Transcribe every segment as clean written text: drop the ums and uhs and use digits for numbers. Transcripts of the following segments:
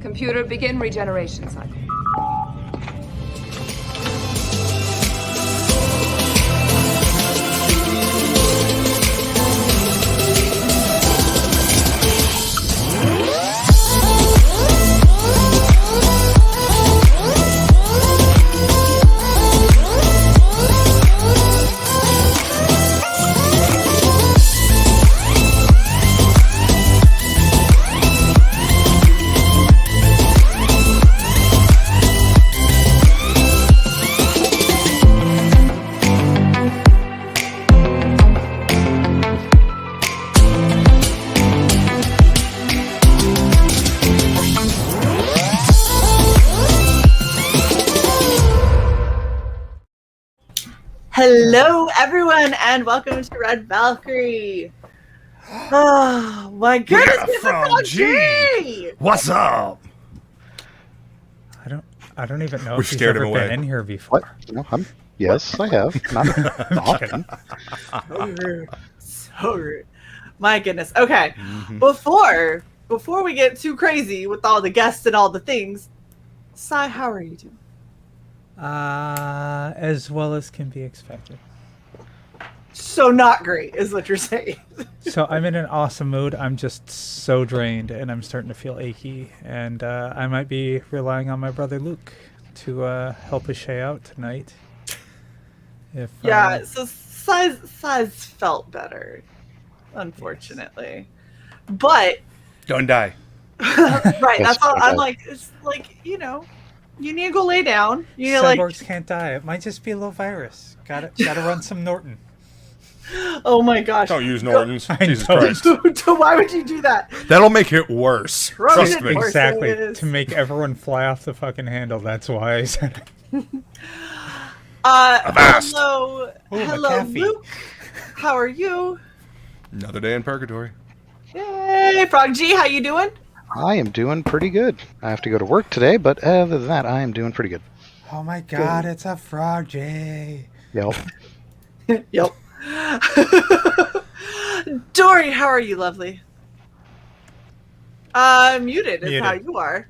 Computer, begin regeneration cycle. Hello, everyone, and welcome to Red Valkyrie. Oh my goodness, Yeah, it's Frog G. What's up? I don't even know We've if he's scared ever him been away. in here before. What? No, yes, I have. Not often. So rude. So rude. My goodness. Okay, before we get too crazy with all the guests and all the things, Sai, how are you doing? As well as can be expected. So not great, is what you're saying. So I'm in an awesome mood. I'm just so drained, and I'm starting to feel achy. And I might be relying on my brother Luke to help us Shae out tonight. If Yeah, so Sai's felt better, unfortunately, but. Don't die. Right, that's all. okay. I'm like, it's like, you need to go lay down. You know, cyborgs can't die. It might just be a little virus. Gotta run some Norton. Oh my gosh. Don't use Norton's. I Jesus know. Christ. Why would you do that? That'll make it worse. Trust me. Worse. Exactly. it is. To make everyone fly off the fucking handle. That's why I said it. Avast. Hello, Ooh, hello, McAfee. Luke. How are you? Another day in purgatory. Hey, Frog G, how you doing? I am doing pretty good. I have to go to work today, but other than that, I am doing pretty good. Oh my god, it's a frog, Jay. Yep. Yep. Dory, how are you, lovely? Muted is how you are.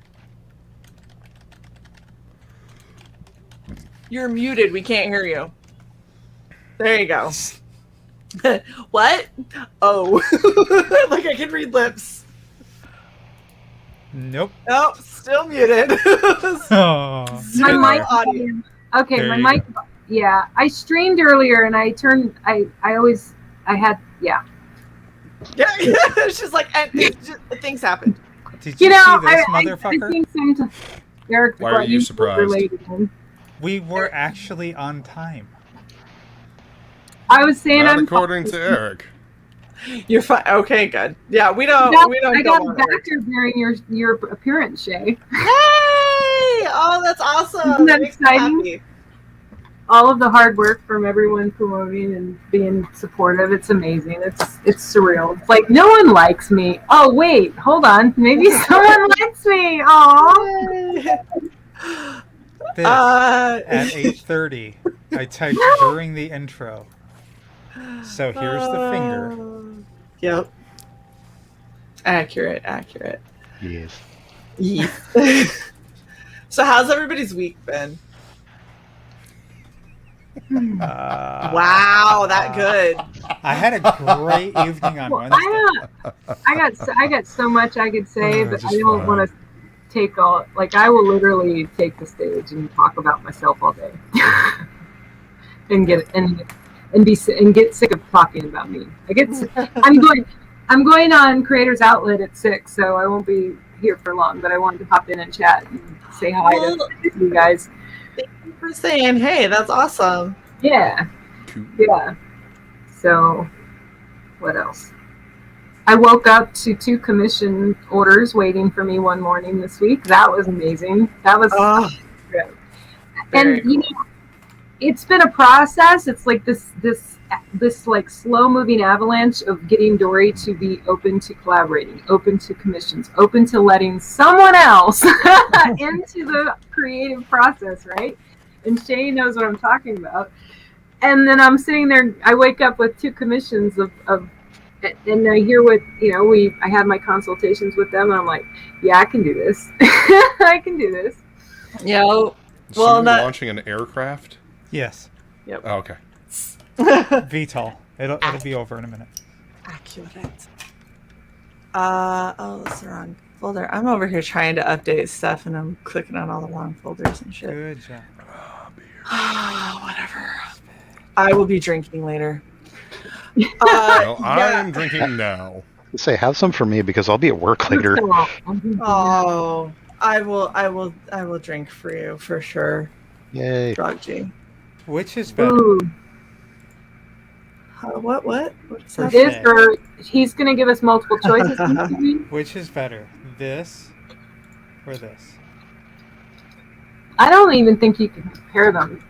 You're muted. We can't hear you. There you go. What? Oh. Like I can read lips. Nope. Nope, still muted. Oh, My Zero mic. audio. Okay, There my you mic. Yeah, I streamed earlier, and I turned. I had. Yeah. Yeah, it's just like things happen. did you You know, see this, I motherfucker? think sometimes Eric. Why are what you were surprised? related to. We were actually on time. I was saying Not I'm. according to Eric. You're fine. Okay, good. Yeah, we don't. I got go a on Eric. factor during your appearance, Shae. Yay! Oh, that's awesome. Isn't that Makes me exciting? happy. All of the hard work from everyone promoting and being supportive. It's amazing. It's surreal. It's like no one likes me. Oh wait, hold on. Maybe someone likes me. Aw. This at 8:30. I typed during the intro. So here's the finger. Yep. Accurate. Yes. Yes. So how's everybody's week been? Wow, that good. I had a great evening on Wednesday. I got so much I could say, but just I don't fine. want to take all. Like I will literally take the stage and talk about myself all day, and get sick of talking about me. I'm going on Creators Outlet at 6, so I won't be here for long. But I wanted to hop in and chat and say hi to you guys. Thank you for saying, hey, that's awesome. Yeah. Cool. Yeah. So, what else? I woke up to 2 commission orders waiting for me one morning this week. That was amazing. That was good. Very And you know, it's been a process. It's like this like slow moving avalanche of getting Dory to be open to collaborating, open to commissions, open to letting someone else into the creative process, right? And Shae knows what I'm talking about. And then I'm sitting there, I wake up with 2 commissions of and I hear what I have my consultations with them, and I'm like, yeah, I can do this. I can do this. Yeah. Well, Well, not. launching an aircraft. Yes. Yep. Oh, okay. VTOL. It'll be over in a minute. Accurate. Oh, that's the wrong folder. I'm over here trying to update stuff, and I'm clicking on all the wrong folders and shit. Good job. Whatever. I will be drinking later. Well, I yeah. am drinking now. Say, have some for me because I'll be at work later. Oh, I will drink for you for sure. Yay. Drug G. Which is better? Ooh, What? What's that? this or he's gonna give us multiple choices. Which is better? This or this? I don't even think you can compare them.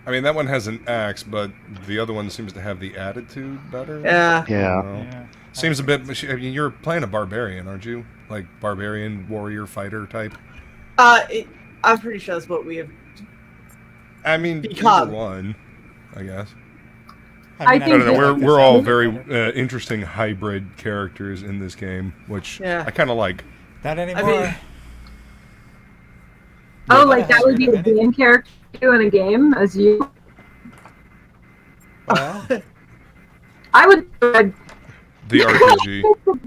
I mean, that one has an axe, but the other one seems to have the attitude better. Yeah. Yeah. Yeah. Seems a bit. I mean, you're playing a barbarian, aren't you? Like barbarian, warrior, fighter type. I'm pretty sure that's what we have. I mean, Become. either one, I guess. I I think don't know. that- We're all very interesting hybrid characters in this game, which Yeah. I kind of like. Not anymore. mean- Oh, like that would be a game character in a game as you. Well, The I would. RPG.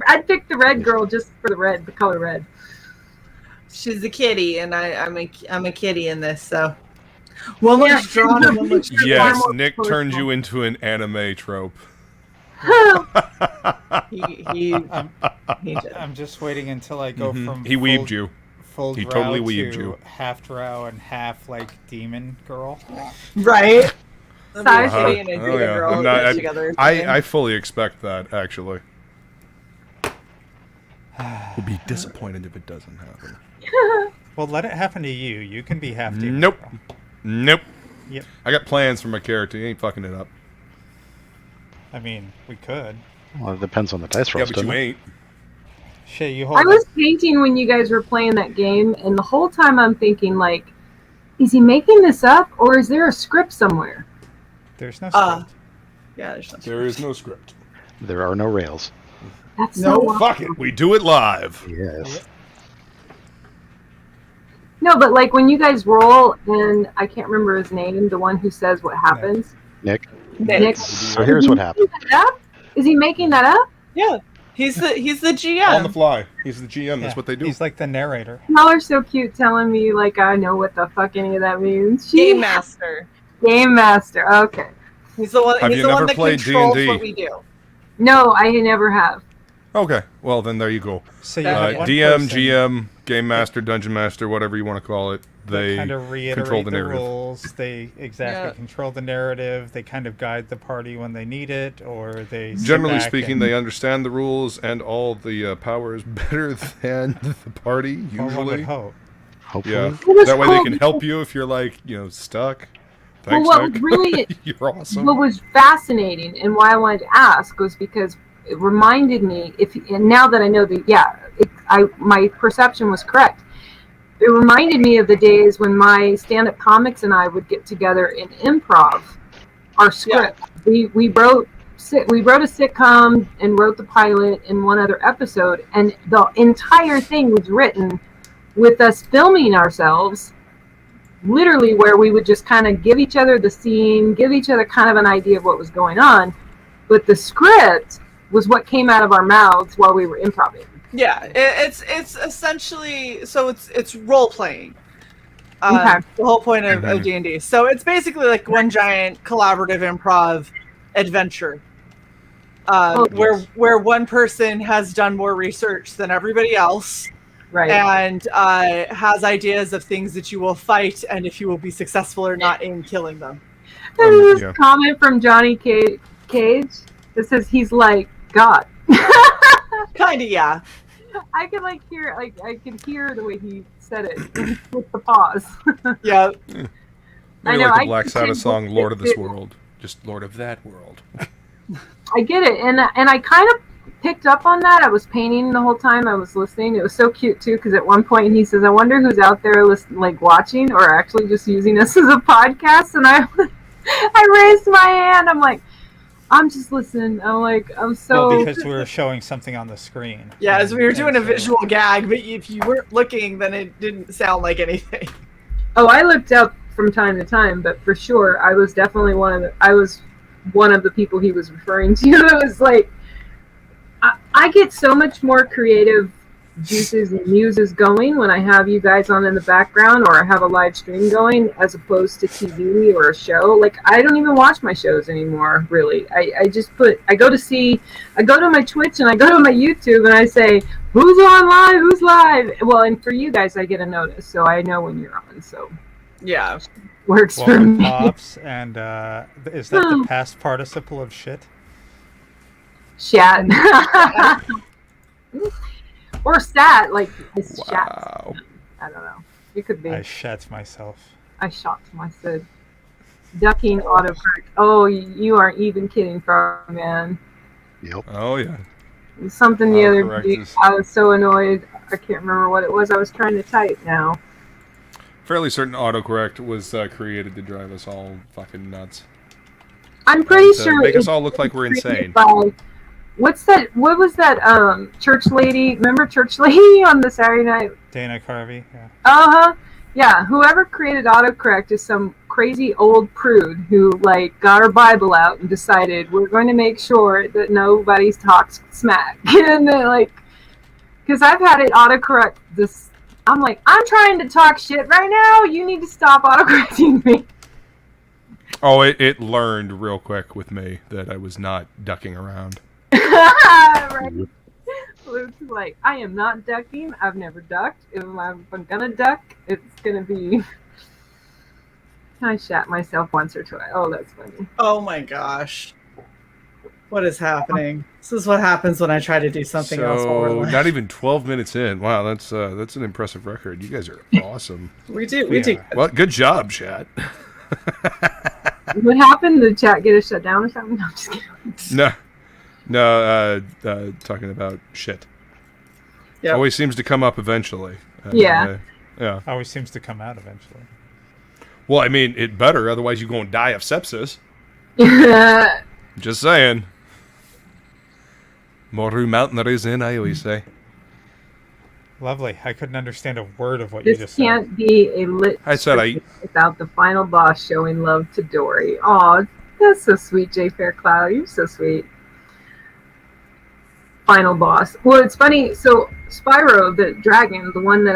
I'd pick the red girl just for the color red. She's a kitty, and I'm a kitty in this. So one looks drawn and one looks. Yes, Nick turned you into an anime trope. He did. I'm just waiting until I go from He weaved you. full He drow totally weaved to you. half drow and half like demon girl. Right. Sorry. Kitty and a Oh, demon yeah. girl I'm not- get together. I fully expect that, actually. Would be disappointed if it doesn't happen. Well, let it happen to you. You can be half demon. Nope. girl. Nope. Yep. I got plans for my character. He ain't fucking it up. I mean, we could. Well, it depends on the dice Yeah, rolls, but you doesn't it? ain't. Shae, you hold I it. was painting when you guys were playing that game, and the whole time I'm thinking, like, is he making this up, or is there a script somewhere? There's no Uh, script. Yeah, there's no. There is no script. There are no rails. That's No, so wild. Fuck it. We do it live. Yes. No, but like when you guys roll, and I can't remember his name, the one who says what happens. Nick. Nick. So here's what happened. Is he making that up? Yeah, he's the On the GM. fly. He's the GM. That's Yeah, what they do. He's like the narrator. Y'all are so cute, telling me like I know what the fuck any of that means. Game master. Game master. Okay. He's the one. Have He's you the never one that played controls D&D? what we do. No, I never have. Okay. Well, then there you go. So you have one DM, person GM, Game Master, Dungeon Master, whatever you want to call it. that They kind of reiterate control the the narrative. rules. They exactly Yeah. control the narrative. They kind of guide the party when they need it, or they sit Generally back speaking, and, they understand the rules and all the powers better than the party, well, one would usually. hope. Hopefully. Yeah. It was That way they cool can because- help you if you're like, stuck. Well, Thanks, what was Nick. really You're awesome. what was fascinating and why I wanted to ask was because it reminded me and now that I know that my perception was correct. It reminded me of the days when my stand-up comics and I would get together and improv our script. We wrote a sitcom and wrote the pilot and one other episode, and the entire thing was written with us filming ourselves, literally where we would just kind of give each other the scene, give each other kind of an idea of what was going on, but the script was what came out of our mouths while we were improvising. Yeah, it's essentially it's role playing. Okay. The whole point of D&D. So it's basically like one giant collaborative improv adventure, where one person has done more research than everybody else, Right. and has ideas of things that you will fight and if you will be successful or not in killing them. There's yeah. a comment from Johnny Cage that says he's like God. Kinda, yeah. I could hear the way he said it with the pause. Yeah. Maybe I know, like the I Black can Sabbath see song, both Lord of this it- World. Just Lord of that world. I get it, and I kind of picked up on that. I was painting the whole time I was listening. It was so cute too, because at one point he says, "I wonder who's out there watching or actually just using us as a podcast." And I raised my hand. I'm like, I'm just listening. I'm so. Well, because we were showing something on the screen. Yeah, as we were doing a so- visual gag, but if you weren't looking, then it didn't sound like anything. Oh, I looked up from time to time, but for sure, I was definitely one of the people he was referring to. It was like, I get so much more creative juices and muses going when I have you guys on in the background, or I have a live stream going, as opposed to TV or a show. Like, I don't even watch my shows anymore, really. I go to my Twitch and I go to my YouTube and I say, who's on live, who's live? Well, and for you guys, I get a notice, so I know when you're on, so Yeah. works for Welcome, me. Pops. And is that the past participle of shit? Shat. Or sat, like it's shat. Wow. I don't know. It could be. I shat myself. I shot myself. Ducking autocorrect. Oh, you aren't even kidding, man. Yep. Oh yeah. Something the other Autocorrect day, is- I was so annoyed. I can't remember what it was. I was trying to type now. Fairly certain autocorrect was created to drive us all fucking nuts. I'm pretty To sure make us it's all look like we're created insane. by- What's that? What was that? Church lady. Remember Church lady on the Saturday night? Dana Carvey. Yeah. Uh-huh. Yeah, whoever created autocorrect is some crazy old prude who, like, got her Bible out and decided, we're going to make sure that nobody talks smack. And then, like, because I've had it autocorrect this, I'm like, I'm trying to talk shit right now, you need to stop autocorrecting me. Oh, it learned real quick with me that I was not ducking around. Right? Luke's like, I am not ducking. I've never ducked. If I'm gonna duck, it's gonna be. I shat myself once or twice. Oh, that's funny. Oh my gosh. What is happening? This is what happens when I try to do something else while we're So live. not even 12 minutes in. Wow, that's an impressive record. You guys are awesome. We do. Well, good job, chat. What happened? Did the chat get shut down or something? No, I'm just kidding. No, talking about shit. Yep. Always seems to come up eventually. Yeah. Yeah. Always seems to come out eventually. Well, I mean, it better. Otherwise, you're going to die of sepsis. Just saying. Moru mountain there is in, I always say. Lovely. I couldn't understand a word of what you This just said. can't be a lit I said I- without the final boss showing love to Dory. Aw, that's so sweet, J. Faircloud. You're so sweet. Final boss. Well, it's funny. So Spyro, the dragon, the one that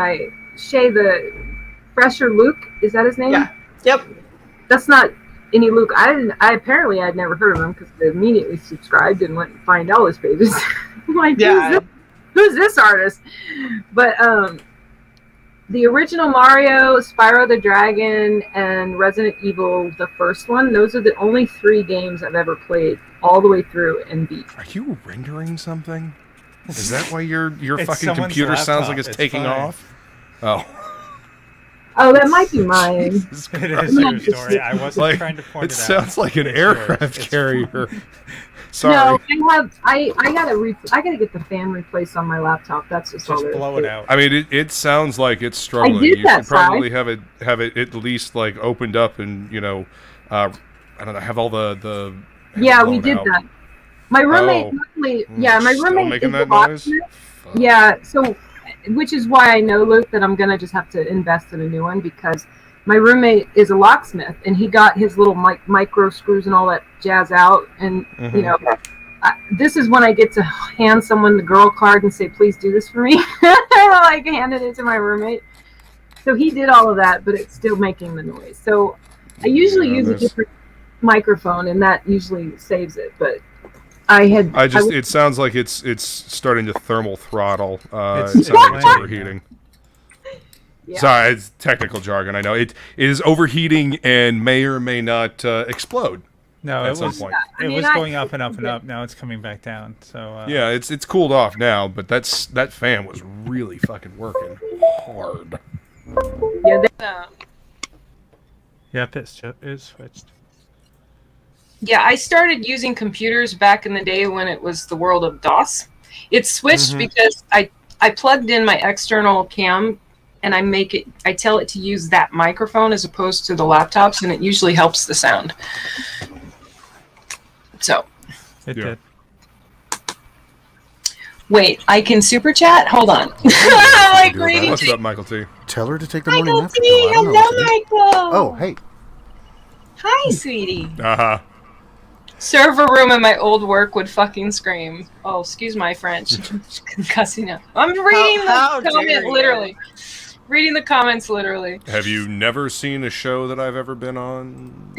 Shae, the fresher Luke, is that his name? Yeah. Yep. That's not any Luke. Apparently I'd never heard of him because I immediately subscribed and went and find all his pages. I'm like, Yeah. who's this artist? But the original Mario, Spyro the Dragon, and Resident Evil, the first one, those are the only 3 games I've ever played all the way through and beat. Are you rendering something? Is that why your It's fucking someone's computer sounds like laptop. it's It's taking fine. off? Oh. Oh, that might be mine. Jesus It Christ. is your story. I wasn't Like, trying to point it it out. sounds like an It's yours. aircraft It's carrier. fine. Sorry. No, I gotta get the fan replaced on my laptop. That's just all Just there is blow to it out. I mean, it sounds like it's struggling. did You that, should probably have it at least like opened up and I don't know, have all the Yeah, we blown did out. that. My roommate, Oh. luckily, yeah, my Still roommate making is that a lot. noise? Fuck. Yeah, so which is why I know, Luke, that I'm gonna just have to invest in a new one because my roommate is a locksmith and he got his little micro screws and all that jazz out, and Mhm. this is when I get to hand someone the girl card and say, "Please do this for me." Like handed it to my roommate. So he did all of that, but it's still making the noise. So I usually Yeah, use a there's- different microphone, and that usually saves it. But it sounds like it's starting to thermal throttle. It's- It sounds like it's it's overheating. Yeah. Sorry, it's technical jargon. I know it is overheating and may or may not explode No, at it some was point. I it mean, was I- going up and up and up. Now it's coming back down. So Yeah, it's cooled off now, but that fan was really fucking working hard. Yeah, Yep, it's switched. Yeah, I started using computers back in the day when it was the world of DOS. It switched because I plugged in my external cam and I tell it to use that microphone as opposed to the laptops, and it usually helps the sound. So It Yeah. did. Wait, I can super chat? Hold on. I'm like do reading. What's up, Michael T? Tell her to take the morning Michael nap. Joe. T, I don't know what to do. hello, Michael. Oh, hey. Hi, sweetie. Uh-huh. Server room in my old work would fucking scream. Oh, excuse my French. Cussing up. I'm reading How the dare comment you. literally. Reading the comments literally. Have you never seen a show that I've ever been on?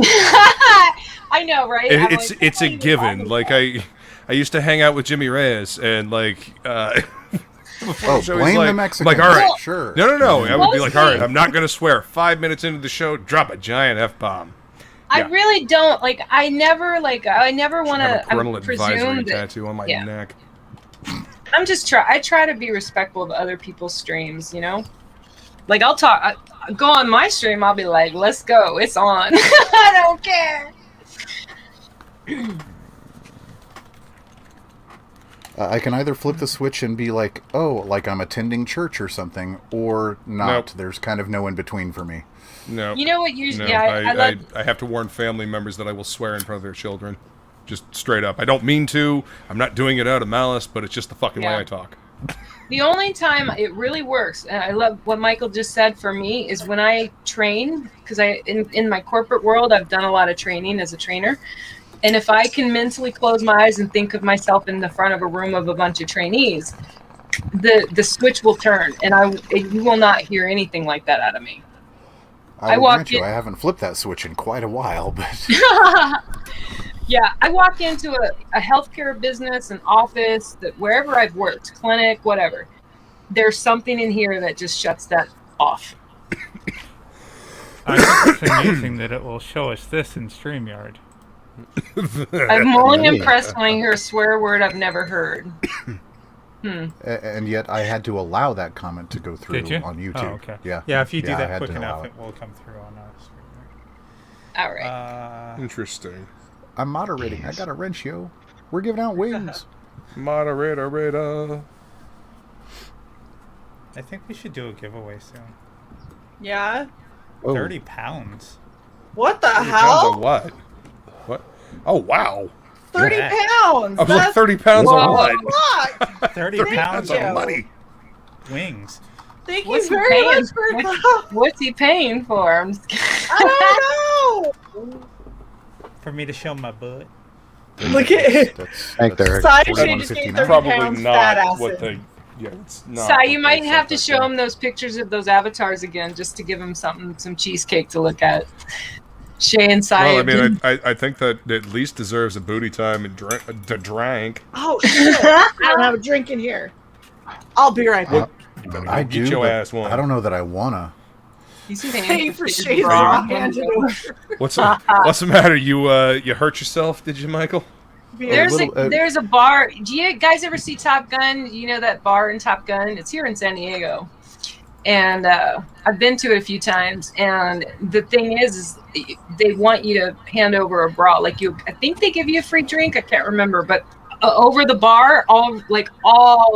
I know, right? I'm It's like, it's what a are you given. talking Like about? I used to hang out with Jimmy Reyes, and like before Oh, the show, he's blame like, the Mexicans. Like, all right, Well, Sure. no. I would be like, all right, Mostly- I'm not gonna swear. 5 minutes into the show, drop a giant f-bomb. I yeah. really don't like. I never want I have a to. parental I advisory presume that tattoo on my yeah. neck. I'm just I try to be respectful of other people's streams. You know, like I'll talk. I go on my stream. I'll be like, let's go. It's on. I don't care. I can either flip the switch and be like, oh, like I'm attending church or something, or not. Nope. There's kind of no in between for me. No. You know what? Usually, No, yeah, I love. I have to warn family members that I will swear in front of their children. Just straight up. I don't mean to. I'm not doing it out of malice, but it's just the fucking way Yeah. I talk. The only time it really works, and I love what Michael just said for me, is when I train, because in my corporate world, I've done a lot of training as a trainer. And if I can mentally close my eyes and think of myself in the front of a room of a bunch of trainees, the switch will turn, and you will not hear anything like that out of me. I will walk grant you, in- I haven't flipped that switch in quite a while, but Yeah, I walk into a healthcare business, an office, that wherever I've worked, clinic, whatever, there's something in here that just shuts that off. I think it's amazing that it will show us this in StreamYard. I'm only Yeah. impressed when I hear a swear word I've never heard. and yet I had to allow that comment to go through Did you? on YouTube. Oh, okay. Yeah. Yeah, if you do I that had quick to allow enough, it. it will come through on us. All right. Interesting. I'm moderating. I got a wrench, yo. We're giving out wings. Moderator. I think we should do a giveaway soon. Yeah. Oh. 30 pounds. What the Pounds of hell? what? What? Oh, wow. 30 Yeah. pounds. I was like, That's 30 pounds of Whoa. what? a lot. 30 Thank pounds you. of Money. wings. Thank What's you he very paying? much for What's he paying for? I'm just kidding. I don't know. For me to show my butt. Look at it. Thank there. Side 41, changes me 59. 30 Probably pounds not fat what acid. they... Yeah, it's not. Sai, what you they might said have to back show then. him those pictures of those avatars again, just to give him some cheesecake to look at. Shae and Sai. Well, I mean, I think that it at least deserves a booty time and to drink. Oh, shit. I don't have a drink in here. I'll be right back. You better I go do, get your but ass one. I don't know that I wanna. He's Pay for his Shae's bra. raw handed over. What's the matter? You hurt yourself? Did you, Michael? There's little, there's a bar. Do you guys ever see Top Gun? You know that bar in Top Gun? It's here in San Diego, and I've been to it a few times. And the thing is they want you to hand over a bra. Like I think they give you a free drink. I can't remember, but over the bar, all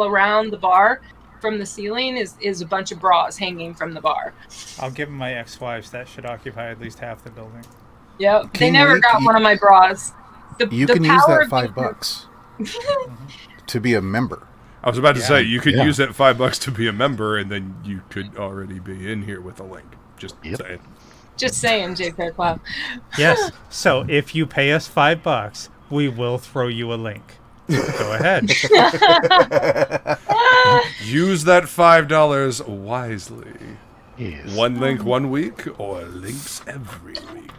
around the bar, from the ceiling is a bunch of bras hanging from the bar. I'll give my ex-wives. That should occupy at least half the building. Yep, they King never Leak, got one of my bras. You the can use power that of $5 to be a member. I was about to say you could Yeah. use that $5 to be a member, and then you could already be in here with a link. Just Yep. saying. Just saying, J. Cloud. Yes. So if you pay us $5, we will throw you a link. Go ahead. Use that $5 wisely. Yes. One link 1 week, or links every week.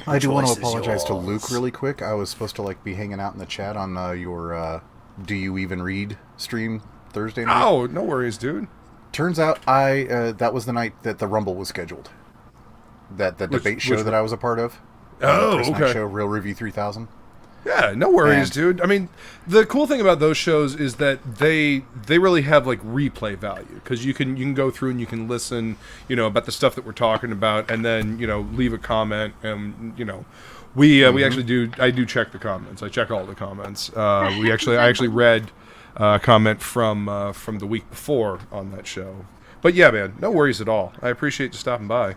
I do want to Choice is apologize to yours. Luke really quick. I was supposed to be hanging out in the chat on your Do You Even Read stream Thursday night. Oh, no worries, dude. Turns out that was the night that the Rumble was scheduled. That the debate show which that I was a part of. Oh, Chris Knight okay. Show, Real Review 3000. Yeah, no worries, And- dude. I mean, the cool thing about those shows is that they really have replay value, because you can go through and you can listen, about the stuff that we're talking about, and then leave a comment, and we actually do. I do check the comments. I check all the comments. I actually read a comment from the week before on that show. But yeah, man, no worries at all. I appreciate you stopping by.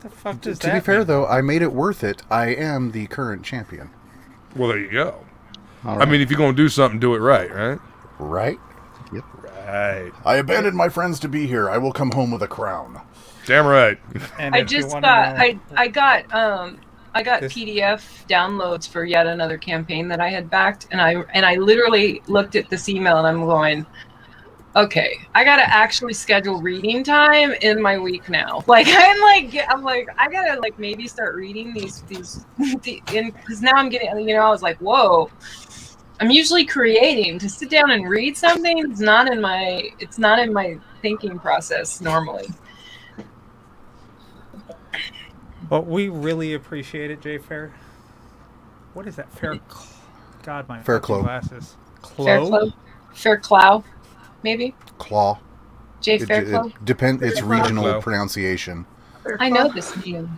What the fuck does To that be fair, mean? though, I made it worth it. I am the current champion. Well, there you go. All I right. mean, if you're gonna do something, do it right, right? Right? Right. I abandoned my friends to be here. I will come home with a crown. Damn right. And I if you just wanna got know- I got This- PDF downloads for yet another campaign that I had backed, and I literally looked at this email and I'm going, okay, I gotta actually schedule reading time in my week now. Like I'm like I gotta like maybe start reading these because now I'm getting, I was like, whoa. I'm usually creating. To sit down and read something it's not in my thinking process normally. Well, we really appreciate it, Jay Fair. What is that? God, my Fair fucking Clo. glasses. Fairclough, maybe. Claw. Jay It Fairclough. depends. It's regional Fairclough. pronunciation. I know this name.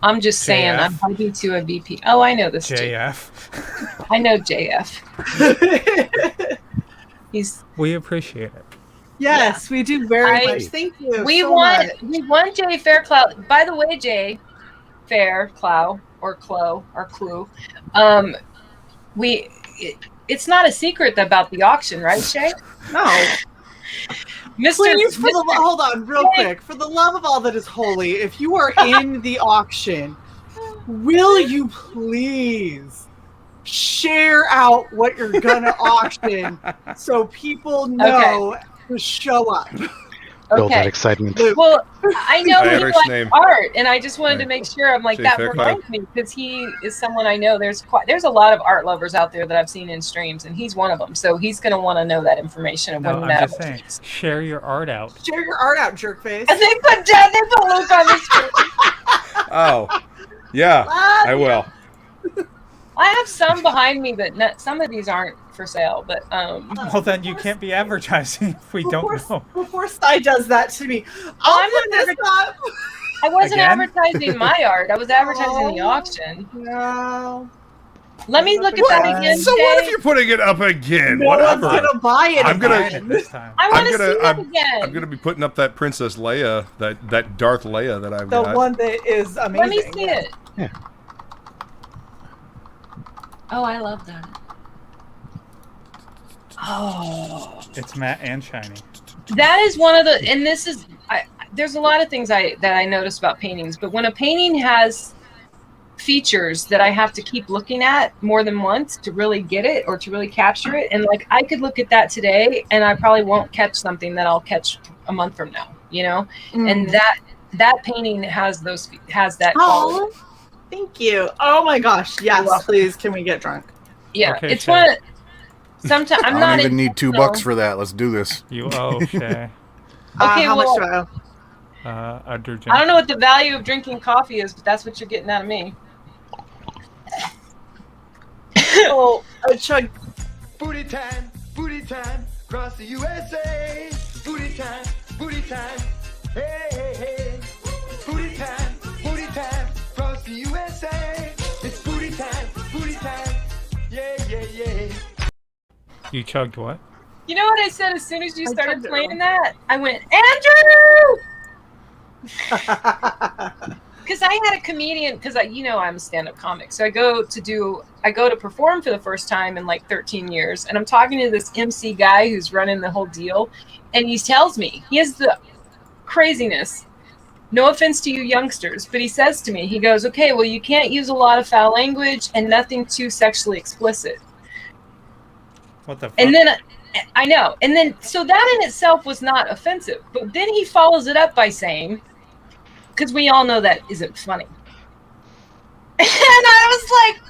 I'm just saying, JF? I'm party to a VP. Oh, I know this. JF. I know JF. He's. We appreciate it. Yes, we do very I- much. Thank you. We so want. much. We want Jay Fairclough. By the way, Jay Fairclough or Clo or Clue. It's not a secret about the auction, right, Shae? No. Mr. Please, hold on, real quick. For the love of all that is holy, if you are in the auction, will you please share out what you're gonna auction so people know to show up? Build that Okay. excitement. Well, I know I he have his likes name. art, and I just wanted to Right. make sure. I'm like, Jay that Fairclough. reminds me because he is someone I know. There's a lot of art lovers out there that I've seen in streams, and he's one of them. So he's going to want to know that information. No, when I'm that just saying, share your art out. Share your art out, jerkface. And they put Luke on the screen. Oh, yeah, I will. I have some behind me, but some of these aren't for sale. But Well, then you can't be advertising if we don't know. Before Sai does that to me, I'm I'll put not this up. I wasn't Again? advertising my art. I was advertising the Oh. auction. No. Let me look at that again. So what if Jay. you're putting it up again? No one's Whatever. gonna buy it. I'm gonna- again. This time. I want I'm to gonna- see that again. I'm gonna be putting up that Princess Leia, that Darth Leia that I've The got. one that is amazing. Let me see it. Yeah. Oh, I love that. Oh, It's matte and shiny. that is one of the, and this is, there's a lot of things that I notice about paintings, but when a painting has features that I have to keep looking at more than once to really get it or to really capture it, and like I could look at that today and I probably won't catch something that I'll catch a month from now, and that painting has that quality. Oh, thank you. Oh my gosh. You're Yes, welcome. please. Can we get drunk? Yeah, Okay, it's Shae. one. Sometimes I'm I not don't even need $2 intentional. for that. Let's do this. You owe Shae Okay, how well, much do I owe? a drink. I don't know what the value of drinking coffee is, but that's what you're getting out of me. Oh, a chug. Booty time, across the USA. Booty time, hey, hey, hey. Booty time, across the USA. It's booty time, yeah, yeah, yeah. You chugged what? You know what I said as soon as you I started chugged it playing wrong. that? I went, Andrew! Because I had a comedian, because I'm a stand-up comic, so I go to perform for the first time in like 13 years, and I'm talking to this MC guy who's running the whole deal, and he tells me, he has the craziness, no offense to you youngsters, but he says to me, he goes, okay, well, you can't use a lot of foul language and nothing too sexually explicit. What the fuck? And then I know. And then so that in itself was not offensive. But then he follows it up by saying, because we all know that isn't funny. And I was like,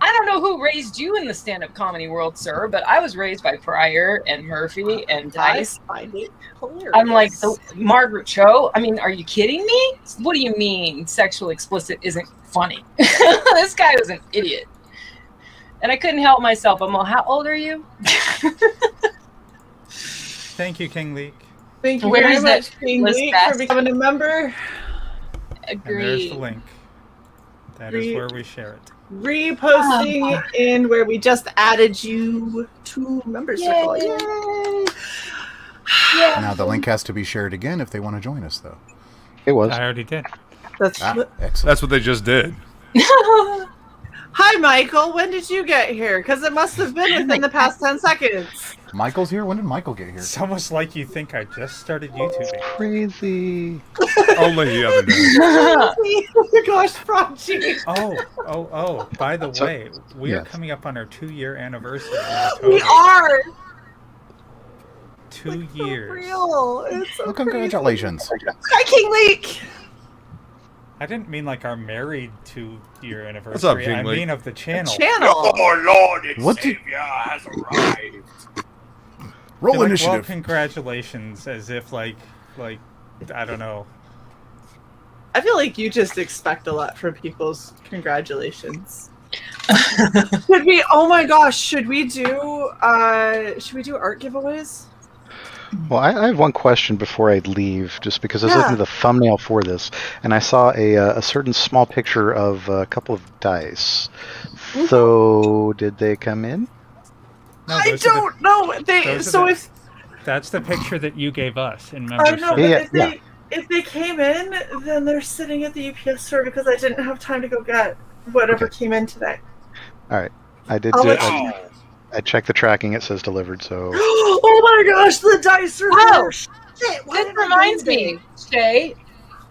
I don't know who raised you in the stand-up comedy world, sir, but I was raised by Pryor and Murphy and Dice. I find it hilarious. I'm like, Margaret Cho? I mean, are you kidding me? What do you mean sexual explicit isn't funny? This guy was an idiot. And I couldn't help myself. I'm all, how old are you? Thank you, King Leak. Thank you Where very is that much, King list Leak, best? for becoming a member. And there's Agreed. the link. That is where we share it. Reposting in where we just added you to member circle. Yay. Yay! Yeah. Now the link has to be shared again if they want to join us, though. It was. I already did. That's Ah, excellent. That's what they just did. Hi, Michael. When did you get here? Because it must have been within the past 10 seconds. Michael's here? When did Michael get here? It's almost like you think I just started YouTubing. Crazy. Only the other day. Oh my gosh, Prodigy. Oh, by the So- way, we are yes. coming up on our 2-year anniversary. in We October. are. 2 So years. real. It's so Well, congratulations. crazy. Hi, King Leek. I didn't mean like our married 2-year anniversary. What's up, King I Lee? mean of the channel. Channel. Lord, its What did- savior has arrived. Roll You're like, initiative. well, congratulations, as if like I don't know. I feel like you just expect a lot from people's congratulations. Should we? Oh my gosh! Should we do art giveaways? Well, I have one question before I leave, just because I was Yeah. looking at the thumbnail for this, and I saw a certain small picture of a couple of dice. So, did they come in? No, I those are the- don't know. those are So the- if That's the picture that you gave us in I membership. know, but Yeah, if they came in, then they're sitting at the UPS store because I didn't have time to go get whatever came in today. All right, I did. I'll Do, let I, I checked the tracking; it says delivered. So, Oh my gosh, the dice are Oh, there. Shit, why This didn't I reminds get me, them? Shae.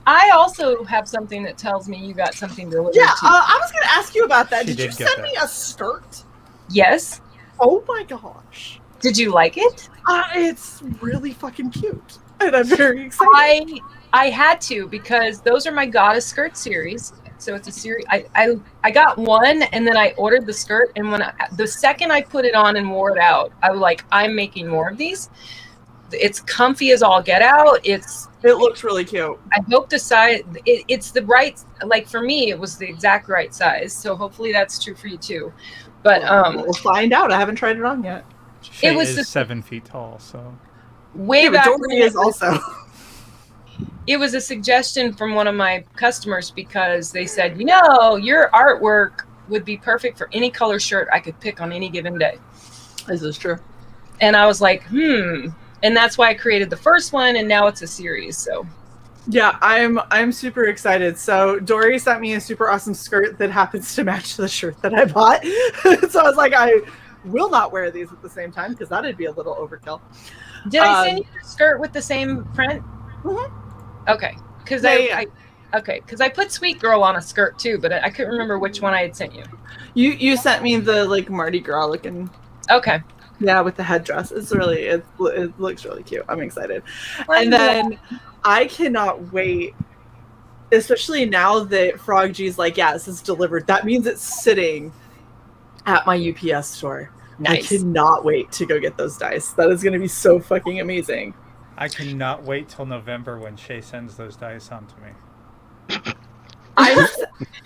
I also have something that tells me you got something delivered Yeah, to you. I was going to ask you about that. She Did you did get send that. me a skirt? Yes. Oh my gosh. Did you like it? It's really fucking cute. And I'm very excited. I had to, because those are my Goddess skirt series. So it's a series. I got one, and then I ordered the skirt, and the second I put it on and wore it out, I was like, I'm making more of these. It's comfy as all get out. It looks really cute. I hope the size. It's the right. Like for me, it was the exact right size. So hopefully that's true for you too. But We'll find out. I haven't tried it on yet. Shae it was is the- 7 feet tall, so way Yeah, but back Dory when is also. it was a suggestion from one of my customers, because they said, your artwork would be perfect for any color shirt I could pick on any given day. This is true. And I was like, and that's why I created the first one, and now it's a series. So Yeah, I'm super excited. So Dory sent me a super awesome skirt that happens to match the shirt that I bought. So I was like, I will not wear these at the same time because that'd be a little overkill. did I send you a skirt with the same print? Mhm. Okay, because Yeah. I put Sweet Girl on a skirt too, but I couldn't remember which one I had sent you. You sent me the like Mardi Gras looking. Okay. Yeah, with the headdress. It looks really cute. I'm excited. And then I cannot wait, especially now that Frog G's like, yeah, this is delivered. That means it's sitting at my UPS store. Nice. I cannot wait to go get those dice. That is going to be so fucking amazing. I cannot wait till November when Shae sends those dice on to me.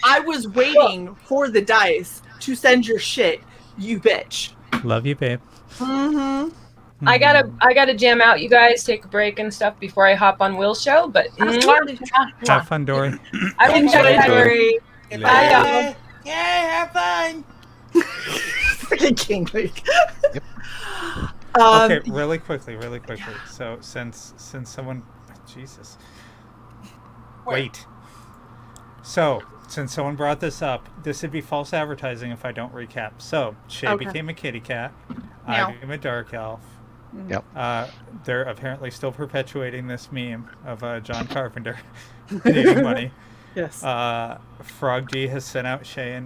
I was waiting for the dice to send your shit, you bitch. Love you, babe. Mm-hmm. I gotta jam out, you guys. Take a break and stuff before I hop on Will's show. But Have fun, Dory. I will Enjoy, check that. Dory. Bye, y'all. Yeah, have fun. Freaking King League. Yep. Okay, really quickly. So since someone, Jesus, wait. So since someone brought this up, this would be false advertising if I don't recap. So Shae Okay. became a kitty cat. Meow. I became a dark elf. Yep. They're apparently still perpetuating this meme of John Carpenter needing money. Yes. Frog G has sent out Shae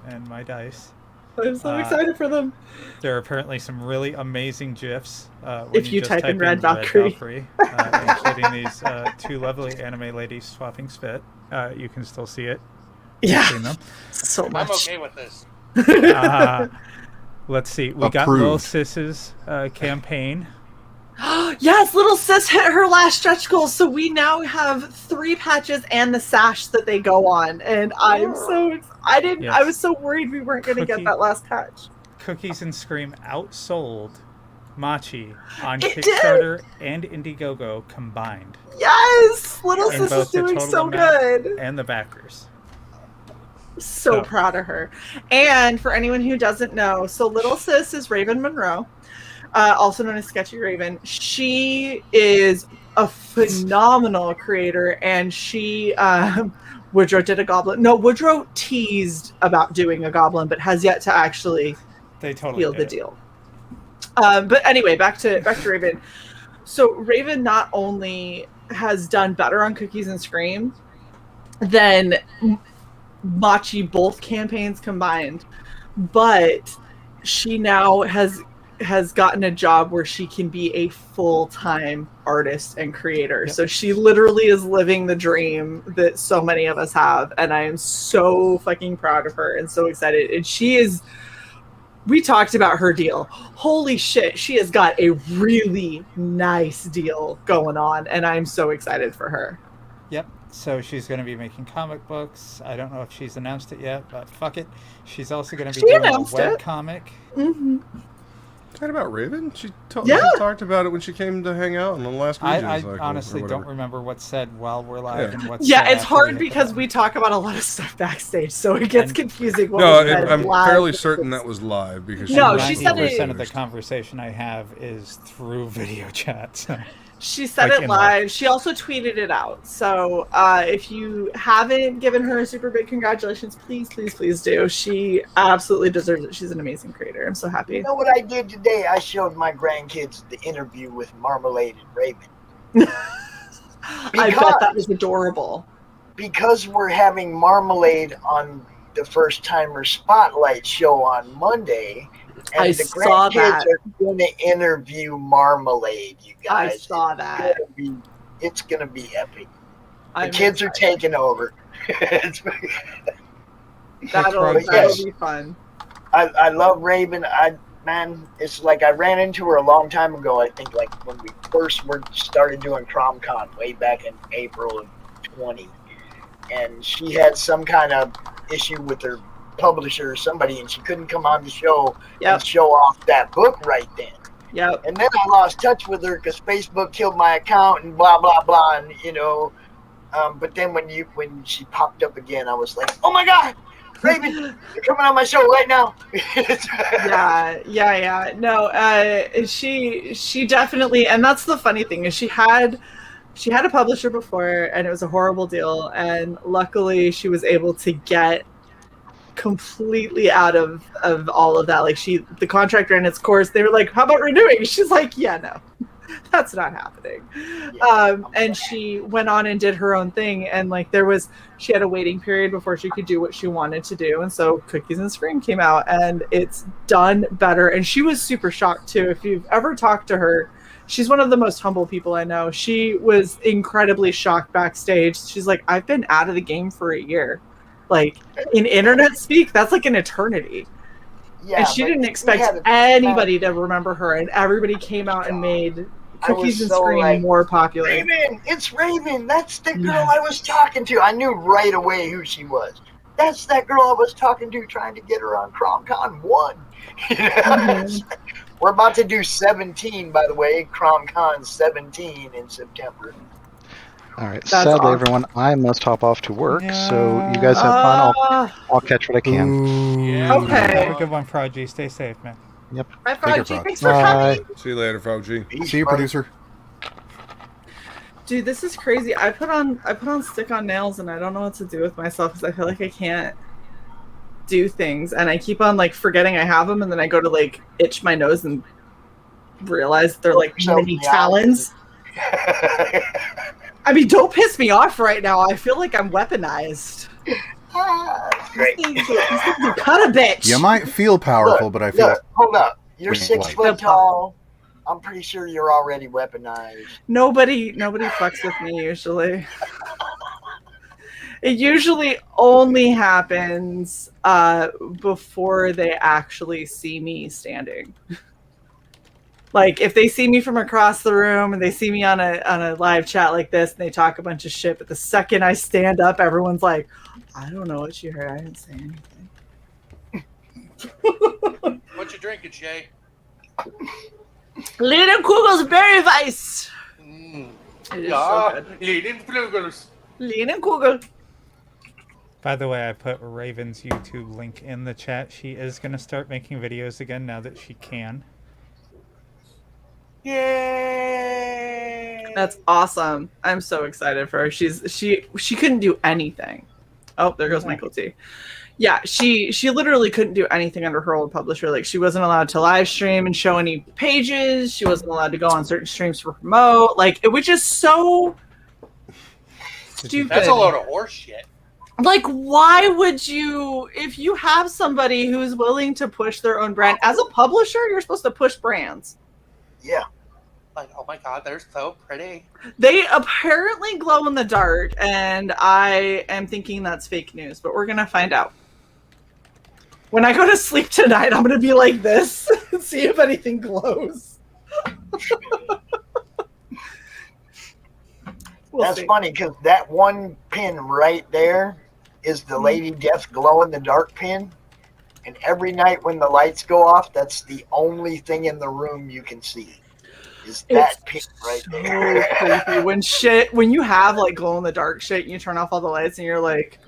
and my dice. I'm so excited for them. There are apparently some really amazing GIFs. When If you just type in Red Valkyrie. including these two lovely anime ladies swapping spit. You can still see it. Yeah. Seen them. So much. I'm okay with this. Let's see. We got Lil Approved. Sis's campaign. Yes, little sis hit her last stretch goal, so we now have 3 patches and the sash that they go on, and I'm so I Yes. was so worried we weren't going to get Cookie. that last patch. Cookies and Scream outsold Machi on It did! Kickstarter and Indiegogo combined, Yes, little In sis is both the doing total so amount good. and the backers. So proud of her. And for anyone who doesn't know, so little sis is Raven Monroe, also known as Sketchy Raven. She is a phenomenal creator, and she Woodrow did a goblin. No, Woodrow teased about doing a goblin, but has yet to actually They totally seal did the it. deal. But anyway, back to Raven. So Raven not only has done better on Cookies and Scream than Machi both campaigns combined, but she now has gotten a job where she can be a full-time artist and creator. Yep. So she literally is living the dream that so many of us have, and I am so fucking proud of her and so excited. And we talked about her deal. Holy shit, she has got a really nice deal going on, and I'm so excited for her. Yep. So she's going to be making comic books. I don't know if she's announced it yet, but fuck it. She's also going to be doing a web comic. Mm-hmm. Talking about Raven? She Yeah. talked about it when she came to hang out on the last I Region.CYcle honestly or don't whatever. remember what's said while we're live and what's Yeah, said it's after hard hit the because button. we talk about a lot of stuff backstage, so it gets And- confusing. What No, was said I'm live fairly versus- certain that was live because No, was she said it- 90% of the conversation I have is through video chat. So. She said Like it in live. She also tweeted it out. So if you haven't given her a super big congratulations, please, please, please do. She absolutely deserves it. She's an amazing creator. I'm so happy. You know what I did today? I showed my grandkids the interview with Marmalade and Raven. I bet that was adorable. Because we're having Marmalade on the First Timer Spotlight show on Monday, and I the saw grandkids that. are going to interview Marmalade, you I guys. saw that. It's going to be epic. The I'm kids are taking over. That'll But yes. be fun. I love Raven. Man, it's like I ran into her a long time ago. I think like when we first started doing CromCon way back in April of 20, and she had some kind of issue with her publisher or somebody, and she couldn't come on the show and show off that book right then. Yep. And then I lost touch with her because Facebook killed my account and blah blah blah, and you know. But then when she popped up again, I was like, oh my god, Raven, you're coming on my show right now. Yeah. No, she definitely, and that's the funny thing is she had a publisher before, and it was a horrible deal, and luckily she was able to get completely out of all of that. Like the contract ran its course. They were like, how about renewing? She's like, yeah, no. That's not happening. And she went on and did her own thing, and like she had a waiting period before she could do what she wanted to do, and so Cookies and Scream came out, and it's done better. And she was super shocked too. If you've ever talked to her, she's one of the most humble people I know. She was incredibly shocked backstage. She's like, I've been out of the game for a year. Like in internet speak, that's like an eternity. Yeah, and she didn't expect anybody to remember her, and everybody came out and made Cookies and Scream more popular. Raven, it's Raven. That's the girl I was talking to. I knew right away who she was. That's that girl I was talking to, trying to get her on CromCon 1. We're about to do 17, by the way. CromCon 17 in September. All right. That's Sadly, awesome. everyone, I must hop off to work. So you guys have fun. I'll catch what I can. Okay. Have a good one, Prodigy. Stay safe, man. Yep. Bye, Take care, Froggy. Frog. Thanks for coming. See you later, Fauci. See you, producer. Dude, this is crazy. I put on stick-on nails, and I don't know what to do with myself because I feel like I can't do things, and I keep on like forgetting I have them, and then I go to like itch my nose and realize they're like mini talons. I mean, don't piss me off right now. I feel like I'm weaponized. Great. These things are cut a bitch. You might feel powerful, but I feel hold up. You're Wait, 6 what? foot tall. I'm pretty sure you're already weaponized. Nobody fucks with me usually. It usually only happens before they actually see me standing. Like if they see me from across the room and they see me on a live chat like this and they talk a bunch of shit, but the second I stand up, everyone's like, I don't know what you heard. I didn't say anything. What you drinking, Shae? Lena Kugel's Berry Weiss. It is so good. Leading Flugels. Lena Kugel. By the way, I put Raven's YouTube link in the chat. She is going to start making videos again now that she can. Yay! That's awesome. I'm so excited for her. She couldn't do anything. Oh, there goes Michael T. Yeah, she literally couldn't do anything under her old publisher. Like, she wasn't allowed to live stream and show any pages. She wasn't allowed to go on certain streams for promote. Like, it was just so stupid. That's a load of horse shit. Like, why would you, if you have somebody who's willing to push their own brand, as a publisher, you're supposed to push brands. Yeah. Like, oh my god, they're so pretty. They apparently glow in the dark, and I am thinking that's fake news, but we're going to find out. When I go to sleep tonight, I'm going to be like this and see if anything glows. That's funny, because that one pin right there is the Lady Death glow-in-the-dark pin. And every night when the lights go off, that's the only thing in the room you can see. Is that pin right there. So creepy. When you have like glow-in-the-dark shit, and you turn off all the lights and you're like,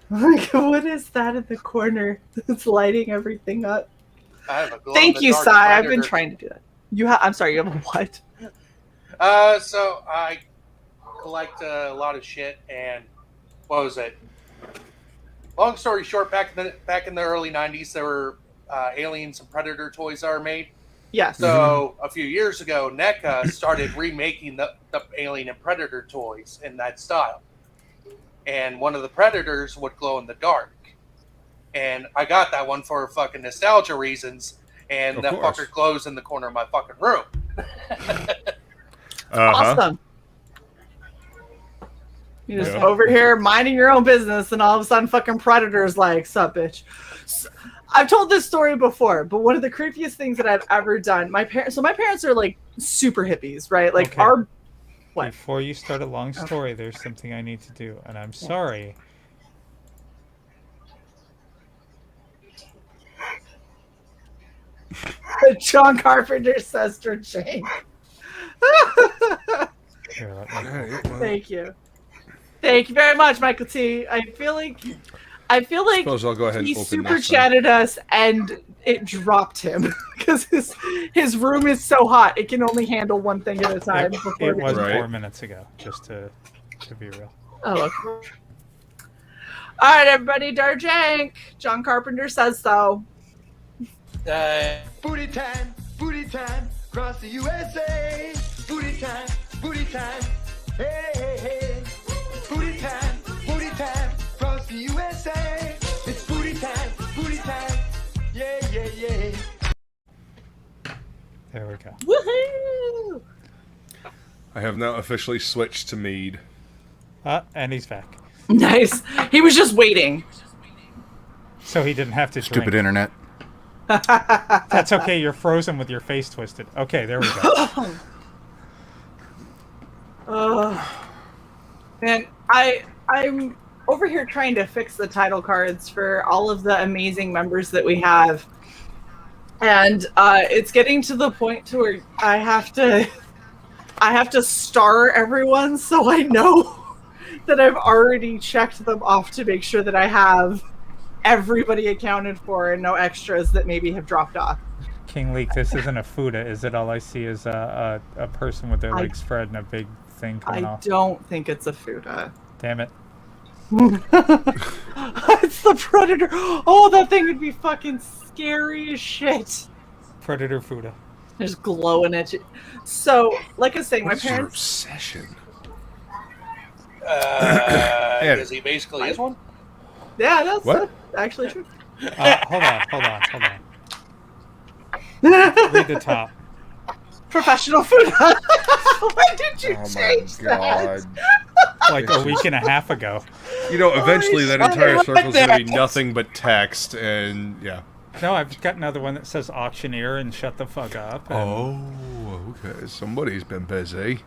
what is that in the corner that's lighting everything up? I have a Thank you, glow-in-the-dark Sai. I've been predator. trying to do that. I'm sorry, you have a what? So I collect a lot of shit, and what was it? Long story short, back in the early '90s, there were Aliens and Predator toys that were made. Yes. So a few years ago, NECA started remaking the Alien and Predator toys in that style, and one of the Predators would glow in the dark, and I got that one for fucking nostalgia reasons, and that fucker glows in the corner of my fucking room. Awesome. You're just over here minding your own business, and all of a sudden fucking Predator's like, sup, bitch. So, I've told this story before, but one of the creepiest things that I've ever done, my parents are like super hippies, right? Like Okay. What? Before you start a long story, there's something I need to do, and I'm sorry. John Carpenter's sister, Jane. Here, let me- Thank you. Thank you very much, Michael T. I feel like Suppose I'll go ahead and he open super this then. chatted us and it dropped him because his room is so hot it can only handle one thing at a time. It was 4 minutes ago, just to be real. Oh, okay. All right, everybody, Darjank. John Carpenter says so. Booty time, across the USA. Booty time, hey, hey, hey. Booty time, across the USA. It's booty time, yeah, yeah, yeah. There we go. Woohoo! I have now officially switched to Mead. And he's back. Nice. He was just waiting. So he didn't have to Stupid drink. internet. That's okay, you're frozen with your face twisted. Okay, there we go. Man, I'm over here trying to fix the title cards for all of the amazing members that we have. And it's getting to the point to where I have to star everyone so I know that I've already checked them off to make sure that I have everybody accounted for and no extras that maybe have dropped off. King Leek, this isn't a Fuda, is it? All I see is a person with their legs spread and a big thing coming I off. don't think it's a Fuda. Damn it. It's the Predator. Oh, that thing would be fucking scary as shit. Predator Fuda. Just glowing at you. So, like I was saying, my What's your parents. obsession? Because he basically is one. Yeah, that's What? actually true. Hold on. Read the top. Professional Fuda. When did you Oh my change god. that? Like a week and a half ago. You know, eventually that entire shit. circle is going to be nothing but text, and yeah. No, I've got another one that says auctioneer and shut the fuck up. And Oh, okay. Somebody's been busy.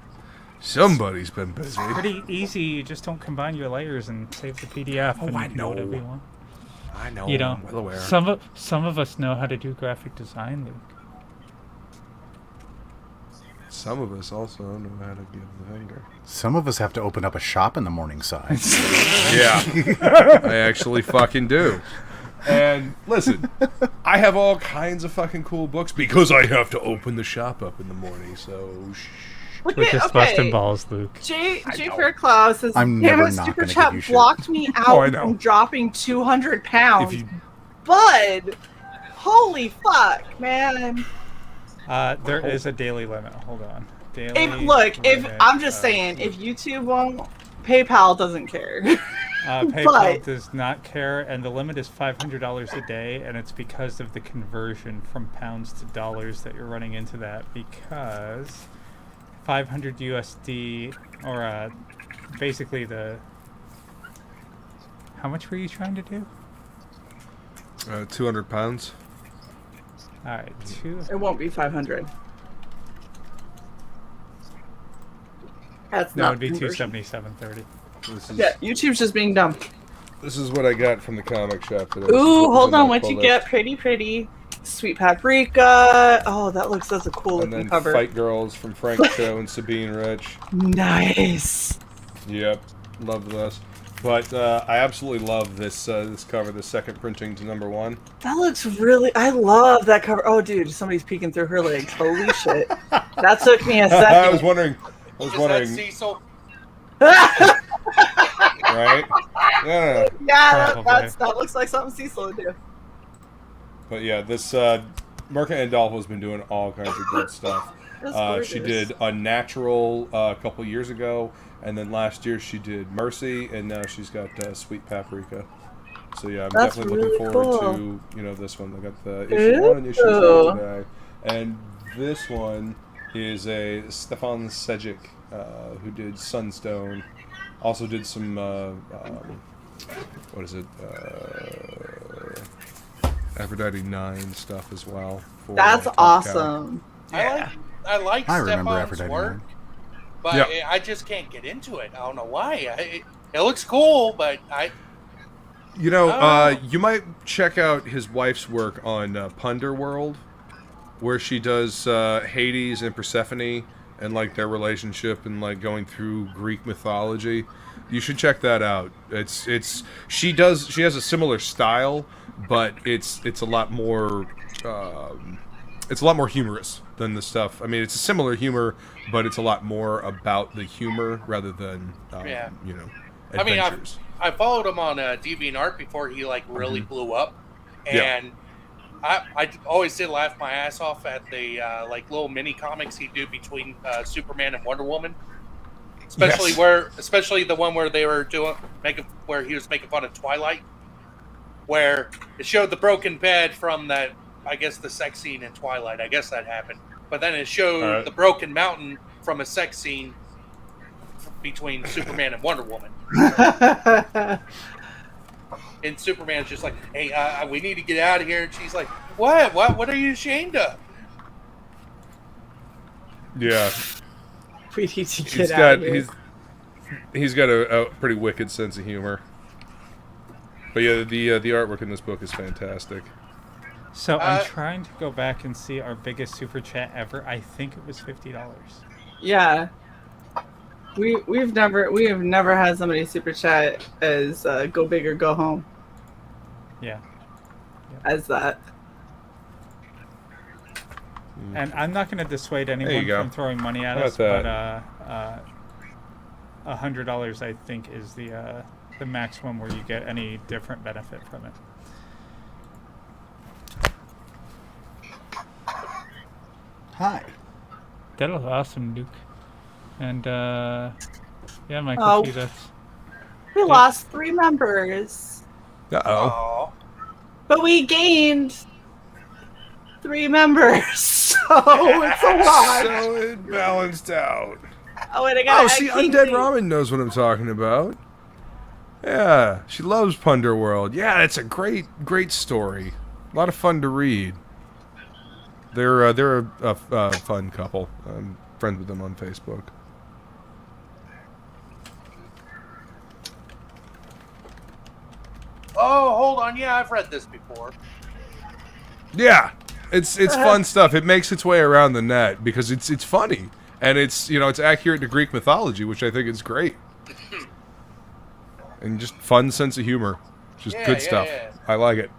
Somebody's been busy. pretty easy. You just don't combine your layers and save the PDF. Oh, and I do know. whatever you want. I know. You know, I'm well aware. some of us know how to do graphic design, Luke. Some of us also know how to give the finger. Some of us have to open up a shop in the morning side. Yeah. I actually fucking do. And listen, I have all kinds of fucking cool books because I have to open the shop up in the morning. So, We're just busting balls, Luke. J. Fairclough says, I'm "Damn never it, not Super gonna give Chat you shit." blocked me Oh, I out know. from dropping 200 pounds." if you Bud, holy fuck, man! There is a daily limit. Hold on. Daily If limit, I'm just saying, if YouTube won't, PayPal doesn't care. PayPal but- does not care, and the limit is $500 a day, and it's because of the conversion from pounds to dollars that you're running into that. Because 500 USD, or basically how much were you trying to do? 200 pounds. All right, It won't be 500. That's that not would be conversion. 277.30. Yeah, YouTube's just being dumb. This is what I got from the comic shop today. Ooh, hold on. What you get? Pretty. Sweet paprika. Oh, that looks that's a cool And looking then cover. Fight Girls from Frank Cho and Sabine Rich. Nice. Yep, love this. But I absolutely love this this cover, the second printing to #1. That looks really. I love that cover. Oh, dude, somebody's peeking through her legs. Holy shit! That took me a second. I was wondering. Is that Cecil? Right? Yeah. Yeah, that looks like something Cecil would do. But yeah, this Merca Andolfo's been doing all kinds of good stuff. She did Unnatural a couple years ago, and then last year she did Mercy, and now she's got Sweet Paprika. So yeah, I'm That's definitely really looking forward cool. to this one. I got the issue 1 and issue 2 today, and this one is a Stefan Sejic who did Sunstone. Also did some what is it? Aphrodite 9 stuff as well. For, That's Top awesome. I like I remember Stefan's Aphrodite work, 9. but Yeah. I just can't get into it. I don't know why. It looks cool, but You know, Oh. you might check out his wife's work on Punder World, where she does Hades and Persephone and like their relationship and like going through Greek mythology. You should check that out. She has a similar style, but it's a lot more humorous than the stuff. I mean, it's a similar humor, but it's a lot more about the humor rather than I mean, adventures. I followed him on DeviantArt before he like really blew up, Yeah. and I always did laugh my ass off at the like little mini comics he'd do between Superman and Wonder Woman, especially the one where they were where he was making fun of Twilight, where it showed the broken bed from that, I guess, the sex scene in Twilight. I guess that happened, but then it showed the broken mountain from a sex scene between Superman and Wonder Woman. And Superman's just like, "Hey, we need to get out of here." And she's like, "What? What are you ashamed of?" Yeah. We need to get out of here. He's got a pretty wicked sense of humor. But yeah, the artwork in this book is fantastic. So I'm trying to go back and see our biggest super chat ever. I think it was $50. Yeah. We have never had somebody super chat as go big or go home. Yeah. As that. And I'm not going to dissuade There you anyone go. from throwing money at How us, about but $100 I think is the maximum where you get any different benefit from it. Hi. That was awesome, Luke. And yeah, my Oh. cookie. That's We lost 3 members, Uh-oh. but we gained 3 members, so it's a lot. So it balanced out. Oh, and I got See, Undead Ramen knows what I'm talking about. Yeah, she loves Punder World. Yeah, it's a great story. A lot of fun to read. They're a fun couple. I'm friends with them on Facebook. Oh, hold on. Yeah, I've read this before. Yeah, it's fun stuff. It makes its way around the net because it's funny and it's accurate to Greek mythology, which I think is great. And just fun sense of humor. Just good stuff. Yeah. I like it.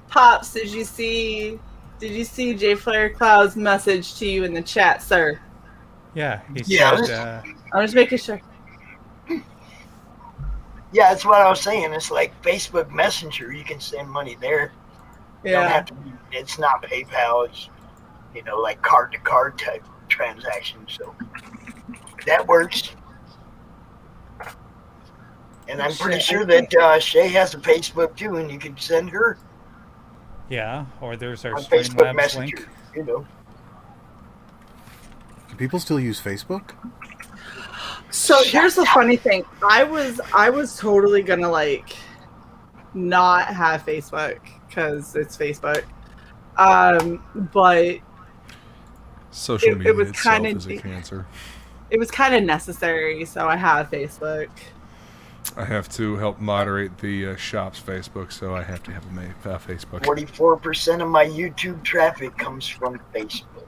Pops, did you see J Flare Cloud's message to you in the chat, sir? Yeah, he Yeah. said, I'm just making sure. Yeah, that's what I was saying. It's like Facebook Messenger. You can send money there. You don't Yeah. have to be, it's not PayPal. It's, like card-to-card type transaction. So that works. And I'm pretty sure that Shae has a Facebook too, and you can send her yeah, or there's our on Facebook Streamlabs Messenger. link. Do people still use Facebook? So here's the funny thing. I was totally gonna not have Facebook because it's Facebook. But Social media was itself kinda is a cancer. it was kind of necessary, so I have Facebook. I have to help moderate the shop's Facebook, so I have to have a Facebook. 44% of my YouTube traffic comes from Facebook.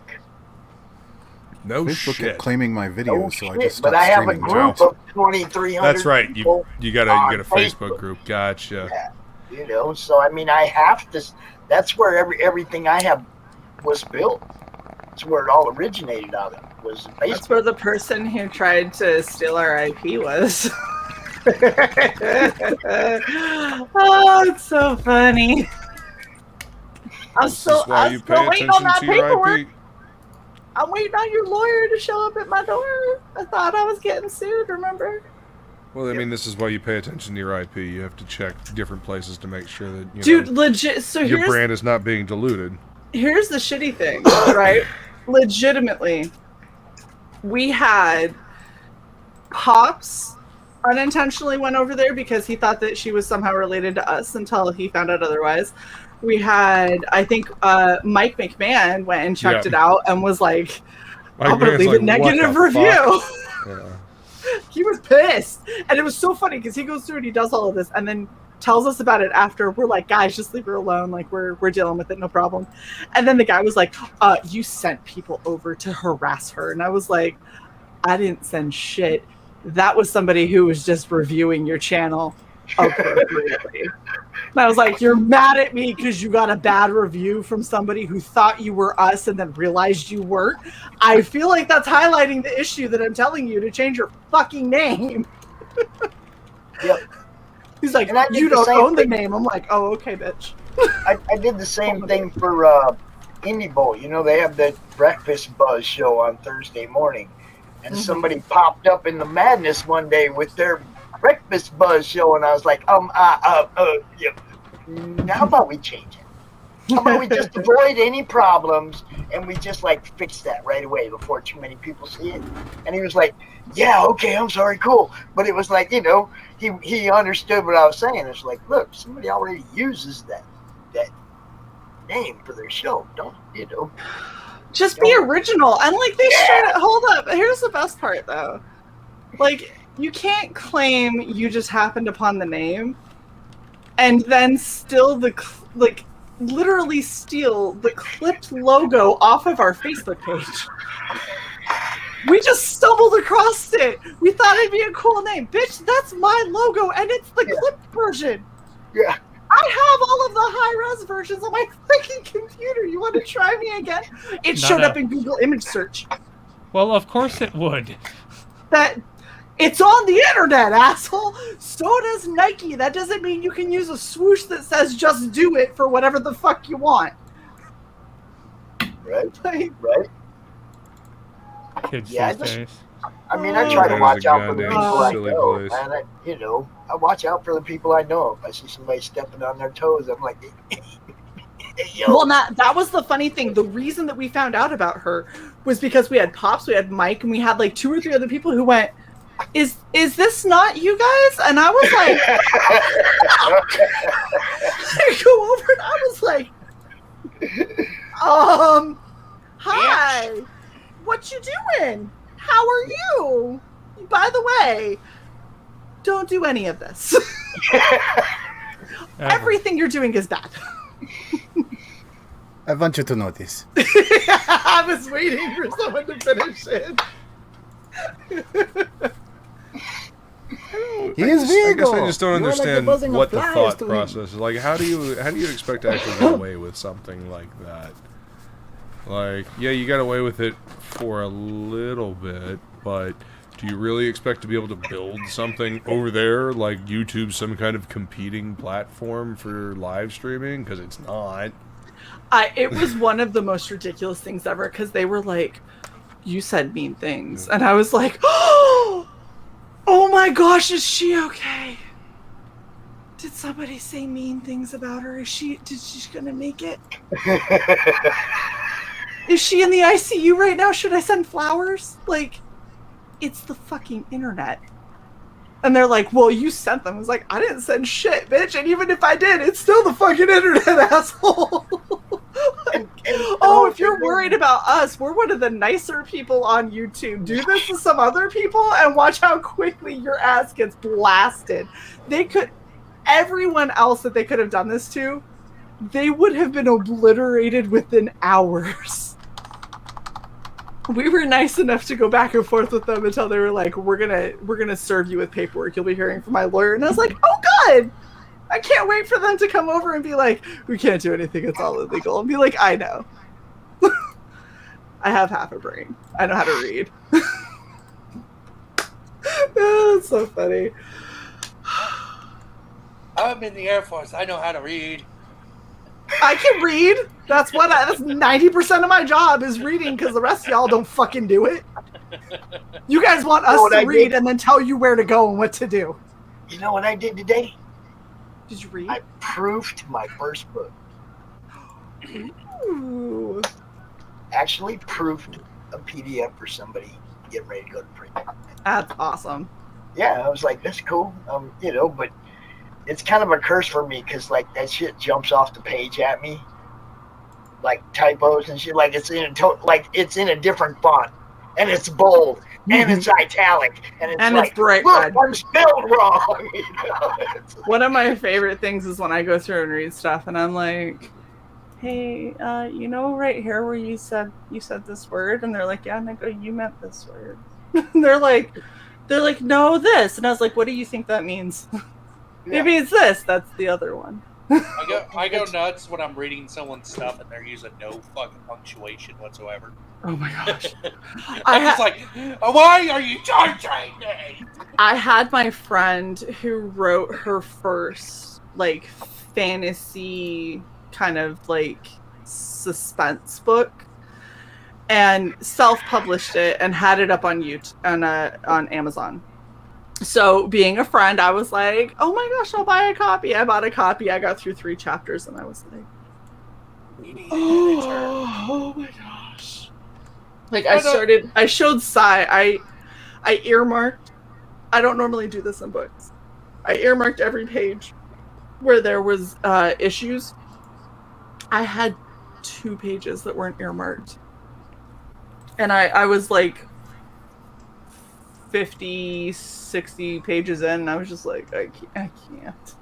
No Facebook shit. kept claiming my videos, No so I shit, just stopped but I have a streaming. group of 2,300. That's right. You got a on Facebook Facebook. group. Gotcha. Yeah, so I mean, I have to. That's where everything I have was built. That's where it all originated out of. Was Facebook. That's where the person who tried to steal our IP was. Oh, it's so funny. I'm still waiting on that paperwork. I'm waiting on your lawyer to show up at my door. I thought I was getting sued, remember? Well, I mean, this is why you pay attention to your IP. You have to check different places to make sure that Dude, legit. So your brand is not being diluted. Here's the shitty thing, right? Legitimately, we had Pops unintentionally went over there because he thought that she was somehow related to us until he found out otherwise. We had, I think, Mike McMahon went and checked it out and was like, I'm going to leave a negative review. Yeah. He was pissed. And it was so funny because he goes through and he does all of this and then tells us about it after. We're like, guys, just leave her alone. Like, we're dealing with it, no problem. And then the guy was like, you sent people over to harass her. And I was like, I didn't send shit. That was somebody who was just reviewing your channel appropriately. And I was like, you're mad at me because you got a bad review from somebody who thought you were us and then realized you weren't. I feel like that's highlighting the issue that I'm telling you to change your fucking name. Yep. He's like, you don't own the name. I'm like, oh, okay, bitch. I did the same thing for Indie Bowl. They have the Breakfast Buzz show on Thursday morning. And somebody popped up in the Madness one day with their Breakfast Buzz show, and I was like, yeah. How about we change it? How about we just avoid any problems and we just fix that right away before too many people see it? And he was like, yeah, okay, I'm sorry, cool. But it was like, he understood what I was saying. It's like, look, somebody already uses that name for their show. Don't. Just be original. And they straight up, hold up. Here's the best part though. You can't claim you just happened upon the name and then still literally steal the clipped logo off of our Facebook page. We just stumbled across it. We thought it'd be a cool name. Bitch, that's my logo and it's the clipped version. Yeah. I have all of the high-res versions on my freaking computer. You want to try me again? It showed up in Google image search. Well, of course it would. It's on the internet, asshole. So does Nike. That doesn't mean you can use a swoosh that says just do it for whatever the fuck you want. Right. Kids Yeah, these days. I try to watch out for the people I silly know. place. And I watch out for the people I know. If I see somebody stepping on their toes, I'm like, hey, yo. Well, that was the funny thing. The reason that we found out about her was because we had Pops, we had Mike, and we had 2 or 3 other people who went, is this not you guys? And I was like, I go over and I was like, hi, what you doing? How are you? By the way, don't do any of this. Everything you're doing is bad. I want you to notice. I was waiting for someone to finish it. His I vehicle. guess I just don't You're like the understand buzzing of what the flies thought to him. process is. Like, how do you expect to actually get away with something like that? Like, yeah, you got away with it for a little bit, but do you really expect to be able to build something over there, like YouTube, some kind of competing platform for live streaming? Because it's not. It was one of the most ridiculous things ever, because they were like, you said mean things. And I was like, oh my gosh, is she okay? Did somebody say mean things about her? Is she gonna make it? Is she in the ICU right now? Should I send flowers? Like, it's the fucking internet. And they're like, well, you sent them. I was like, I didn't send shit, bitch. And even if I did, it's still the fucking internet, asshole. If you're worried about us, we're one of the nicer people on YouTube. Do this to some other people and watch how quickly your ass gets blasted. Everyone else that they could have done this to, they would have been obliterated within hours. We were nice enough to go back and forth with them until they were like, we're gonna serve you with paperwork. You'll be hearing from my lawyer. And I was like, oh good. I can't wait for them to come over and be like, we can't do anything. It's all illegal. And be like, I know. I have half a brain. I know how to read. It's so funny. I'm in the Air Force. I know how to read. I can read. That's 90% of my job is reading, because the rest of y'all don't fucking do it. You guys want us to read and then tell you where to go and what to do. You know what I did today? Did you read? I proofed my first book. Ooh. Actually proofed a PDF for somebody getting ready to go to print. That's awesome. Yeah, I was like, that's cool. But it's kind of a curse for me, because like that shit jumps off the page at me, like typos and shit. Like it's in a different font, and it's bold, and it's italic, and it's bright look, red. I'm spelled wrong. One of my favorite things is when I go through and read stuff, and I'm like, hey, right here where you said this word, and they're like, yeah, and I go, you meant this word. And they're like, no, this, and I was like, what do you think that means? Maybe it's this. That's the other one. I go nuts when I'm reading someone's stuff and they're using no fucking punctuation whatsoever. Oh my gosh. I'm just like, why are you torturing me? I had my friend who wrote her first fantasy kind of suspense book and self-published it and had it up on YouTube on Amazon. So being a friend, I was like, oh my gosh, I'll buy a copy. I bought a copy. I got through 3 chapters and I was like, oh my gosh. I showed CY. I earmarked. I don't normally do this in books. I earmarked every page where there was issues. I had 2 pages that weren't earmarked. And I was like 50, 60 pages in, and I was just like, I can't.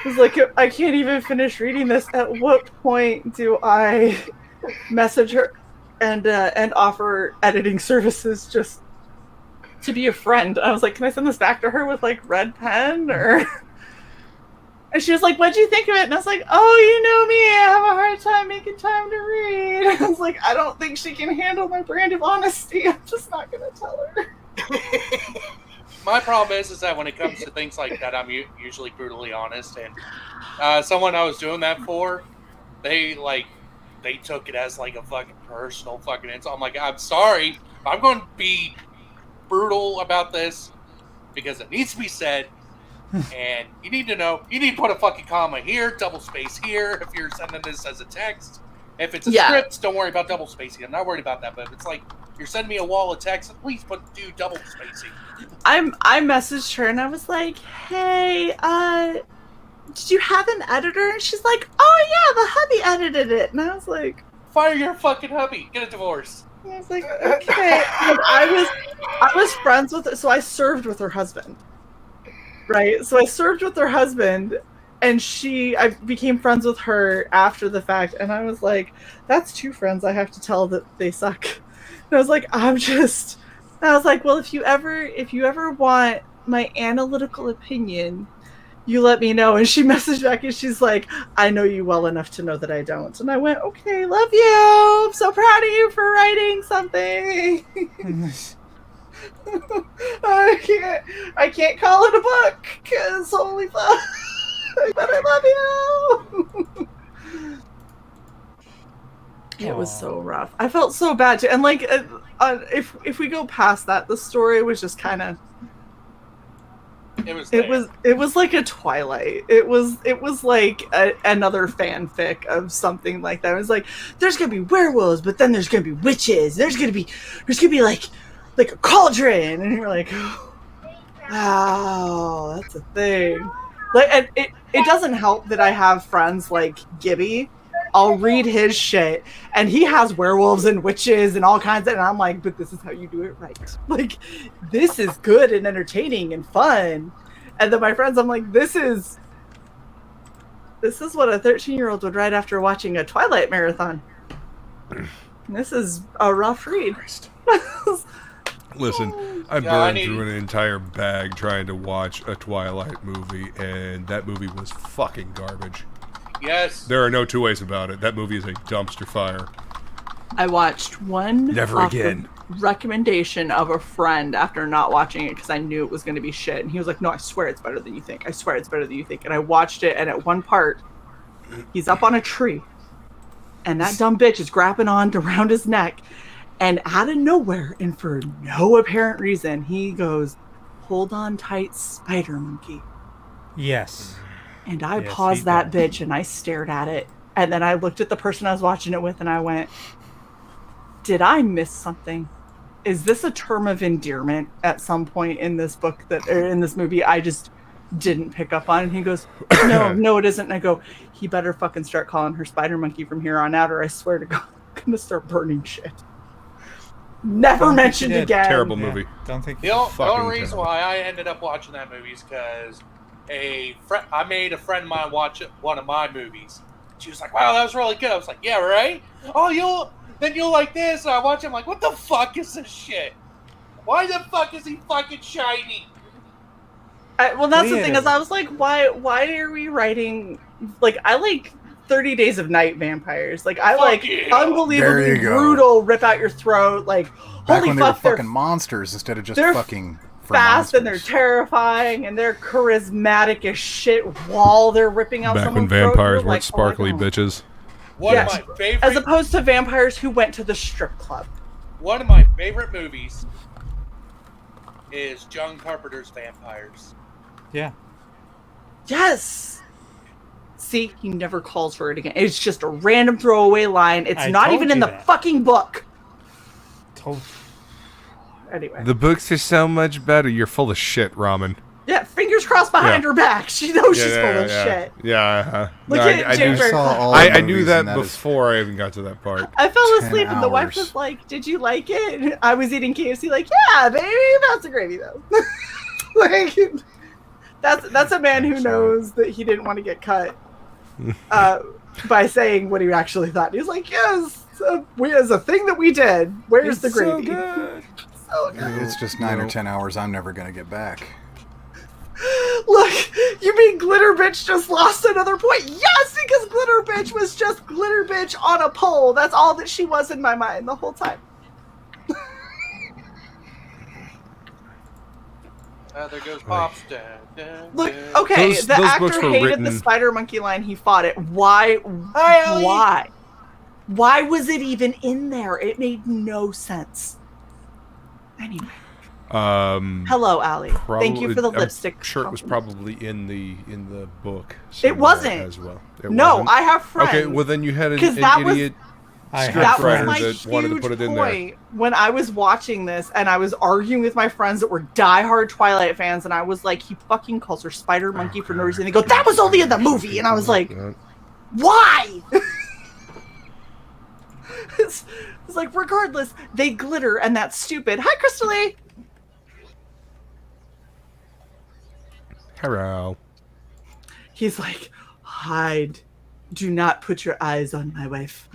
I was like, I can't even finish reading this. At what point do I message her and offer editing services just to be a friend? I was like, can I send this back to her with red pen or? And she was like, what'd you think of it? And I was like, oh, you know me, I have a hard time making time to read. I was like, I don't think she can handle my brand of honesty. I'm just not going to tell her. My problem is that when it comes to things like that, I'm usually brutally honest. And someone I was doing that for, they took it as a fucking personal fucking insult. I'm like, I'm sorry. I'm going to be brutal about this because it needs to be said. And you need to know, you need to put a fucking comma here, double space here, if you're sending this as a text. If it's a script, don't worry about double spacing. I'm not worried about that, but if it's you're sending me a wall of text, at least do double spacing. I messaged her and I was like, hey, did you have an editor? And she's like, oh yeah, the hubby edited it. And I was like, fire your fucking hubby, get a divorce. I was like, okay. I was friends with her, so I served with her husband. Right, so I served with her husband, and I became friends with her after the fact, and I was like, that's 2 friends I have to tell that they suck. And I was like, well, if you ever want my analytical opinion, you let me know. And she messaged back and she's like, I know you well enough to know that I don't. And I went, okay, love you. I'm so proud of you for writing something. I can't call it a book because holy fuck. But I love you. It was so rough. I felt so bad too. And like, if we go past that, the story was just kind of. It was like a Twilight. It was like another fanfic of something like that. It was like, there's gonna be werewolves, but then there's gonna be witches. There's gonna be like a cauldron, and you're like, wow, that's a thing. Like, and it doesn't help that I have friends like Gibby. I'll read his shit, and he has werewolves and witches and all kinds of, and I'm like, but this is how you do it right. Like, this is good and entertaining and fun. And then my friends, I'm like, this is what a 13-year-old would write after watching a Twilight marathon. This is a rough read. Listen, I burned through an entire bag trying to watch a Twilight movie, and that movie was fucking garbage. Yes. There are no two ways about it. That movie is a dumpster fire. I watched one Never again. Recommendation of a friend after not watching it because I knew it was going to be shit. And he was like, no, I swear it's better than you think. I swear it's better than you think. And I watched it, and at one part, he's up on a tree, and that dumb bitch is grabbing on around his neck. And out of nowhere, and for no apparent reason, he goes, hold on tight, spider monkey. Yes. And I paused that bitch and I stared at it. And then I looked at the person I was watching it with and I went, did I miss something? Is this a term of endearment at some point in this book or in this movie I just didn't pick up on? And he goes, no, it isn't. And I go, he better fucking start calling her Spider Monkey from here on out, or I swear to God, I'm going to start burning shit. Never mentioned again. Terrible movie. Don't think the only reason why I ended up watching that movie is because I made a friend of mine watch one of my movies. She was like, wow, that was really good. I was like, yeah, right? Oh, you'll like this. And I watch it, I'm like, what the fuck is this shit? Why the fuck is he fucking shiny? Well, that's the thing, is I was like, why are we writing, like, I like 30 Days of Night vampires. Like, I like unbelievably brutal, rip out your throat, like, Back holy when fuck, they were fucking monsters instead of just fucking fast, and they're terrifying, and they're charismatic as shit while they're ripping out back when someone's throat. vampires weren't like, sparkly bitches. One of my favorite, as opposed to vampires who went to the strip club. One of my favorite movies is John Carpenter's Vampires. Yeah. Yes. See, he never calls for it again. It's just a random throwaway line. It's not even in the fucking book. Anyway. The books are so much better. You're full of shit, Ramen. Yeah, fingers crossed behind her back. She knows she's full of shit. Yeah. Look at James. I knew that before I even got to that part. I fell asleep and the wife was like, did you like it? I was eating KFC like, yeah, baby, that's a gravy though. Like, that's a man who knows that he didn't want to get cut by saying what he actually thought. He was like, yes, it's a thing that we did. Where's the gravy? So good. It's just 9 or 10 hours I'm never going to get back. Look, you mean Glitter Bitch just lost another point? Yes, because Glitter Bitch was just Glitter Bitch on a pole. That's all that she was in my mind the whole time. There goes Pops. Look, okay, the actor hated the spider monkey line. He fought it. Why? Why was it even in there? It made no sense. Anyway. Hello, Allie. Thank you for the lipstick. I'm sure it was probably in the book. It wasn't as well. I have friends. Okay, well then you had an idiot scriptwriter that wanted to put it in there. When I was watching this and I was arguing with my friends that were diehard Twilight fans, and I was like, he fucking calls her Spider Monkey for no reason. They go, that was only in the movie, and I was like, why? It's like, regardless, they glitter, and that's stupid. Hi, Crystalie. Hello. He's like, hide. Do not put your eyes on my wife.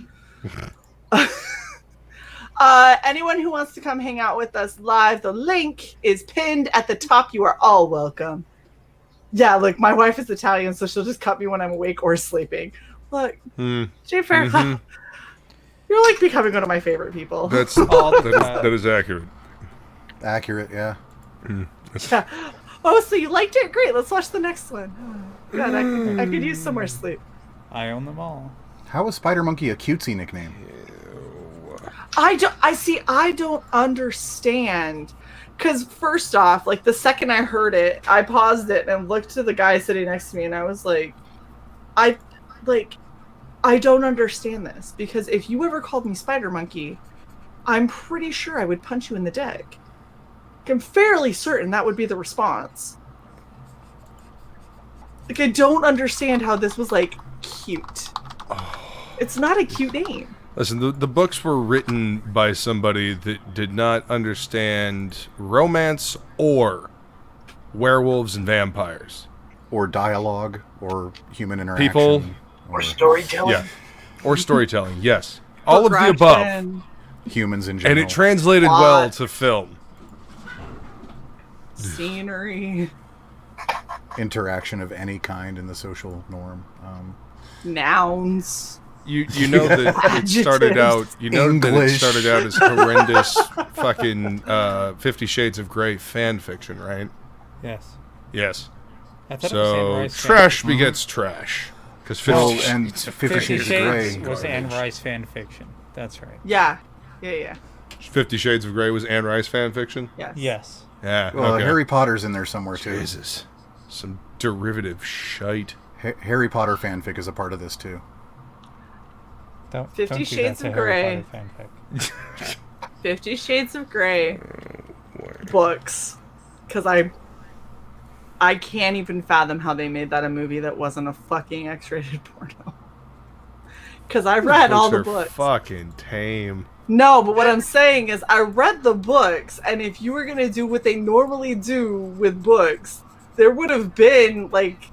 Anyone who wants to come hang out with us live, the link is pinned at the top. You are all welcome. Yeah, look, my wife is Italian, so she'll just cut me when I'm awake or sleeping. Look, Jay Fairclough, you're like becoming one of my favorite people. That is accurate. Accurate, yeah. Yeah. Oh, so you liked it? Great. Let's watch the next one. God, I could use some more sleep. I own them all. How is Spider Monkey a cutesy nickname? I don't understand. Because first off, like the second I heard it, I paused it and looked to the guy sitting next to me, and I was like, I don't understand this. Because if you ever called me Spider Monkey, I'm pretty sure I would punch you in the dick. I'm fairly certain that would be the response. Like, I don't understand how this was, like, cute. It's not a cute name. Listen, the books were written by somebody that did not understand romance or werewolves and vampires. Or dialogue, or human interaction. People. Or storytelling. Yeah. Or storytelling, yes. All of the above. Humans in general. And it translated well to film. Scenery. interaction of any kind in the social norm. Nouns. You know that it started out. You know that it started out as horrendous, fucking 50 Shades of Grey fan fiction, right? Yes. Yes. I thought So it was Anne Rice trash fan. begets trash. Because 50 Shades of Grey was Anne Rice fan fiction. That's right. Yeah. Yeah. 50 Shades of Grey was Anne Rice fan fiction. Yes. Yes. Yeah. Well, okay. Harry Potter's in there somewhere too. Jesus, some derivative shite. Harry Potter fanfic is a part of this too. 50 Shades of Grey. 50 Shades of Grey books. Because I can't even fathom how they made that a movie that wasn't a fucking X-rated porno. Because I read all the books. Fucking tame. No, but what I'm saying is I read the books, and if you were going to do what they normally do with books, there would have been, like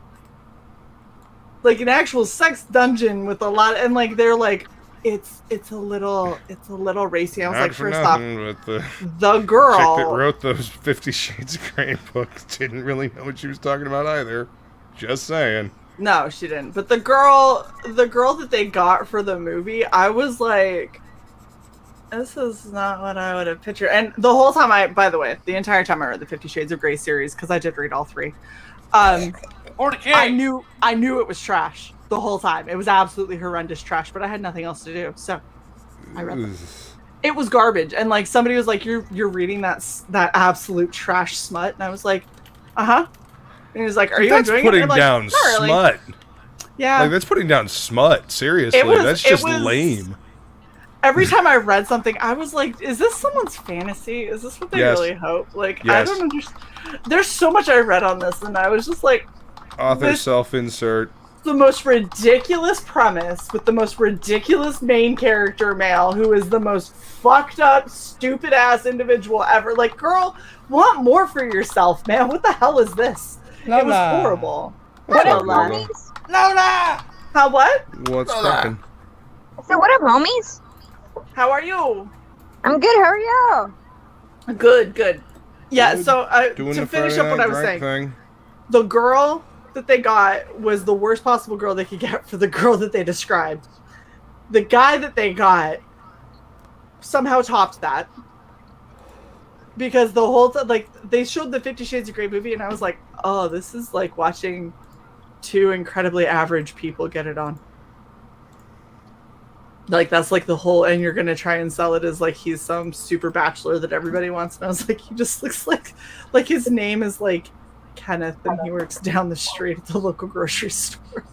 an actual sex dungeon with a lot, and, like, they're like, it's a little racy. I was like, first off, the girl... chick that wrote those 50 Shades of Grey books didn't really know what she was talking about either. Just saying. No, she didn't. But the girl that they got for the movie, I was like... This is not what I would have pictured. And the whole time by the way, the entire time I read the 50 Shades of Grey series, because I did read all three, I knew it was trash the whole time. It was absolutely horrendous trash, but I had nothing else to do, so I read them. It was garbage, and like somebody was like, "You're reading that absolute trash smut," and I was like, "Uh-huh." And he was like, "Are you enjoying it?" That's putting down smut. Yeah, like that's putting down smut. Seriously, that's just lame. Every time I read something, I was like, is this someone's fantasy? Is this what they really hope? Like, I don't understand. There's so much I read on this, and I was just like... Author self-insert. The most ridiculous premise with the most ridiculous main character male who is the most fucked up, stupid-ass individual ever. Like, girl, want more for yourself, man. What the hell is this? Lola. It was horrible. What up, homies? Lola! How what? What's cracking? So what up, homies? How are you? I'm good. How are y'all? Good. Yeah, Good. so to finish up what I was saying, the girl that they got was the worst possible girl they could get for the girl that they described. The guy that they got somehow topped that. Because the whole time, like, they showed the 50 Shades of Grey movie, and I was like, oh, this is like watching two incredibly average people get it on. Like, that's like the whole, and you're going to try and sell it as like he's some super bachelor that everybody wants. And I was like, he just looks like his name is like Kenneth and he works down the street at the local grocery store.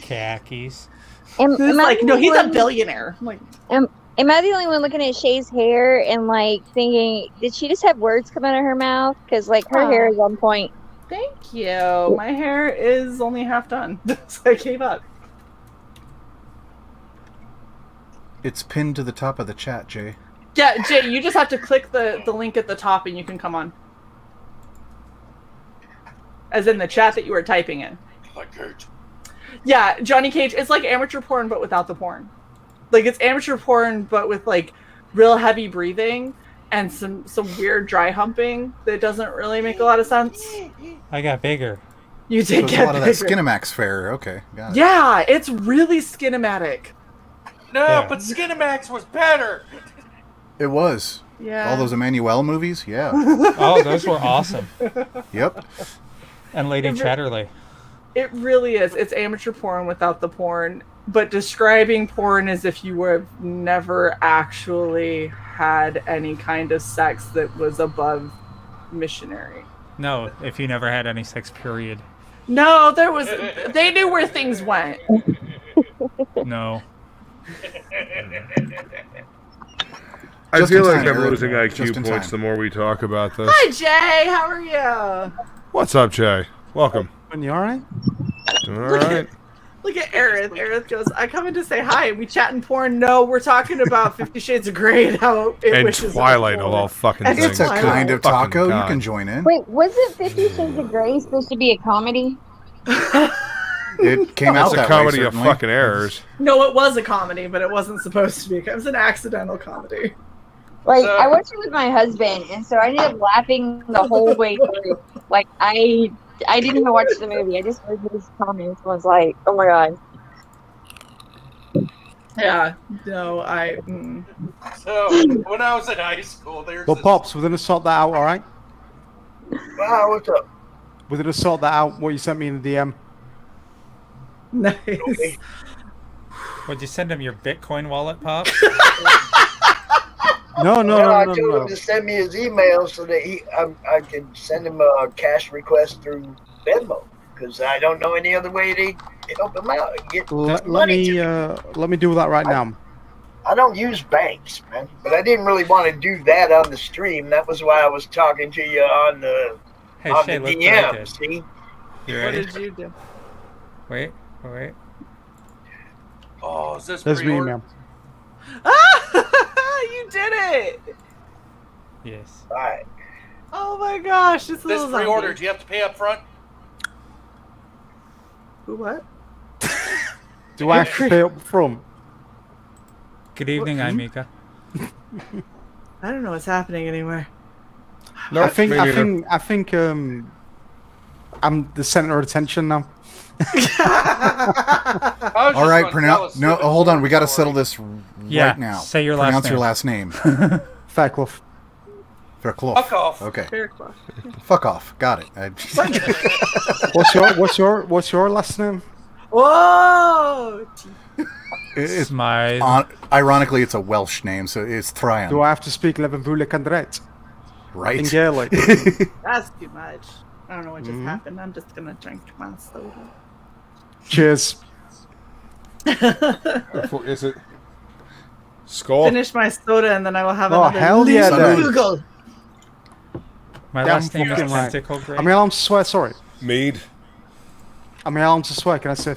Khakis. He's like, no, he's a billionaire. I'm like, am I the only one looking at Shae's hair and like thinking, did she just have words come out of her mouth? Because like her hair is on point. Thank you. My hair is only half done. So I gave up. It's pinned to the top of the chat, Jay. Yeah, Jay, you just have to click the link at the top and you can come on. As in the chat that you were typing in. Like Cage. Yeah, Johnny Cage. It's like amateur porn, but without the porn. Like, it's amateur porn, but with, like, real heavy breathing and some weird dry humping that doesn't really make a lot of sense. I got bigger. You So did it's a get lot of bigger. that Skinamax fare. Okay, got it. Yeah, it's really skinematic. No, Yeah. but Skinamax was better. It was. Yeah. All those Emmanuel movies? Yeah. Oh, those were awesome. Yep. And Lady Chatterley. It really is. It's amateur porn without the porn, but describing porn as if you have never actually had any kind of sex that was above missionary. No, if you never had any sex, period. No, they knew where things went. No. I Just feel in like time, I'm Eric. losing Just IQ in points time. the more we talk about this. Hi, Jay. How are you? What's up, Jay? Welcome. You all right? Doing all right. Look at Aerith. Aerith goes, I come in to say hi. We chatting porn. No, we're talking about 50 Shades of Grey and how it And wishes it was Twilight of porn. all fucking And things. It's a Twilight. kind of Fucking taco. You God. can join in. Wait, wasn't 50 Shades of Grey supposed to be a comedy? It came out It's a that comedy way, of certainly. fucking errors. No, it was a comedy, but it wasn't supposed to be. It was an accidental comedy. Like, So- I watched it with my husband, and so I ended up laughing the whole way through. Like, I didn't even watch the movie. I just heard his comments and was like, oh my god. Yeah. No, So when I was in high school, there's Well, this- Pops, we're going to sort that out, all right? Wow, what's up? We're going to sort that out, what you sent me in the DM. Nice. Okay. Would you send him your Bitcoin wallet, Pop? No, I told him to send me his email so that I can send him a cash request through Venmo, because I don't know any other way to help him out and get Let money me to let me do that right now. I don't use banks, man, but I didn't really want to do that on the stream. That was why I was talking to you on the Hey, on Shae, the look what I DM. did. See, You What ready? did you do? Wait. Oh, is this There's me pre-order? email. You did it! Yes. all right. Oh my gosh, it's a This little pre-order, zombie. do you have to pay up front? Who, what? Do I have to pay up front? Good evening, Imika. I don't know what's happening anyway. No, I think I'm the center of attention now. All right, pronounce. No, hold on. We got to settle this Yeah, right now. say your last Pronounce name. your last name. Fairclough. Fairclough. Fuck off. Okay. Very close. Fuck off. Got it. What's your last name? Whoa! It's Smythe. ironically, it's a Welsh name, so it's Tryon. Do I have to speak Levenvulik and right? Right. In Gaelic. That's too much. I don't know what just happened. I'm just gonna drink my soda. Cheers. Is it Skull? Finish my soda and then I will have Oh, another hell yeah, Lugal. then. Lugal. My Yeah, last I'm name is fucking right. Tentacle Grey. Am I allowed to swear? Sorry. Mead. Am I allowed to swear? Can I say?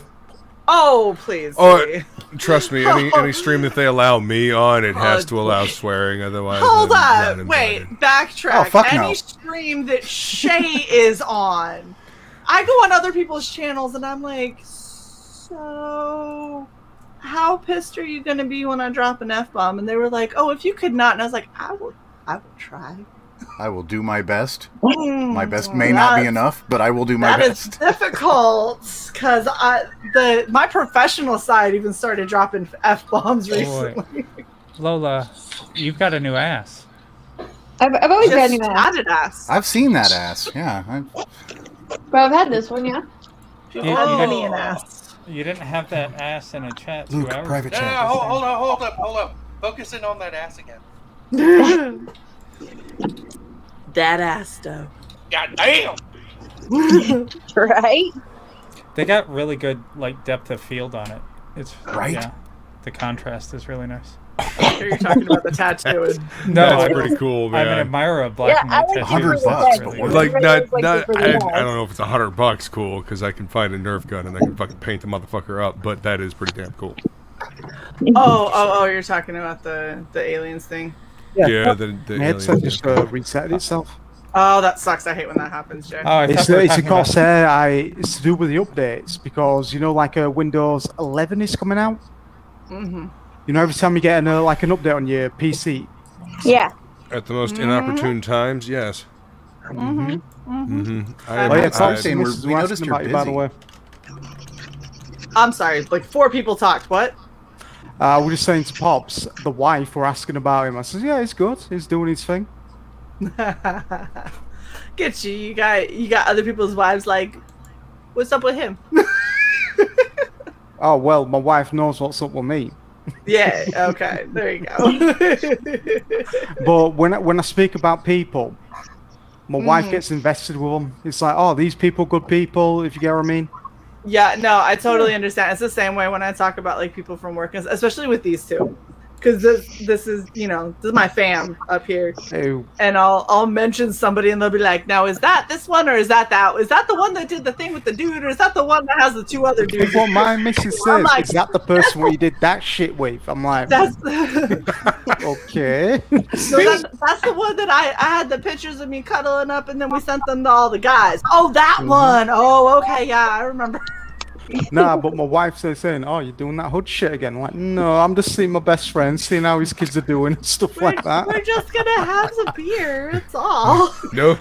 Oh, please. Oh, Lee. trust me. Any stream that they allow me on, it has to allow swearing. Otherwise, Hold I'm up. not Wait. invited. Backtrack. Oh, fuck Any no. stream that Shae is on, I go on other people's channels and I'm like, so how pissed are you gonna be when I drop an F-bomb? And they were like, oh, if you could not. And I was like, I will try. I will do my best. My best may not be enough, but I will do my That is best. difficult because my professional side even started dropping F-bombs recently. Lola, you've got a new ass. I've always got Just new ass. added ass. I've seen that ass. Yeah. But I've had this one, yeah. You, Oh, you money and didn't, ass. you didn't have that ass in a chat Luke, 2 hours private ago. No, chat. hold up. Focusing on that ass again. That ass though. God damn! Right? They got really good depth of field on it. It's Right? Yeah, the contrast is really nice. You're talking about the tattoo. No, That's I'm, pretty cool, I'm an man. admirer of black and white I like tattoos. $100 That's but really worth good. it. Like Like not super I nice. don't know if it's $100 cool because I can find a Nerf gun and I can fucking paint the motherfucker up, but that is pretty damn cool. Oh, you're talking about the aliens thing. Yeah, the My headset alien, just yeah. reset itself. Oh, that sucks. I hate when that happens, Jay. Oh, I It's thought we were it's talking because about- it's to do with the updates because Windows 11 is coming out. Mm-hmm. You know, every time you get like an update on your PC. Yeah. At the most inopportune times, yes. Mm-hmm. Oh yeah, Tom's saying we noticed you're busy. By the way. I'm sorry, like 4 people talked. What? We're just saying to Pops, the wife, were asking about him. I said, yeah, he's good. He's doing his thing. Get you. You got other people's wives like, what's up with him? Oh well, my wife knows what's up with me. Yeah. Okay. There you go. But when I speak about people, my wife gets invested with them. It's like, oh, these people, good people. If you get what I mean. Yeah, no, I totally understand. It's the same way when I talk about like people from work, especially with these two, because this is this is my fam up here, and I'll mention somebody and they'll be like, now is that this one or is that the one that did the thing with the dude or is that the one that has the 2 other dudes? What my missus says, like, is that the person where you did that shit with? I'm like, that's okay. So that's the one that I had the pictures of me cuddling up and then we sent them to all the guys. Oh, that one. Oh, okay, yeah, I remember. Nah, but my wife's saying, oh, you're doing that hood shit again. I'm like, no, I'm just seeing my best friend, seeing how his kids are doing and stuff like that. We're just gonna have some beer, that's all. No,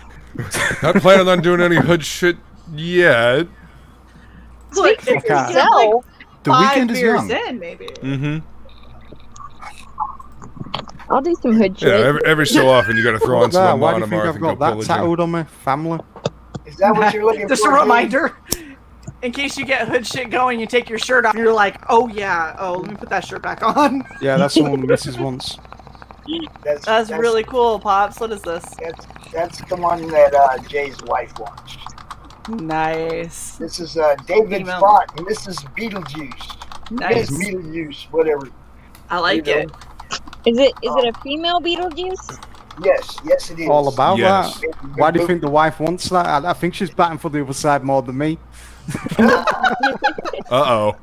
not planning on doing any hood shit yet. Look, Speak for yourself. The weekend is young. In, maybe. Mm-hmm. I'll do some hood shit. Yeah, every so often you got to throw on some why do you think Monomarth I've and go got pull that the tattooed on my family? Is that what you're looking for? Just a reminder. In case you get hood shit going, you take your shirt off and you're like, oh yeah, let me put that shirt back on. Yeah, that's the one Mrs. wants. That's really cool, Pops. What is this? That's the one that Jay's wife wants. Nice. This is David Font, and this is Beetlejuice. Nice. Miss Beetlejuice, whatever. I like it. Is it a female Beetlejuice? Yes it is. All about Yes. that. Why do you think the wife wants that? I think she's batting for the other side more than me. Uh-oh.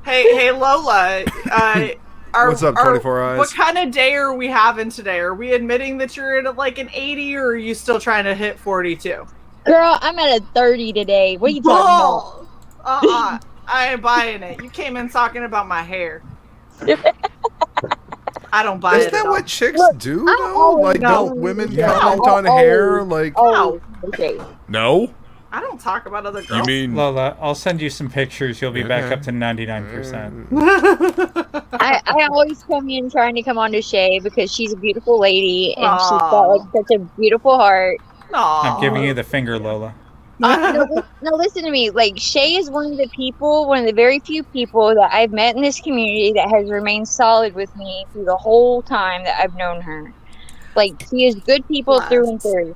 Hey Lola. What's up, 24 Eyes? What kind of day are we having today? Are we admitting that you're at like an 80 or are you still trying to hit 42? Girl, I'm at a 30 today. What are you talking about? I ain't buying it. You came in talking about my hair. I don't buy it. Is that what chicks do, I though? always Like, know. don't women Yeah. comment on hair? Like, Oh, okay. no? I don't talk about other You girls. mean... Lola, I'll send you some pictures. You'll be back up to 99%. I always come in trying to come on to Shae because she's a beautiful lady and she's Aw. got like such a beautiful heart. I'm giving you the finger, Lola. No, listen to me. Like, Shae is one of the very few people that I've met in this community that has remained solid with me through the whole time that I've known her. Like, she is good people through and through.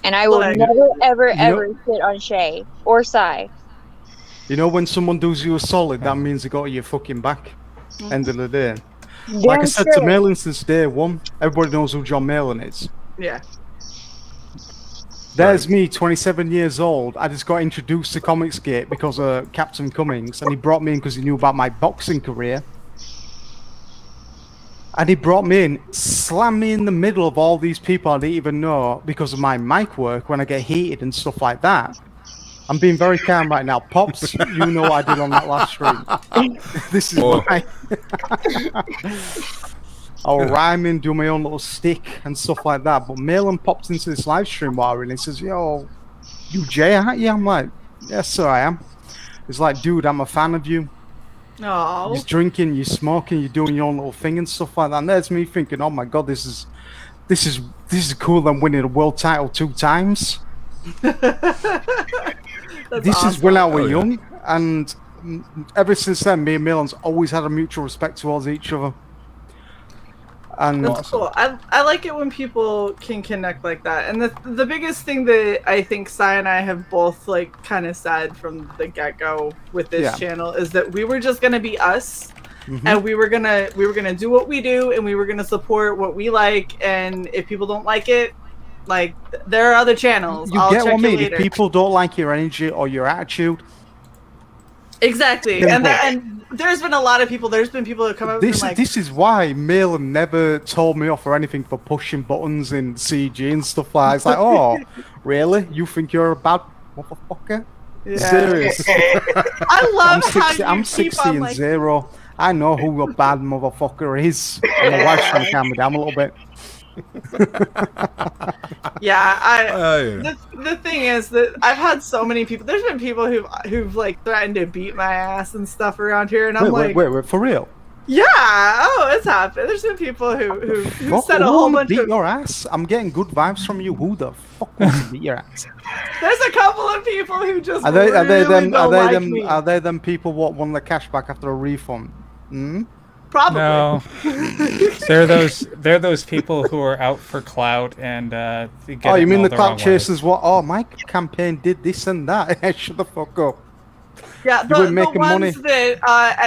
And I will never, ever, ever shit on Shae or CY. You know, when someone does you a solid, that means they got your fucking back. End of the day. Damn Like I said to straight. Malin since day one, everybody knows who John Malin is. Yeah. There's me, 27 years old. I just got introduced to Comicsgate because of Captain Cummings, and he brought me in because he knew about my boxing career. And he brought me in, slammed me in the middle of all these people I didn't even know because of my mic work when I get heated and stuff like that. I'm being very calm right now. Pops, you know what I did on that last stream. This is why. I'll rhyme and do my own little stick and stuff like that. But Malin popped into this live stream while and he says, yo, you Jay, aren't you? I'm like, yes, sir, I am. He's like, dude, I'm a fan of you. Oh. You're drinking, you're smoking, you're doing your own little thing and stuff like that. And there's me thinking, oh my god, this is cool. I'm winning a world title 2 times. This is when I was young, and ever since then, me and Malin's always had a mutual respect towards each other. And That's cool. I like it when people can connect like that. And the biggest thing that I think CY and I have both like kind of said from the get-go with this channel is that we were just gonna be us, and we were gonna do what we do, and we were gonna support what we like. And if people don't like it, like there are other channels. You get what I mean? If people don't like your energy or your attitude, exactly. And there's been a lot of people. There's been people that come up and like, this is why Malin never told me off or anything for pushing buttons in CG and stuff like that. It's like, oh, really? You think you're a bad motherfucker? Yeah. Serious. I love how you I'm keep 60 on, and like, 0. I know who a bad motherfucker is. And my wife's trying to calm me down a little bit. Yeah, the thing is that I've had so many people. There's been people who've like threatened to beat my ass and stuff around here, and I'm wait, for real? Yeah, it's happened. There's been people who said a who whole wanna bunch beat of. your ass? I'm getting good vibes from you. Who the fuck wants to beat your ass? There's a couple of people who just Are they like them me. are they them people what won the cash back after a refund? Hmm? Probably. No, they're those people who are out for clout and they get Oh, you it mean all the the clout wrong way. chasers? What? Oh, my campaign did this and that. Shut the fuck up. Yeah, You the weren't making ones money. that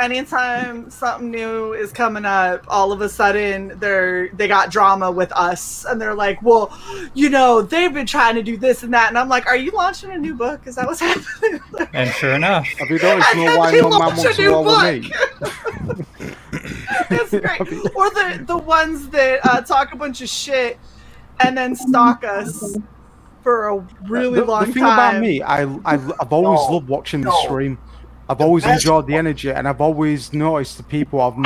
anytime something new is coming up, all of a sudden they got drama with us, and they're like, well, they've been trying to do this and that, and I'm like, are you launching a new book? Is that what's happening? And sure enough, Have you noticed no why no man wants to war with me? It's great. Or the ones that talk a bunch of shit and then stalk us for a really long time. The thing about me, I've always loved watching the stream. I've always enjoyed the energy, and I've always noticed the people I've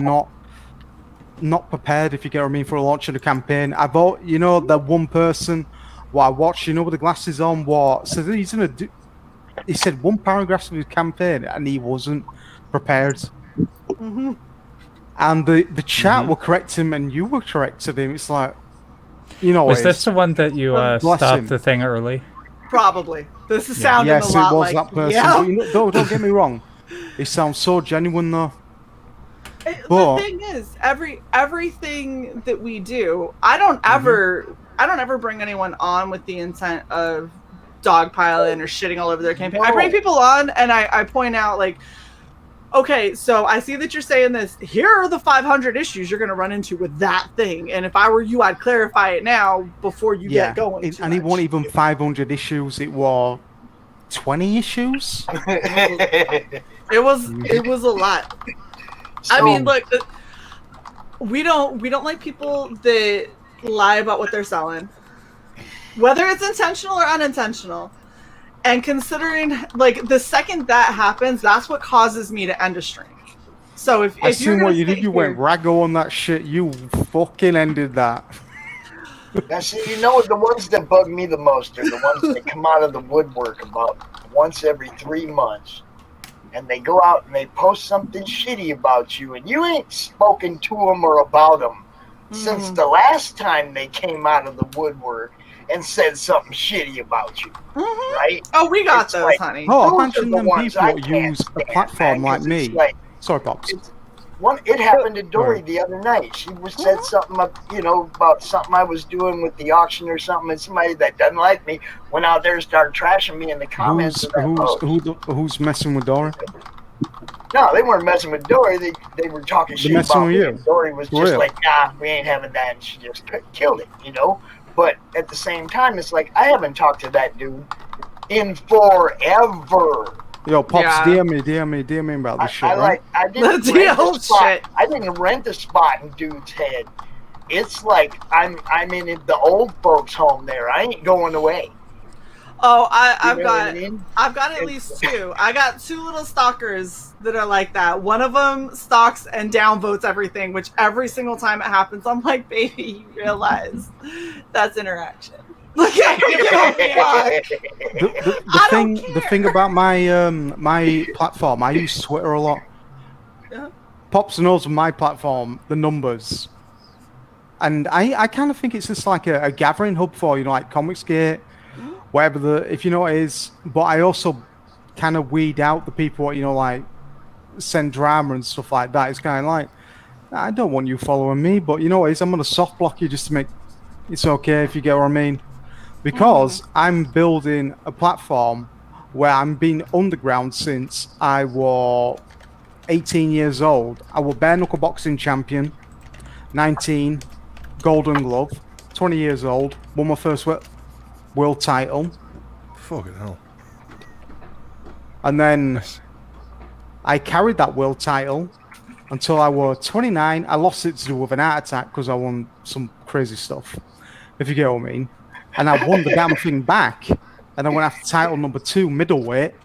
not prepared, if you get what I mean, for a launch of the campaign. That one person what I watched, with the glasses on, so he's gonna do. He said one paragraph of his campaign, and he wasn't prepared. Mm-hmm. And the chat will correct him, and you were corrected him. It's like, was this the one that you bless stopped him. the thing early? Probably. This is sounding Yes, a lot it was like that person. yeah. But don't get me wrong. It sounds so genuine, though. The thing is, everything that we do, I don't ever bring anyone on with the intent of dogpiling or shitting all over their campaign. I bring people on and I point out, like, okay, so I see that you're saying this. Here are the 500 issues you're going to run into with that thing. And if I were you, I'd clarify it now before you get going. It wasn't even 500 issues. It was 20 issues. It was a lot. I mean, look, we don't like people that lie about what they're selling, whether it's intentional or unintentional. And considering, like, the second that happens, that's what causes me to end a stream. So if I you're seen what you did, you went raggo on that shit. You fucking ended that. Now, see, the ones that bug me the most are the ones that come out of the woodwork about once every 3 months. And they go out and they post something shitty about you, and you ain't spoken to them or about them since the last time they came out of the woodwork and said something shitty about you, right? Oh, we got those, honey. Oh, imagine them people that use a platform like me. Sorry, Pops. It happened to Dory the other night. She said something, about something I was doing with the auction or something, and somebody that doesn't like me went out there and started trashing me in the comments. Who's messing with Dory? No, they weren't messing with Dory. They were talking shit messing about with me. you? And Dory was For just real? like, nah, we ain't having that, and she just killed it, But at the same time, it's like, I haven't talked to that dude in forever. Yo, Pops, Yeah. DM me about this shit, I right? didn't The rent deal a spot. shit. I didn't rent a spot in dude's head. It's like I'm in the old folks' home there. I ain't going away. Oh, You know what I mean? I've got at least two. I got two little stalkers that are like that. One of them stalks and downvotes everything, which every single time it happens, I'm like, baby, you realize that's interaction. Look at The thing about my my platform, I use Twitter a lot. Yeah. Pops knows my platform, the numbers. And I kind of think it's just like a gathering hub for, like Comicsgate, whatever if you know what it is. But I also kind of weed out the people, like send drama and stuff like that. It's kind of like, I don't want you following me, but you know what it is, I'm going to soft block you just to make it's okay, if you get what I mean. Because I'm building a platform where I'm being underground since I was 18 years old. I was bare knuckle boxing champion, 19, golden glove, 20 years old, won my first world title. Fucking hell. And then I carried that world title until I was 29. I lost it to do with an heart attack because I won some crazy stuff, if you get what I mean. And I won the damn thing back. And I went after title number 2, middleweight,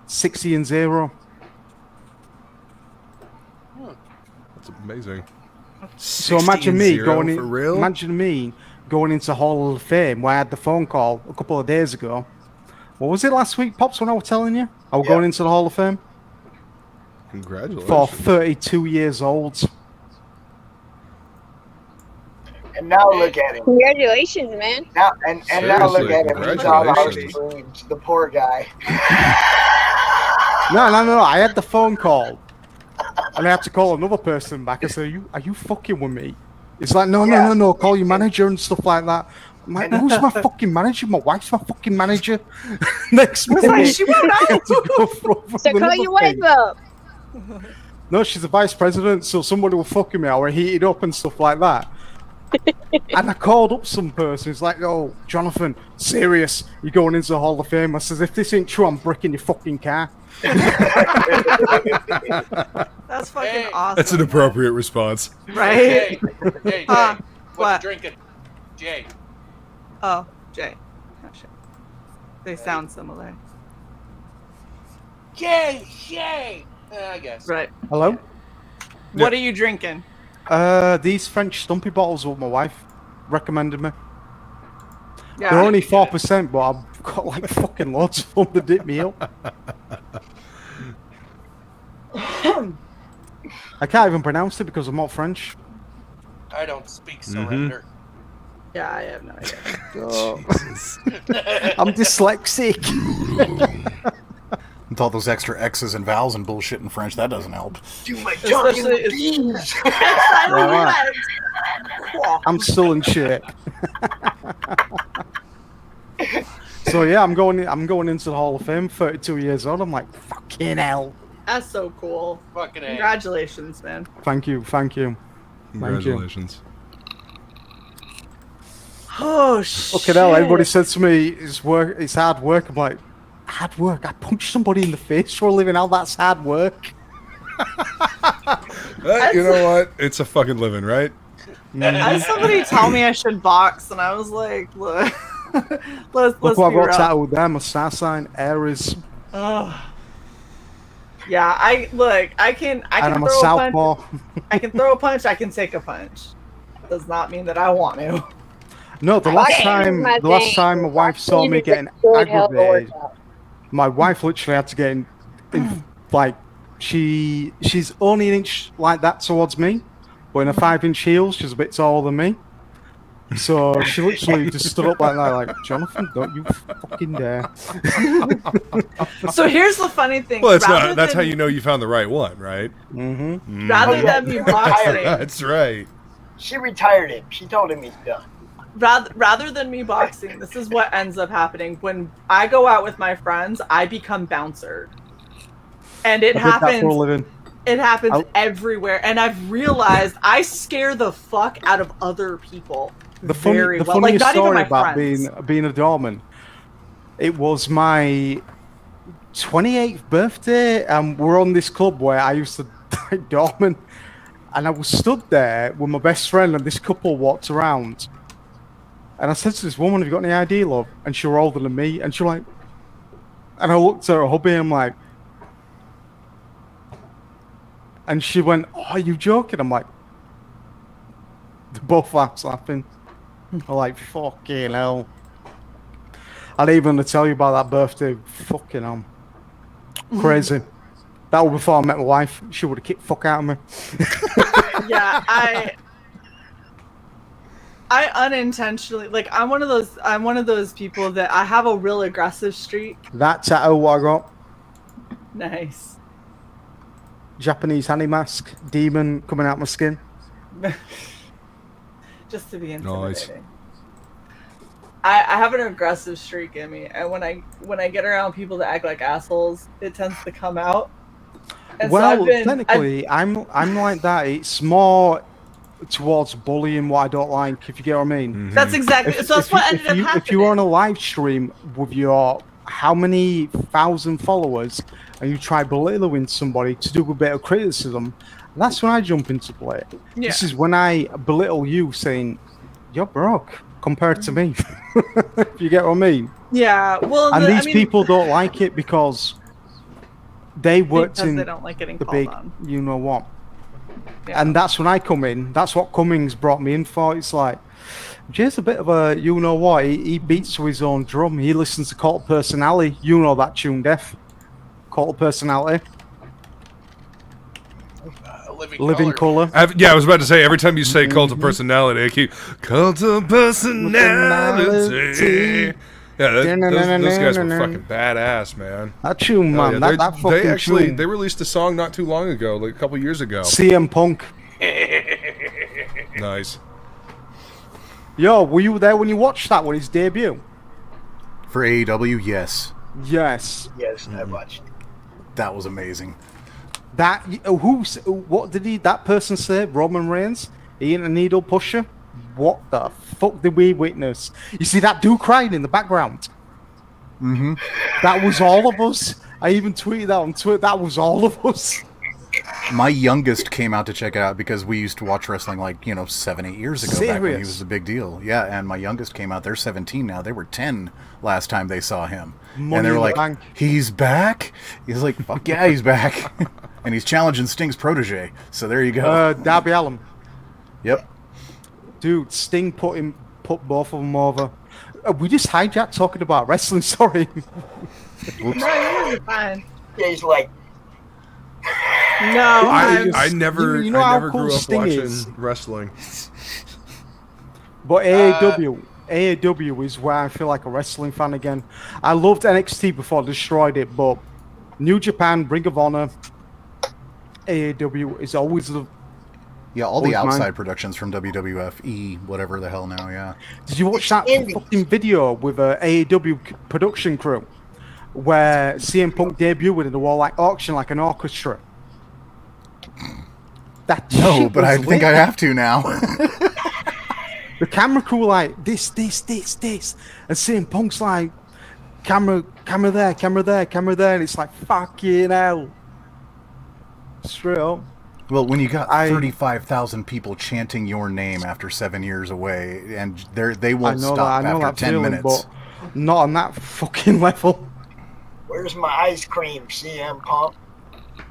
60-0. Amazing. So imagine me 16-0 going for real? Imagine me going into Hall of Fame where I had the phone call a couple of days ago. What was it last week, Pops, when I was telling you? I was going into the Hall of Fame Congratulations. for 32 years old. And now look at him. Congratulations, man. Now and now look Seriously, at him. He's on our congratulations. streams. The poor guy. No. I had the phone call, and I had to call another person back. I said, "Are you fucking with me?" It's like, no. Call your manager and stuff like that. I'm like, who's my fucking manager? My wife's my fucking manager. Next minute, she won't know. So call your wife up. No, she's the vice president, so somebody was fucking me. I were heated up and stuff like that. And I called up some person. He's like, "Oh, Jonathan, serious? You're going into the Hall of Fame?" I says, "If this ain't true, I'm bricking your fucking car." That's fucking awesome. That's an appropriate response. Right? Jay, Huh, what what? you drinking? Jay. Oh, Jay. Oh, shit. They sound similar. Jay. I guess. Right. Hello? What are you drinking? These French Stumpy bottles what my wife recommended me. Yeah. They're only 4%, but I've got like fucking loads of them to dip me up. I can't even pronounce it because I'm not French. I don't speak surrender. Yeah, I have no idea. Oh. I'm dyslexic. With all those extra X's and vowels and bullshit in French, that doesn't help. Do my talking Especially- beans. I'm still in shape. So yeah, I'm going into the Hall of Fame. 32 years old. I'm like, fucking hell. That's so cool. Fucking A. Congratulations, man. Thank you. Congratulations. Oh shit. Fucking hell. Everybody said to me, it's hard work. I'm like, hard work? I punched somebody in the face for a living. How that's hard work? You know what? It's a fucking living, right? I had somebody tell me I should box, and I was like, look, let's Look what I've be got real. tattooed there. My star sign, Aries. Ugh. Yeah, I can And I'm a throw a punch. southpaw. I can throw a punch. I can take a punch. Does not mean that I want to. No, the last time my wife saw me getting aggravated, my wife literally had to get in like she's only an inch like that towards me, but in a 5-inch heels, she's a bit taller than me. So she literally just stood up like that, like, Jonathan, don't you fucking dare. So here's the funny thing. Well, that's how you know you found the right one, right? Mm-hmm. Rather than me boxing, That's right. She retired him. She told him he's done. rather than me boxing, this is what ends up happening. When I go out with my friends, I become bouncer. And it happens. It happens everywhere. And I've realized I scare the fuck out of other people. The well. funniest not even story my about friends. being a doorman, it was my 28th birthday, and we're on this club where I used to doorman, and I was stood there with my best friend, and this couple walked around, and I said to this woman, "Have you got any ID, love?" And she was older than me, and she was like, and I looked at her hubby, and I'm like, and she went, "Oh, are you joking?" I'm like, they both laughing. I'm like, fucking hell. I didn't even tell you about that birthday. Fucking hell. Crazy. That was before I met my wife. She would have kicked the fuck out of me. Yeah, I unintentionally, like, I'm one of those people that I have a real aggressive streak. That tattoo what I got. Nice. Japanese honey mask. Demon coming out my skin. Just to be Nice. intimidating. I have an aggressive streak in me, and when I get around people that act like assholes, it tends to come out. And Well, so technically, I'm like that. It's more towards bullying what I don't like, if you get what I mean. That's exactly. So that's what ended up happening. If you're on a live stream with your how many thousand followers, and you try belittling somebody to do a bit of criticism, that's when I jump into play. Yeah. This is when I belittle you, saying you're broke compared to me. If you get what I mean. Yeah. Well, And these people don't like it because they worked Because in they don't like getting the called big, on. you know what. And that's when I come in. That's what Cummings brought me in for. It's like, Jay's a bit of a, you know what, he beats to his own drum. He listens to Cult of Personality. You know that tune, Def. Cult of Personality. Living Colour. Yeah, I was about to say, every time you say Cult of Personality, I keep, Cult of Personality. Yeah, those guys were fucking badass, man. That tune, man. Yeah, that fucking tune. They released a song not too long ago, like a couple years ago. CM Punk. Nice. Yo, were you there when you watched that when his debut? For AEW, yes. Yes. Yes, I watched. That was amazing. What did that person say? Roman Reigns? He ain't a needle pusher? What the fuck did we witness? You see that dude crying in the background? Mm-hmm. That was all of us. I even tweeted that on Twitter. That was all of us. My youngest came out to check it out because we used to watch wrestling 7, 8 years ago. Back when he was a big deal. Yeah, and my youngest came out. They're 17 now. They were 10 last time they saw him. And they were like, he's back? He's like, fuck yeah, he's back. And he's challenging Sting's protege. So there you go. Darby Allin. Yep. Dude, Sting put both of them over. We just hijacked talking about wrestling, sorry. No, you're fine. Yeah, he's like, no, I never grew up watching wrestling. But AEW is where I feel like a wrestling fan again. I loved NXT before I destroyed it, but New Japan, Ring of Honor, AEW is always the... Yeah, all the outside productions from WWF, whatever the hell now, yeah. Did you watch that fucking video with a AEW production crew where CM Punk debuted in the wall like auction like an orchestra? No, but I think I have to now. The camera crew like this, and CM Punk's like camera there, and it's like fucking hell. Straight up. Well, when you got 35,000 people chanting your name after 7 years away, and they won't stop after 10 minutes. But not on that fucking level. where's my ice cream, CM Punk? I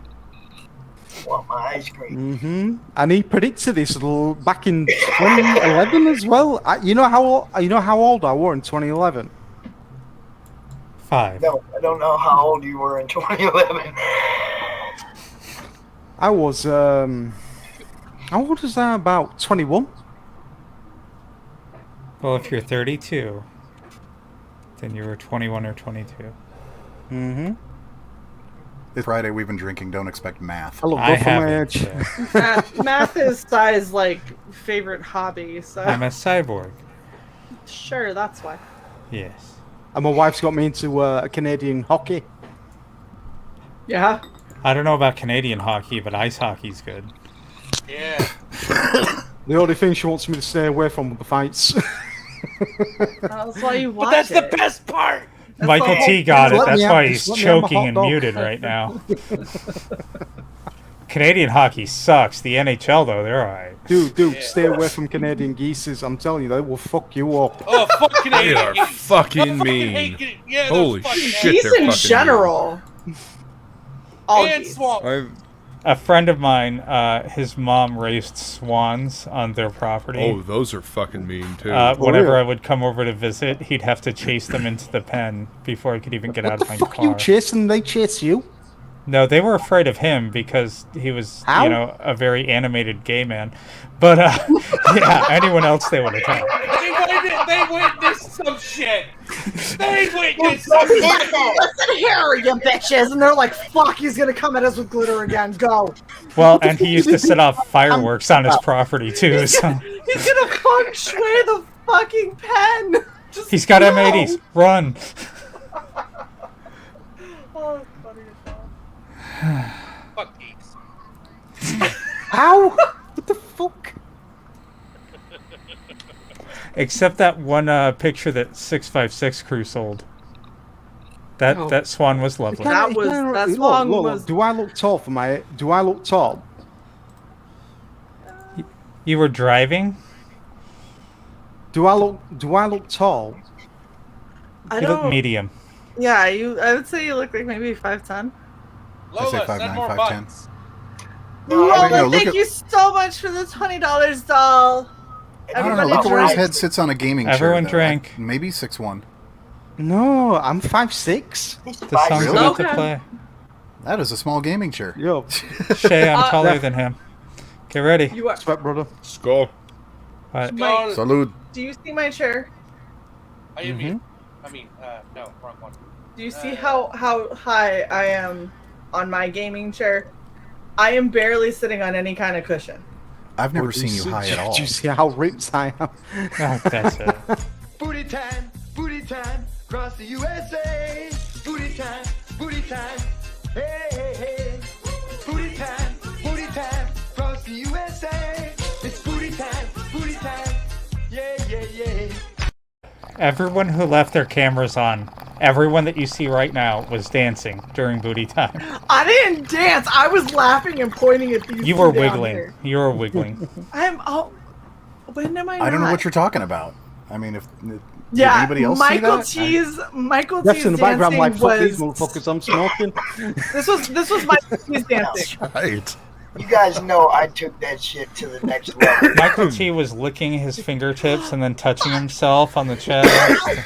want my ice cream. Mm-hmm. And he predicted this back in 2011 as well. You know how old I were in 2011? 5. No, I don't know how old you were in 2011. I was how old was I? About 21. Well, if you're 32, then you were 21 or 22. Mm-hmm. It's Friday. We've been drinking. Don't expect math. I look good for my age. Math is Cy's favorite hobby. So I'm a cyborg. Sure, that's why. Yes. And my wife's got me into Canadian hockey. Yeah. I don't know about Canadian hockey, but ice hockey's good. Yeah. The only thing she wants me to stay away from are the fights. That's why you watch But that's it. the best part. Michael T got it. That's why he's let me have my choking hot and dog. muted right now. Canadian hockey sucks. The NHL, though, they're alright. Dude, stay away from Canadian geeses. I'm telling you, they will fuck you up. Oh, fuck Canadian They are geese. fucking I mean. hate yeah, Holy those fucking shit, Geese they're in fucking general. All and geese. swamp. A friend of mine, his mom raised swans on their property. Oh, those are fucking mean too. Whenever I would come over to visit, he'd have to chase them into the pen before I could even get out of my car. What the fuck are you chasing? They chase you? No, they were afraid of him because he was, How? a very animated gay man. But, yeah, anyone else they would attack. They witnessed some shit. They witnessed some shit. Listen here, you bitches! And they're like, "Fuck, he's gonna come at us with glitter again. Go!" Well, and he used to set off fireworks on his property too. So He's gonna feng shui the fucking pen. Just he's got go. M80s. Run! Oh, it's funny as hell. Fuck geese. How? What the fuck? Except that one picture that 656 crew sold. That swan was lovely. That was that song was. Do I look tall for my? Do I look tall? You were driving? Do I look tall? I You look don't. medium. Yeah, I would say you look like maybe 5'10". I say Lola, 5'9", send more 5'10". buttons. Lola, thank you so much for the $20, doll. I don't know. Everybody Look at where his drank. head sits on a gaming chair. Everyone though. drank. Maybe 6'1". No, I'm 5'6". The song's about to play. That is a small gaming chair. Yo. Shae, I'm taller than him. Get ready. You are. Sweat, brother. Skull. What? Mike, Salud. do you see my chair? no, wrong one. Do you see how high I am on my gaming chair? I am barely sitting on any kind of cushion. I've never seen you high at all. Did you see how ripped I am? Oh, that's it. Booty time, across the USA. Booty time, hey, hey, hey. Booty time, across the USA. It's booty time, yeah, yeah, yeah. Everyone who left their cameras on, everyone that you see right now was dancing during booty time. I didn't dance. I was laughing and pointing at these. You were two down wiggling. here. You were wiggling. I'm. Oh, when am I? I don't know not? what you're talking about. I mean, if did Yeah, anybody else see Michael that? T's Michael That's T's in the background, like, dancing fuck these was. motherfuckers, I'm smoking. This was Michael T's dancing. Right. You guys know I took that shit to the next level. Michael T was licking his fingertips and then touching himself on the chest.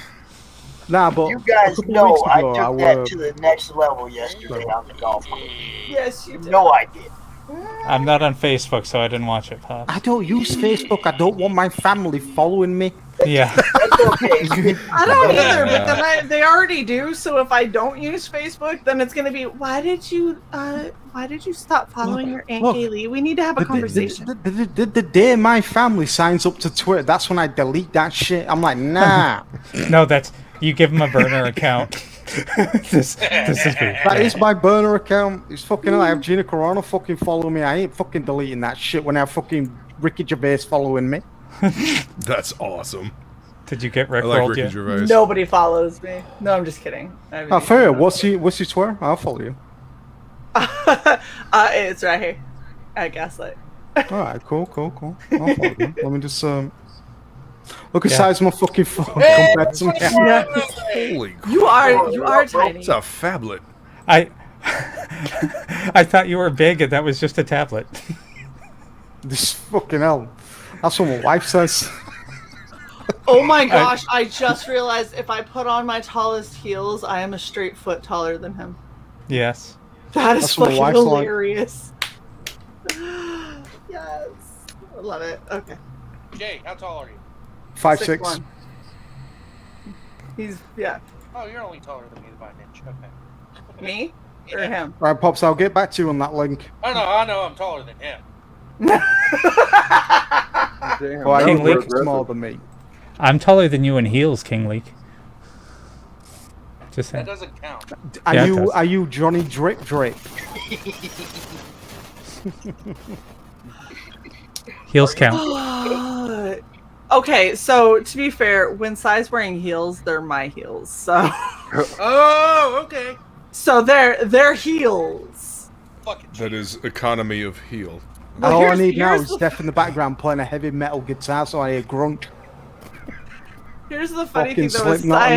Nah, but You guys a couple know weeks I ago, took that to the next level yesterday on the golf course. Yes, you did. No, I did. I'm not on Facebook, so I didn't watch it, Pop. I don't use Facebook. I don't want my family following me. Yeah. That's okay. I don't either, but then they already do. So if I don't use Facebook, then it's gonna be why did you stop following your Aunt Look, Kaylee? We need to have a conversation. The day my family signs up to Twitter, that's when I delete that shit. I'm like, nah. No, that's you give him a burner account. this is me. That is my burner account. It's fucking. I have Gina Carano fucking following me. I ain't fucking deleting that shit when I have fucking Ricky Gervais following me. That's awesome. Did you get I like rickrolled Ricky yet? Gervais. Nobody follows me. No, I'm just kidding. Oh, fair. What's your Twitter? I'll follow you. It's right here. I Gaslight. All right, cool. I'll follow you. Let me just look at size of my fucking phone compared to me. Holy crap. You are tiny. It's a phablet. I thought you were big, and that was just a tablet. This fucking hell. That's what my wife says. Oh my gosh! I just realized if I put on my tallest heels, I am a straight foot taller than him. Yes. That is That's what my fucking wife's like. hilarious. Yes, I love it. Okay. Jay, how tall are you? 5'6". 6'1". He's Oh, you're only taller than me by an inch. Okay. Me or him? Right, Pops, I'll get back to you on that link. I know I'm taller than him. Oh, I King know Leak. Rick's smaller than me. I'm taller than you in heels, King Leak. Just saying. That doesn't count. Are you Johnny Drip? Heels count. Okay, so to be fair, when Cy's wearing heels, they're my heels. So Oh, okay. so they're heels. Fucking That is economy of heel. But All I here's- need now here's is the- Steph in the background playing a heavy metal guitar so I hear grunt. Here's the funny Fucking thing though, is Slipknot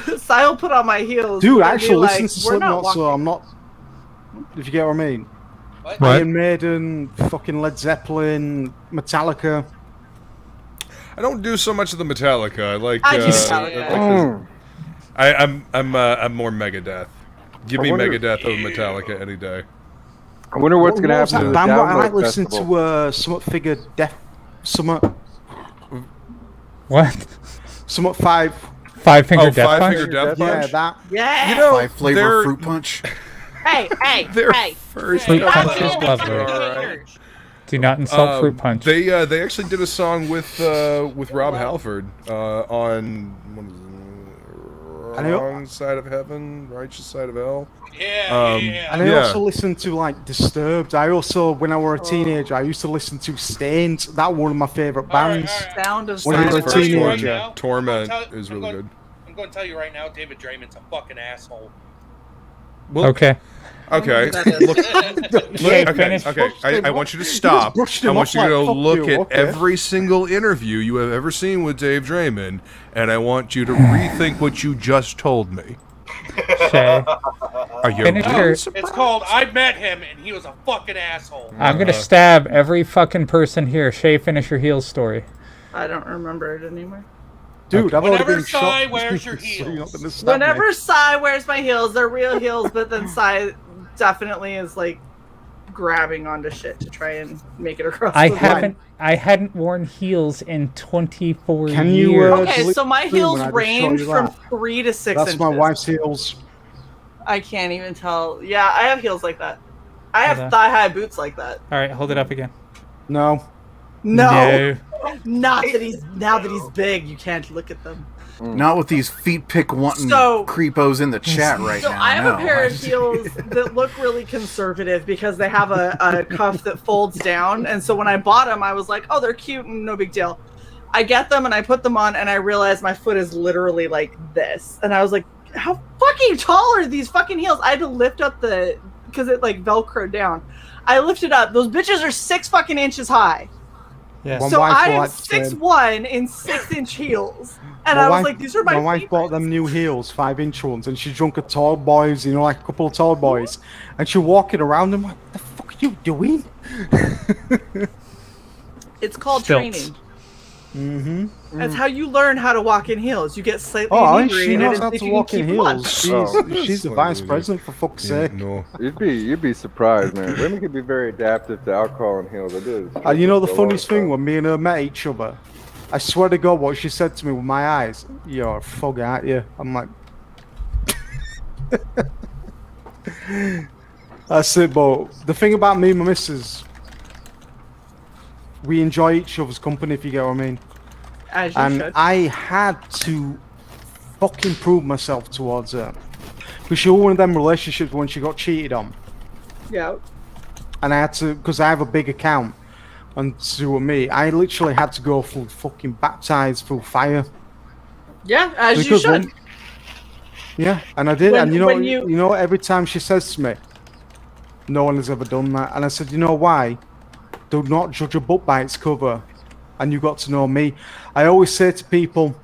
and Cy will put on my heels. Dude, and I be actually like, listen to "We're not Slipknot, so walking." I'm not. If you get what I mean. What? Iron Maiden, fucking Led Zeppelin, Metallica. I don't do so much of the Metallica. I like. I do I Metallica. like I'm more Megadeth. Give me wonder- Megadeth over Metallica any day. I wonder what's going to What was happen to that the band? I like Download listening Festival. to Summit Figure Death. Summit. What? Summit 5. Five Finger Death Five Punch? Finger Death Yeah, Punch. that. Yeah. You know, 5 flavor their- fruit punch. Hey, Their hey. first Fruit couple Punch is albums lovely. are alright. Do not insult Fruit Punch. They actually did a song with Rob Halford on what is it, Wrong Side of Heaven, Righteous Side of Hell. Yeah, And I also listen to like Disturbed. I also, when I was a teenager, I used to listen to Stains. That was one of my favorite bands. Sound of When you were a Silence. teenager. Torment is really good. I'm going to tell you right now, David Draymond's a fucking asshole. Well, Okay. Okay. That is- Okay. I want you to stop. brushed I him want off you to go like, fuck look you, at okay. every single interview you have ever seen with Dave Draymond, and I want you to rethink what you just told me. Shae. Are you Finish really your- surprised? It's called I Met Him and he was a fucking asshole. I'm gonna stab every fucking person here. Shae, finish your heels story. I don't remember it anymore. Dude, I've already Whenever been Cy shot. wears your So you're not heels. gonna stab me. Whenever Cy wears my heels, they're real heels, but then Cy definitely is like grabbing onto shit to try and make it across the line. I hadn't worn heels in 24 Can years. you, Okay, so my heels when I just range showed you from that? 3 to 6 That's inches. my wife's heels. I can't even tell. Yeah, I have heels like that. I have Hold on. thigh-high boots like that. All right, hold it up again. No. No. Not that he's now that he's big, you can't look at them. Not with these feet pick wanting So- creepos in the chat right So now. I have no. a pair of heels that look really conservative because they have a cuff that folds down, and so when I bought them, I was like, "Oh, they're cute and no big deal." I get them and I put them on, and I realized my foot is literally like this, and I was like, "How fucking tall are these fucking heels?" I had to lift up because it like velcroed down. I lifted up; those bitches are 6 fucking inches high. Yeah. So I am 6'1" in 6-inch heels, and I was like, "These are my wife feet." bought them new heels, 5-inch ones, and she drunk a tall boys, like a couple of tall boys, and she walking around them like, "What the fuck are you doing?" It's called Stilts. training. Mm-hmm. That's how you learn how to walk in heels. You get slightly Oh, inebriated she knows and how think to you can walk in keep one. heels. She's the vice president, for fuck's sake. No. You'd be surprised, man. Women can be very adaptive to alcohol and heels. I did. And you know the funniest thing, when me and her met each other, I swear to God, what she said to me with my eyes, "You're a fug, aren't you?" I'm like, that's it. But the thing about me and my missus, we enjoy each other's company, if you get what I mean. As you And should. I had to fucking prove myself towards her. Because she was one of them relationships when she got cheated on. Yeah. And I had to, because I have a big account, and to me, I literally had to go through fucking baptized through fire. Yeah, as you Because should. Yeah, and I did. When- And when you know, every time she says to me, "No one has ever done that," and I said, "You know why? Do not judge a book by its cover." And you got to know me. I always say to people,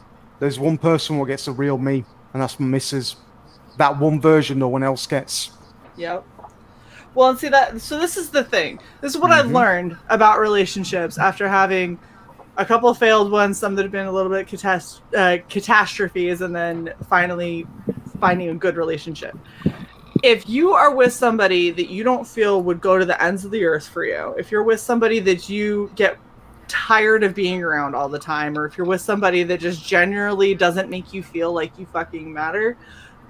there's one person who gets the real me, and that's my missus. That one version no one else gets. Yep. Well, and see that. So this is the thing. This is what I've Mhm. learned about relationships after having a couple of failed ones, some that have been a little bit catastrophes, and then finally finding a good relationship. If you are with somebody that you don't feel would go to the ends of the earth for you, if you're with somebody that you get tired of being around all the time, or if you're with somebody that just generally doesn't make you feel like you fucking matter,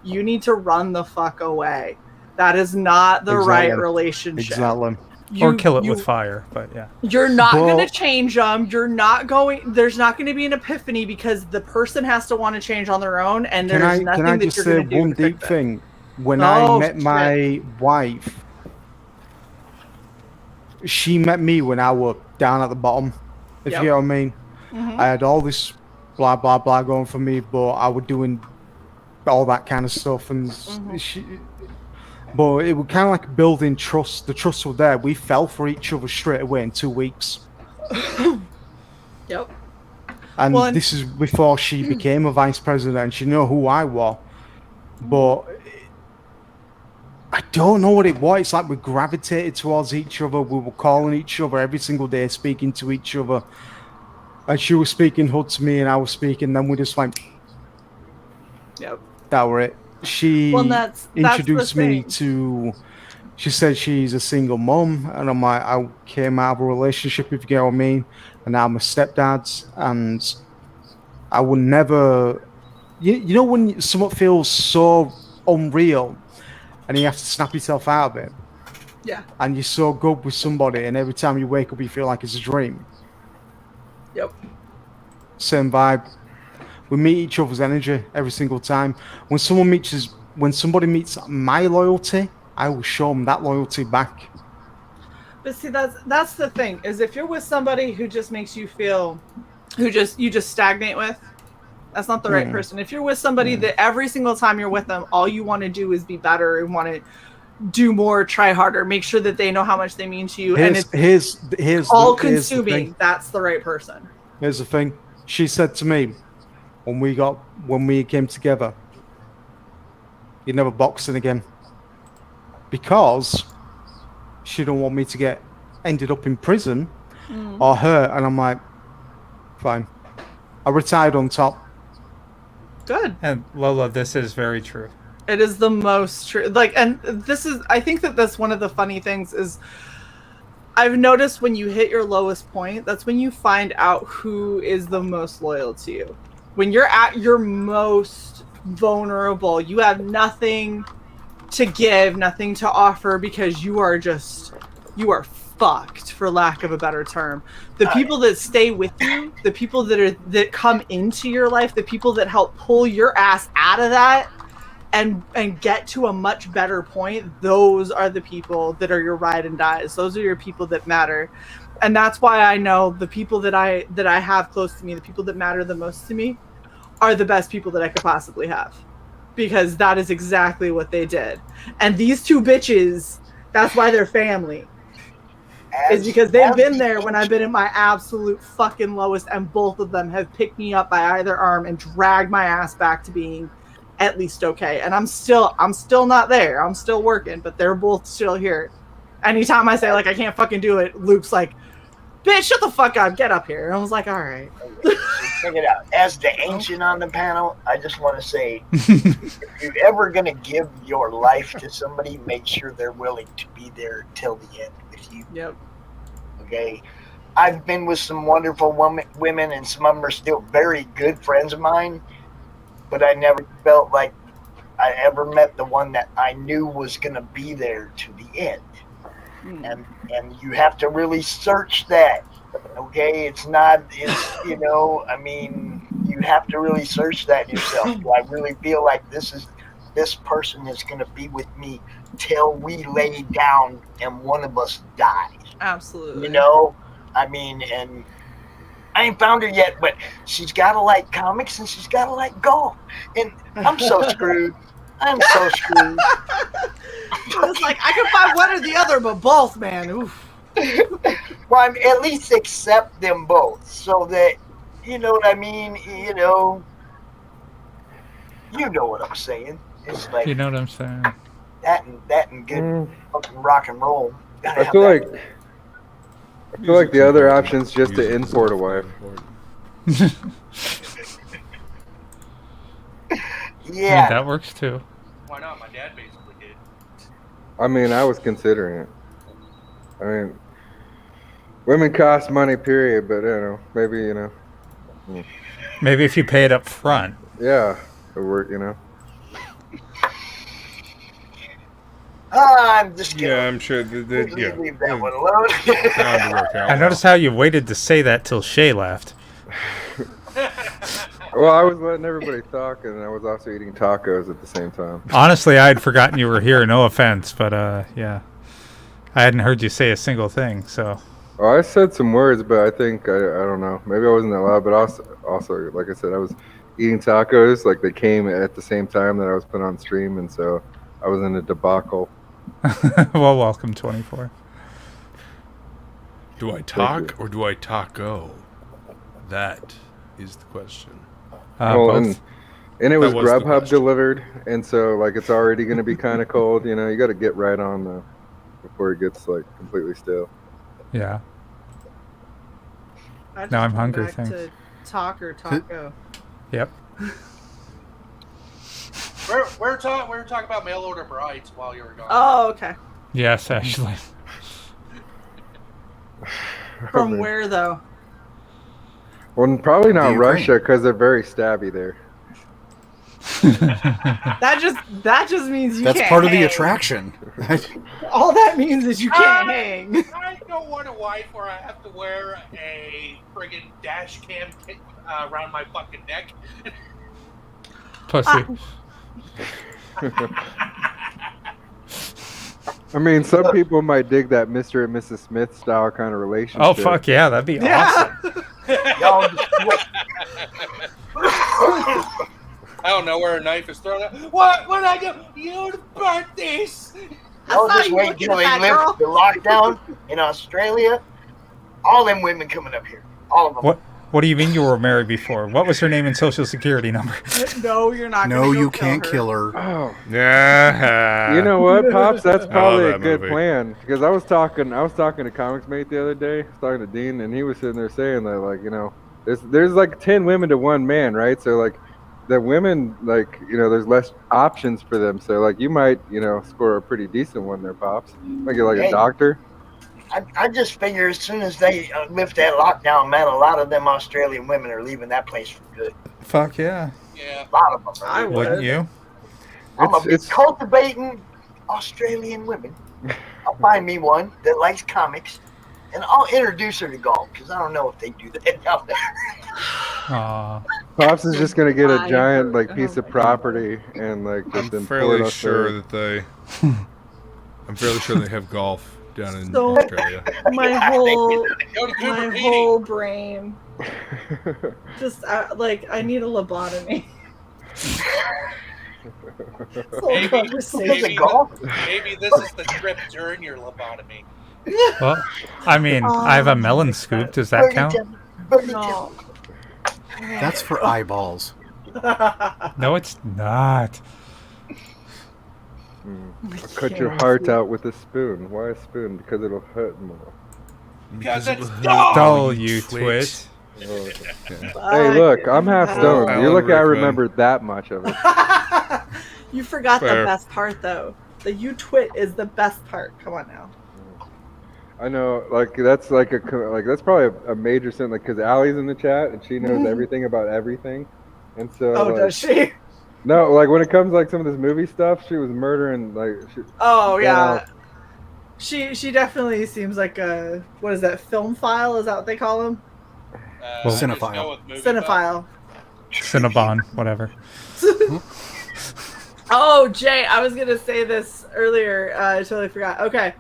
you need to run the fuck away. That is not the right relationship. Exactly. Or kill it with fire, but yeah. You're not Well- going to change them. You're not going. There's not going to be an epiphany because the person has to want to change on their own, and Can there's I nothing that just you're say going to do one to fix deep it. thing? When Oh, I met shit. my wife, she met me when I was down at the bottom. If Yep. you get what I mean. Mhm. I had all this blah blah blah going for me, but I was doing all that kind of stuff, and but it was kind of like building trust. The trust was there. We fell for each other straight away in 2 weeks. Yep. And Well, and- this is before she became a vice president, and she knew who I was. But I don't know what it was. It's like we gravitated towards each other. We were calling each other every single day, speaking to each other. And she was speaking hood to me, and I was speaking. Then we just like, Yep. that were it. She Well, that's the introduced me thing. to. She said she's a single mum, and I'm like, I came out of a relationship, if you get what I mean, and now I'm a stepdad, and I would never. You know when something feels so unreal, and you have to snap yourself out of it, Yeah. and you're so good with somebody, and every time you wake up, you feel like it's a dream. Yep. Same vibe. We meet each other's energy every single time. When somebody meets my loyalty, I will show them that loyalty back. But see, that's the thing, is if you're with somebody who just makes you feel, you just stagnate with, that's not the right person. If you're with somebody that every single time you're with them, all you want to do is be better and want to do more, try harder, make sure that they know how much they mean to you, and it's Here's all the thing. consuming, that's the right person. Here's the thing. She said to me when we came together, you're never boxing again. Because she don't want me to get ended up in prison or hurt. And I'm like, fine. I retired on top. Good. And Lola, this is very true. It is the most true. Like, and this is, I think that that's one of the funny things is I've noticed when you hit your lowest point, that's when you find out who is the most loyal to you. When you're at your most vulnerable, you have nothing to give, nothing to offer because you are fucked, for lack of a better term. The people that stay with you, the people that come into your life, the people that help pull your ass out of that and get to a much better point, those are the people that are your ride and dies. Those are your people that matter. And that's why I know the people that I have close to me, the people that matter the most to me, are the best people that I could possibly have. Because that is exactly what they did. And these two bitches, that's why they're family. Is because they've been there when I've been at my absolute fucking lowest, and both of them have picked me up by either arm and dragged my ass back to being at least okay. And I'm still not there. I'm still working, but they're both still here. Anytime I say like I can't fucking do it, Luke's like, bitch, shut the fuck up, get up here. And I was like, all right. Check it out. As the ancient on the panel, I just want to say, if you're ever going to give your life to somebody, make sure they're willing to be there till the end with you. Yep. Okay? I've been with some wonderful women, and some of them are still very good friends of mine, but I never felt like I ever met the one that I knew was going to be there to the end. And you have to really search that. Okay, it's I mean, you have to really search that yourself. Do I really feel like this person is going to be with me till we lay down and one of us dies? Absolutely. You know, I mean, and I ain't found her yet, but she's got to like comics and she's got to like golf. And I'm so screwed. I'm so screwed. It's like I can find one or the other, but both, man. Oof. Well, I mean, at least accept them both, so that you know what I mean. You know what I'm saying. It's like You know what I'm saying? that and good fucking rock and roll. I feel like the other option's just to import a wife. Yeah, I mean, that works too. Why not? My dad basically did. I mean, I was considering it. I mean, women cost money, period. But maybe Maybe if you pay it up front. Yeah, it work. I'm just kidding. Yeah, I'm sure. Yeah. Leave that one alone. Bound to work out. I noticed how you waited to say that till Shae left. Well, I was letting everybody talk, and I was also eating tacos at the same time. Honestly, I had forgotten you were here. No offense, but yeah, I hadn't heard you say a single thing. So. Well, I said some words, but I think I don't know. Maybe I wasn't that loud, but also, like I said, I was eating tacos. Like they came at the same time that I was put on stream, and so I was in a debacle. Well, welcome 24. Do I talk or do I taco? That is the question. Well, Both. and it was That was the Grubhub question. delivered, and so like it's already going to be kind of cold. You got to get right on before it gets like completely stale. Yeah. I just Now I'm went hungry, back thanks. to taco. Yep. We're talking about mail order brides while you were gone. Oh, okay. Yes, actually. From where though? Well, probably not Ukraine. Russia because they're very stabby there. That just means you That's can't part of the hang. attraction. All that means is you can't hang. I don't want a wife where I have to wear a friggin' dash cam around my fucking neck. Pussy. I mean, some people might dig that Mr. and Mrs. Smith style kind of relationship. Oh, fuck yeah. That'd be awesome. I don't know where a knife is thrown out. What would I do? You burnt this! I'll just wait till they lift the lockdown in Australia. All them women coming up here. All of them. What do you mean you were married before? What was her name and social security number? No, you're not. No, gonna go you can't kill her. Oh, Yeah. you know what, Pops? That's I love probably a that good movie. plan because I was talking to Comics Mate the other day. I was talking to Dean, and he was sitting there saying that, like, you know, there's like 10 women to 1 man, right? So like, the women, like, you know, there's less options for them. So like, you might, you know, score a pretty decent one there, Pops. Might get like a Hey. doctor. I just figure as soon as they lift that lockdown, man, a lot of them Australian women are leaving that place for good. Fuck yeah. Yeah. A lot of them. I Wouldn't would. you? I'm gonna be It's cultivating Australian women. I'll find me one that likes comics, and I'll introduce her to golf because I don't know if they do that out there. Aw. Pops is just gonna get a Why? giant like piece of property and like just I'm import fairly us sure there. that they. I'm fairly sure they have golf down in So- Australia. My Yeah, whole Go to Cooper my Pedy. whole brain just like I need a lobotomy. This whole Maybe, conversation. maybe this is the trip during your lobotomy. Well, I mean, I have a melon scoop. Does that count? No. That's for eyeballs. No, it's not. I'll cut your heart out with a spoon. Why a spoon? Because it'll hurt more. Because it's Dull, you twit. Oh. Hey, look, I'm half stoned. You're lucky I remembered that much of it. You forgot Fair. the best part though. The you twit is the best part. Come on now. I know, like that's like that's probably a major sin, like because Allie's in the chat and she knows everything about everything, and so. Oh, like, does she? No, like when it comes like some of this movie stuff, she was murdering like. Oh yeah. Wow. She definitely seems like a what is that, film file? Is that what they call them? Well, just go Cinephile. with movie Cinephile. Cinnabon, whatever. Oh, Jay, I was gonna say this earlier. I totally forgot. Okay,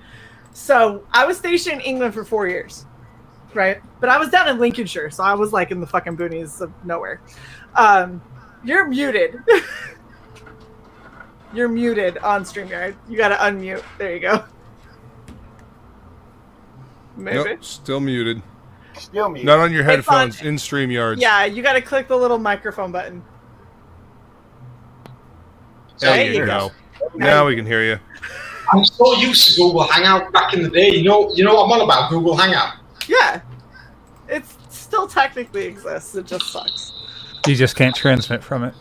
so I was stationed in England for 4 years, right? But I was down in Lincolnshire, so I was like in the fucking boonies of nowhere. You're muted. You're muted on StreamYard. You gotta unmute. There you go. Maybe. Nope, still muted. Still muted. Not on your It's on- headphones, in StreamYards. Yeah, you gotta click the little microphone button. There you go. Now we can hear you. I'm so used to Google Hangout back in the day. You know what I'm on about, Google Hangout. Yeah, it still technically exists. It just sucks. You just can't transmit from it.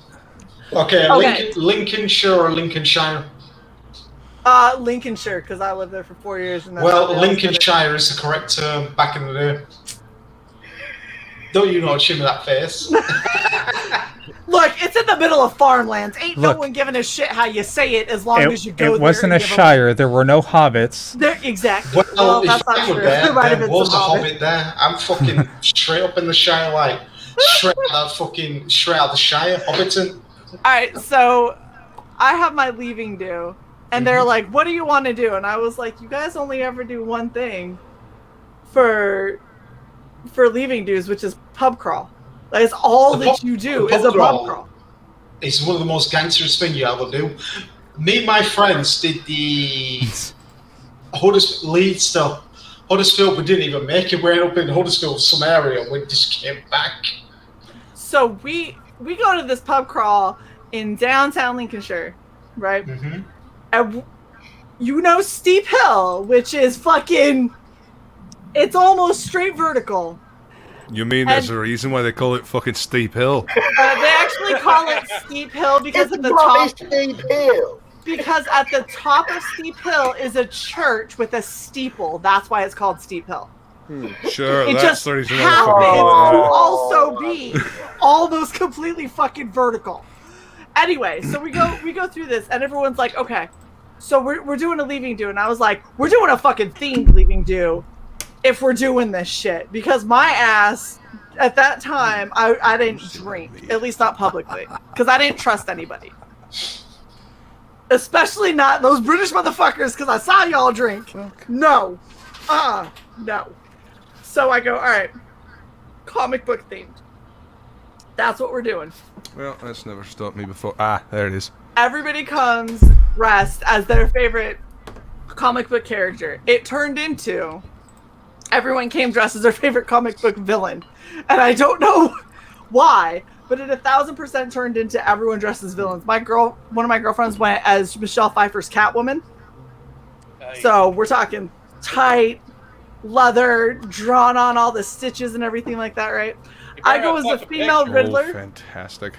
Okay, Okay. Lincolnshire or Lincolnshire? Lincolnshire, because I lived there for 4 years. And that's Well, how they all said it. Lincolnshire is the correct term back in the day. Don't you know, shimmy that face? Look, it's in the middle of farmlands. Ain't Look. no one giving a shit how you say it as long as you go there. It wasn't a and give 'em- shire. There were no hobbits. There, exactly. Well, Well, that's if not you were true. there, There might have there been was a some hobbits. hobbit there. I'm fucking straight up in the Shire, like, straight out of the Shire, Hobbiton. All right, so I have my leaving due, and they're like, "What do you want to do?" And I was like, "You guys only ever do one thing for leaving dues, which is pub crawl. That is all The that pub- you do the is a pub crawl. pub crawl." It's one of the most gangsterous things you ever do. Me and my friends did the Leeds stuff. Huddersfield, we didn't even make it. We ended up in Huddersfield, some area, and we just came back. So we go to this pub crawl in downtown Lincolnshire, right? Mm-hmm. And you know Steep Hill, which is fucking, it's almost straight vertical. You mean there's a reason why they call it fucking Steep Hill? They actually call it Steep Hill because at the top. Steep Hill. Because at the top of Steep Hill is a church with a steeple. That's why it's called Steep Hill. Sure, It that's just the reason why happens they to call it also be almost completely fucking vertical. Anyway, so we go through this, and everyone's like, "Okay, so we're doing a leaving due," and I was like, "We're doing a fucking themed leaving due if we're doing this shit," because my ass at that time I didn't drink, at least not publicly, because I didn't trust anybody. Especially not those British motherfuckers, because I saw y'all drink. No. No. So I go, all right, comic book themed. That's what we're doing. Well, that's never stopped me before. Ah, there it is. Everybody comes dressed as their favorite comic book character. It turned into everyone came dressed as their favorite comic book villain. And I don't know why, but it 1,000% turned into everyone dressed as villains. One of my girlfriends went as Michelle Pfeiffer's Catwoman. So we're talking tight, leather, drawn on all the stitches and everything like that, right? I go as a female Riddler. Oh, fantastic.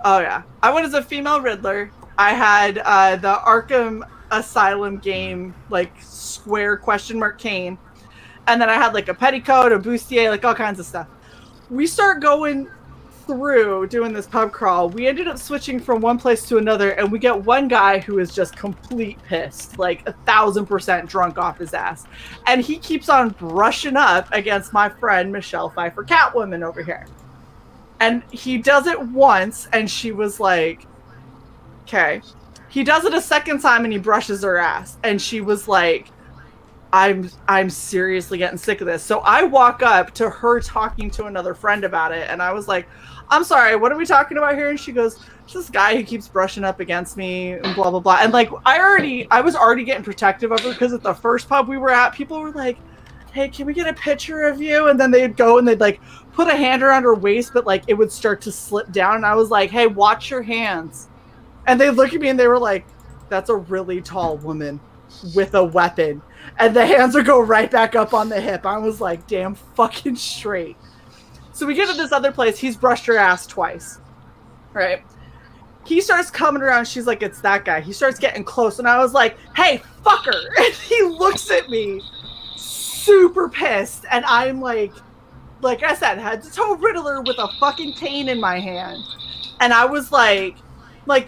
Oh, yeah. I went as a female Riddler. I had the Arkham Asylum game, like, square question mark cane. And then I had, like, a petticoat, a bustier, like, all kinds of stuff. We start going through doing this pub crawl. We ended up switching from one place to another, and we get one guy who is just complete pissed, like 1,000% drunk off his ass. And he keeps on brushing up against my friend Michelle Pfeiffer Catwoman over here. And he does it once, and she was like, okay. He does it a second time, and he brushes her ass. And she was like, I'm seriously getting sick of this. So I walk up to her talking to another friend about it, and I was like, I'm sorry, what are we talking about here? And she goes, it's this guy who keeps brushing up against me and blah, blah, blah. And like, I was already getting protective of her because at the first pub we were at, people were like, hey, can we get a picture of you? And then they'd go and they'd like put a hand around her waist, but like it would start to slip down. And I was like, hey, watch your hands. And they look at me and they were like, that's a really tall woman with a weapon. And the hands would go right back up on the hip. I was like, damn fucking straight. So we get to this other place. He's brushed her ass twice. Right? He starts coming around. She's like, it's that guy. He starts getting close. And I was like, hey, fucker. And he looks at me super pissed. And I'm like I said, head to toe Riddler with a fucking cane in my hand. And I was like,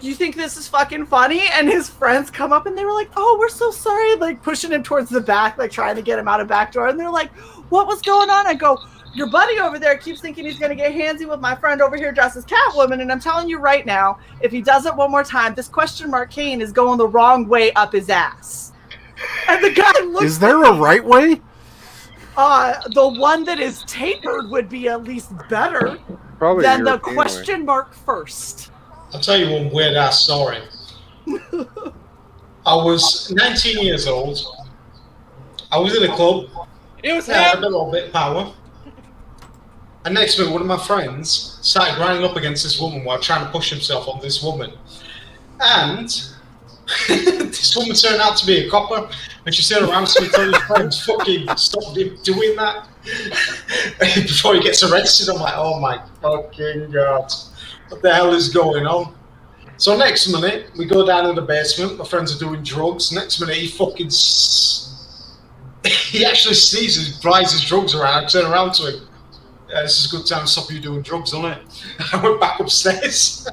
you think this is fucking funny? And his friends come up and they were like, oh, we're so sorry. Like pushing him towards the back, like trying to get him out of back door. And they're like, what was going on? I go, your buddy over there keeps thinking he's going to get handsy with my friend over here dressed as Catwoman. And I'm telling you right now, if he does it one more time, this question mark cane is going the wrong way up his ass. And the guy looks Is there a right way? The one that is tapered would be at least better Probably than the European question mark first. I'll tell you one weird ass story. I was 19 years old. I was in a club. It was I had a little bit of power. And next minute, one of my friends started grinding up against this woman while trying to push himself on this woman. And this woman turned out to be a copper. And she turned around to me, told his friends, fucking stop doing that. Before he gets arrested, I'm like, oh my fucking God. What the hell is going on? So next minute, we go down in the basement. My friends are doing drugs. Next minute, he actually sneezes, flies his drugs around. I turn around to him. Yeah, this is a good time to stop you doing drugs, isn't it? I went back upstairs.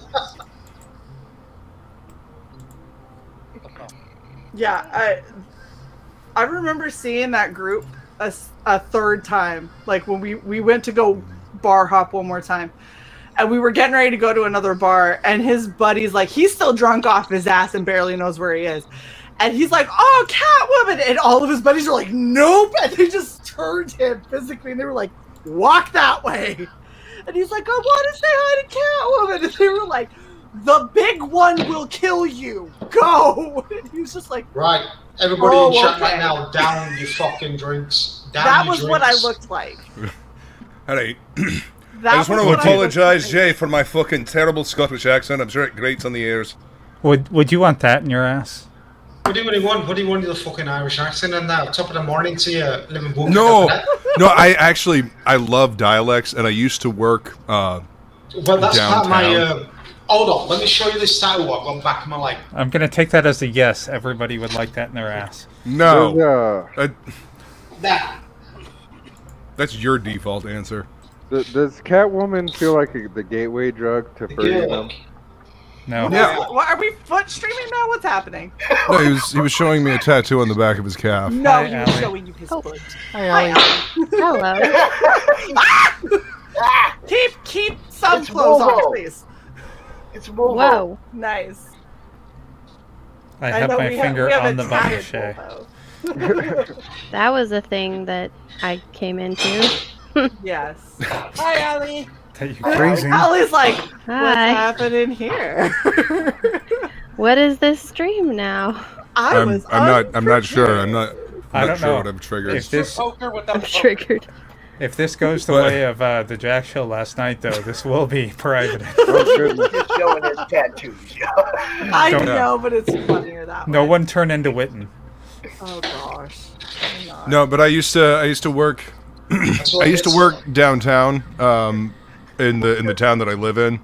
Yeah, I remember seeing that group a third time. Like when we went to go bar hop one more time. And we were getting ready to go to another bar, and his buddy's like, he's still drunk off his ass and barely knows where he is. And he's like, oh, Catwoman! And all of his buddies are like, nope! And they just turned him physically, and they were like, walk that way! And he's like, I want to say hi to Catwoman! And they were like, the big one will kill you! Go! And he was just like, right. Everybody in chat right now, down your fucking drinks. Down that your was drinks. what I looked like. All right. I just want to apologize, Jay, for my fucking terrible Scottish accent. I'm sure it grates on the ears. Would you want that in your ass? What do you want? What do you want with the fucking Irish accent and that? Top of the morning to you, living book. No, I love dialects, and I used to work well, that's downtown. part of my. Hold on, let me show you this title I've gone back in my life. I'm gonna take that as a yes. Everybody would like that in their ass. No, that. That's your default answer. Does Catwoman feel like the gateway drug to furryism? No. Yeah. What, are we foot streaming now? What's happening? No, he was showing me a tattoo on the back of his calf. No, Hi, he was Allie. showing you his foot. Hi, Hello. Keep some It's clothes on, Volvo. please. It's Volvo. Whoa. Nice. I have know my we finger have on a the button, tattered Shae. Volvo. That was a thing that I came into. Yes. Hi, Allie. That you Crazy. Allie's like, what's Hi. happening here? What is this stream now? I'm not sure. I'm I not don't sure know what I'm triggered. if this. Poker without I'm the poker. triggered. If this goes the What? way of the Jack show last night, though, this will be private. Oh, goodness. Just showing his tattoos. I Don't- know, but it's funnier that No way. one turn into Witten. Oh gosh. No, but I used to work. I used to work downtown, in the town that I live in,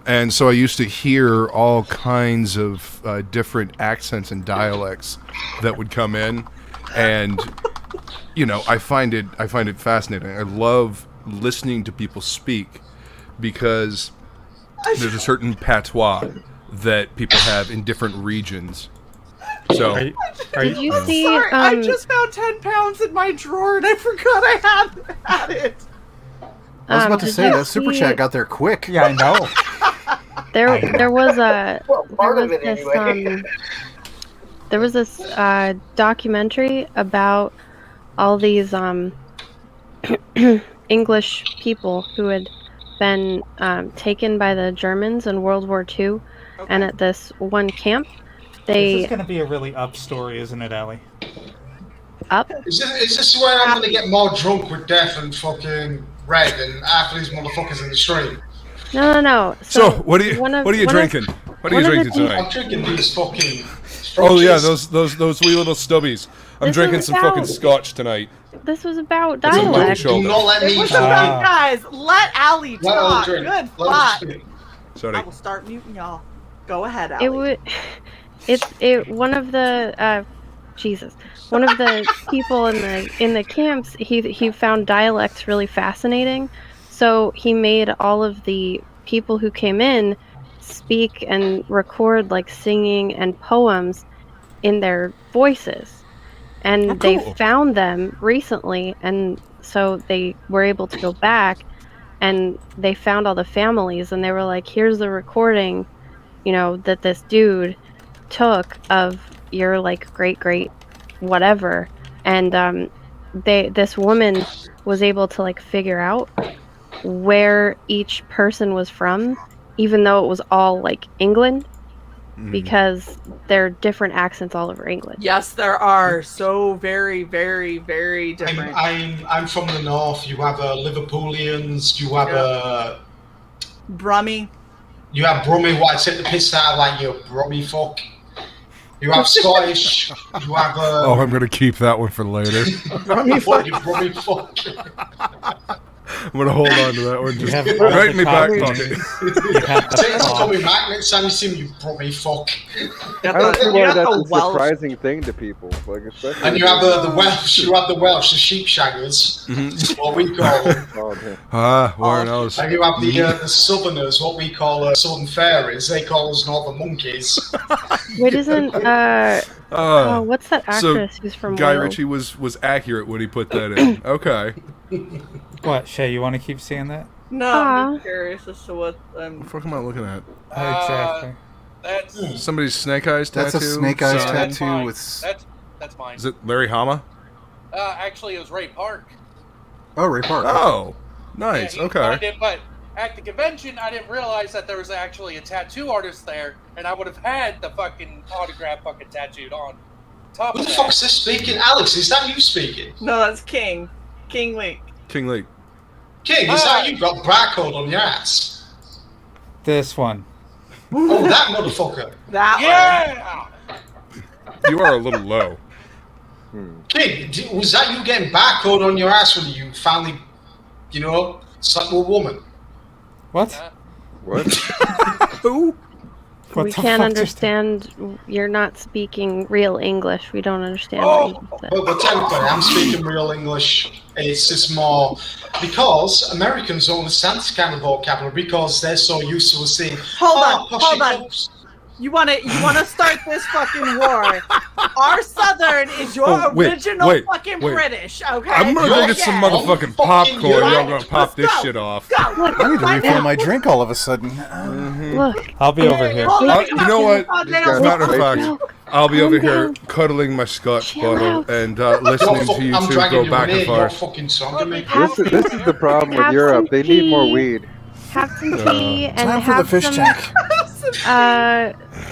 and so I used to hear all kinds of different accents and dialects that would come in, and I find it fascinating. I love listening to people speak because there's a certain patois that people have in different regions. So, Did you see? Sorry, I just found 10 pounds in my drawer and I forgot I had it. I was about to did say you that super see- chat got there quick. Yeah, I know. There was a part there of was it this anyway. there was this documentary about all these English people who had been taken by the Germans in World War II, and at this one camp, This they is going to be a really up story, isn't it, Allie? up. Is this where I'm gonna get more drunk with Death and fucking Red and half of these motherfuckers in the stream? No. so what are you one of- what are you one of- drinking? What are you one of the drinking things- I'm tonight? drinking these fucking. Oh yeah, Froches. those wee little stubbies. I'm This drinking is some fucking about- scotch tonight. This was about It's a monkey dialect. shoulder. Do not let me It was fucking. about guys. Let Allie Let her talk. drink. Good Let her fuck. drink. Sorry. I will start muting y'all. Go ahead, Allie. It would. It one of the Jesus. One of the people in the camps, he found dialects really fascinating, so he made all of the people who came in speak and record like singing and poems in their voices, and Oh, they cool. found them recently, and so they were able to go back, and they found all the families, and they were like, "Here's the recording, that this dude took of your like great whatever," and this woman was able to like figure out where each person was from, even though it was all like England, because there are different accents all over England. Yes, there are. So very, very, very different. I'm from the north. You have Liverpoolians. You have Brummy. You have Brummy. What I take the piss out of like you Brummy fuck. You have Scottish. You have. Oh, I'm gonna keep that one for later. Brummy fuck. You Brummy fuck. I'm gonna hold on to that one. Just have right in my back the pocket. You have the Say it's cough. Tommy Mac next time you see me, you Brummy fuck. I don't see You why got that's the a Welsh. surprising thing to people. Like, especially And you have the Welsh. You have the Welsh, the sheep shaggers. That's what we call them. Oh, damn. Ah, Warren Ellis. And you have the Southerners, what we call Southern fairies. They call us Northern monkeys. Wait, isn't what's that actress who's from Guy Wales? Ritchie was accurate when he put that in. Okay. What, Shae, you want to keep seeing that? No, Aw. I'm curious as to what What the fuck am I looking at? Exactly. That's Somebody's snake eyes tattoo. That's a snake eyes Son? that's tattoo mine. with. That's mine. Is it Larry Hama? Actually, it was Ray Park. Oh, Ray Park. Oh, nice. Yeah, he signed Okay. it, but at the convention, I didn't realize that there was actually a tattoo artist there, and I would have had the fucking autograph fucking tattooed on top Who of the that. fuck's this speaking? Alex, is that you speaking? No, that's King. King Link. King Lee. King, is that you got barcode on your ass? This one. Oh, that motherfucker. That Yeah! You are a little low. King, was that you getting barcode on your ass when you finally, slept with a woman? What? What? Who? What We the can't fuck just- understand. You're not speaking real English. We don't understand Oh, what you just said. but technically, I'm speaking real English. It's just more because Americans don't understand this kind of vocabulary because they're so used to us saying, Hold "Oh, on. You wanna start this fucking war? Our Southern is your Oh, wait, original wait, fucking wait. British, okay? I'm gonna go get some Yeah. motherfucking popcorn. Y'all gonna pop this shit off. Go. I need to refill my drink all of a sudden. Look, I'll be over here. Well, let me You know what? talk to you As about a matter of Calm fact, I'll be over here down. cuddling my scotch Chill bottle out. and listening to you I'm two dragging go you back in and here. You're forth. fucking stronger than me. This is the problem with Have Europe. some They need more tea. weed. have some tea and Time for have the fish some tank.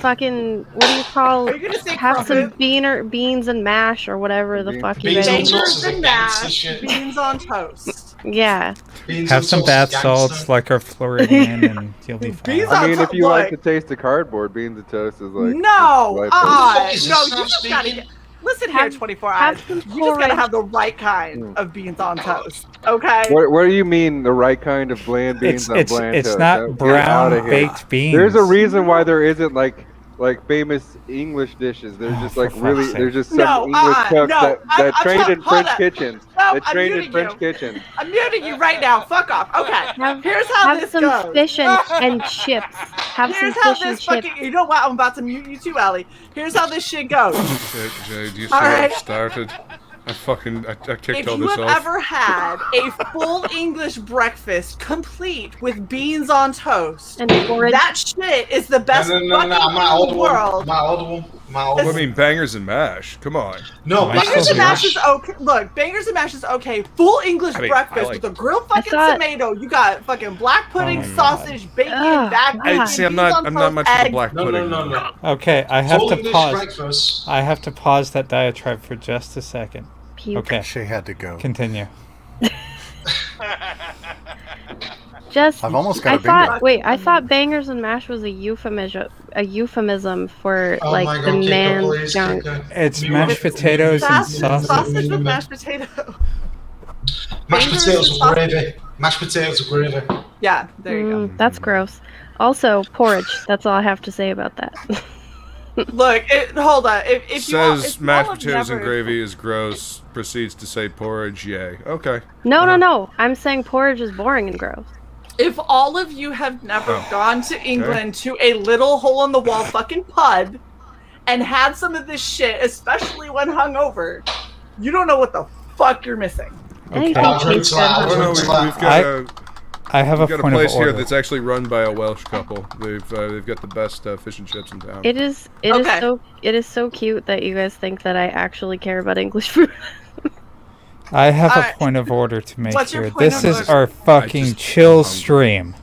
Fucking, what do you call? Are you gonna say Have some crumpet? beans and mash or whatever the fuck you Beans guys on eat. toast Bangers is a and gangster mash, shit. beans on toast. Yeah. Beans Have on some toast bath is gangster. salts like our Floridian, and you'll be fine. Beans I on mean, toast. if you like Look, the taste of cardboard, beans and toast is like no, life fuck is no, this you Trump just gotta speaking? get. Listen here, 24 eyes. some You just gotta porridge. have the right kind of beans on toast, okay? What do you mean the right kind of bland beans on bland It's toast? not Get brown outta here. baked beans. There's a reason why there isn't like famous English dishes. There's just like for really fuck's there's sake. just some English cooks that I'm trained in hold French up. kitchens. No, That I'm trained in muting French you. kitchens. I'm muting you right now. Fuck off. Okay. Here's how Have this some goes. fish and chips. Have Here's some how fish and this chips. fucking. You know what? I'm about to mute you too, Allie. Here's how this shit goes. Jay, do you see All what right. I've started? I kicked If all you this have off. ever had a full English breakfast complete with beans on toast, and porridge, that shit is the best No, fucking my thing in old the one. world. My old one. My old Well, I one. mean, bangers and mash. Come on. No, Bangers and mash is okay. Look, bangers and mash is okay. Full English I mean, breakfast I like- with a grilled fucking thought- tomato. You got fucking black pudding, Oh my sausage, bacon, Ugh, back God. bacon, See, I'm beans not on much toast, for the eggs. black No, pudding. no. Okay, I have Full to English pause. breakfast. I have to pause that diatribe for just a second. Puke. Okay, Shae had to go. continue. Just I've almost got I a bingo. I thought bangers and mash was a euphemism for Oh like my the God, Kiko, man's please, young. Kiko. It's Me mashed with- potatoes and Sausage with mashed potato. Mashed Bangers potatoes and with sausage. gravy. Mashed potatoes with gravy. Yeah, there you go. That's gross. Also, porridge. That's all I have to say about that. Look, hold on. If you all, Says if you all mashed have potatoes and never- gravy is gross. Proceeds to say porridge. Yay. Okay. No. I'm saying porridge is boring and gross. If all of you have never Oh. gone to England to a little hole in the wall fucking pub and had some of this shit, especially when hungover, you don't know what the fuck you're missing. Anything I'll drink tastes to good. that. Well, no, I'll drink to we've that. got I have a we've got a point place of here order. that's actually run by a Welsh couple. They've got the best fish and chips in town. It is Okay. so cute that you guys think that I actually care about English food. I have a Alright. point of order to make What's your here. point This of is order? our fucking just- chill I'm stream.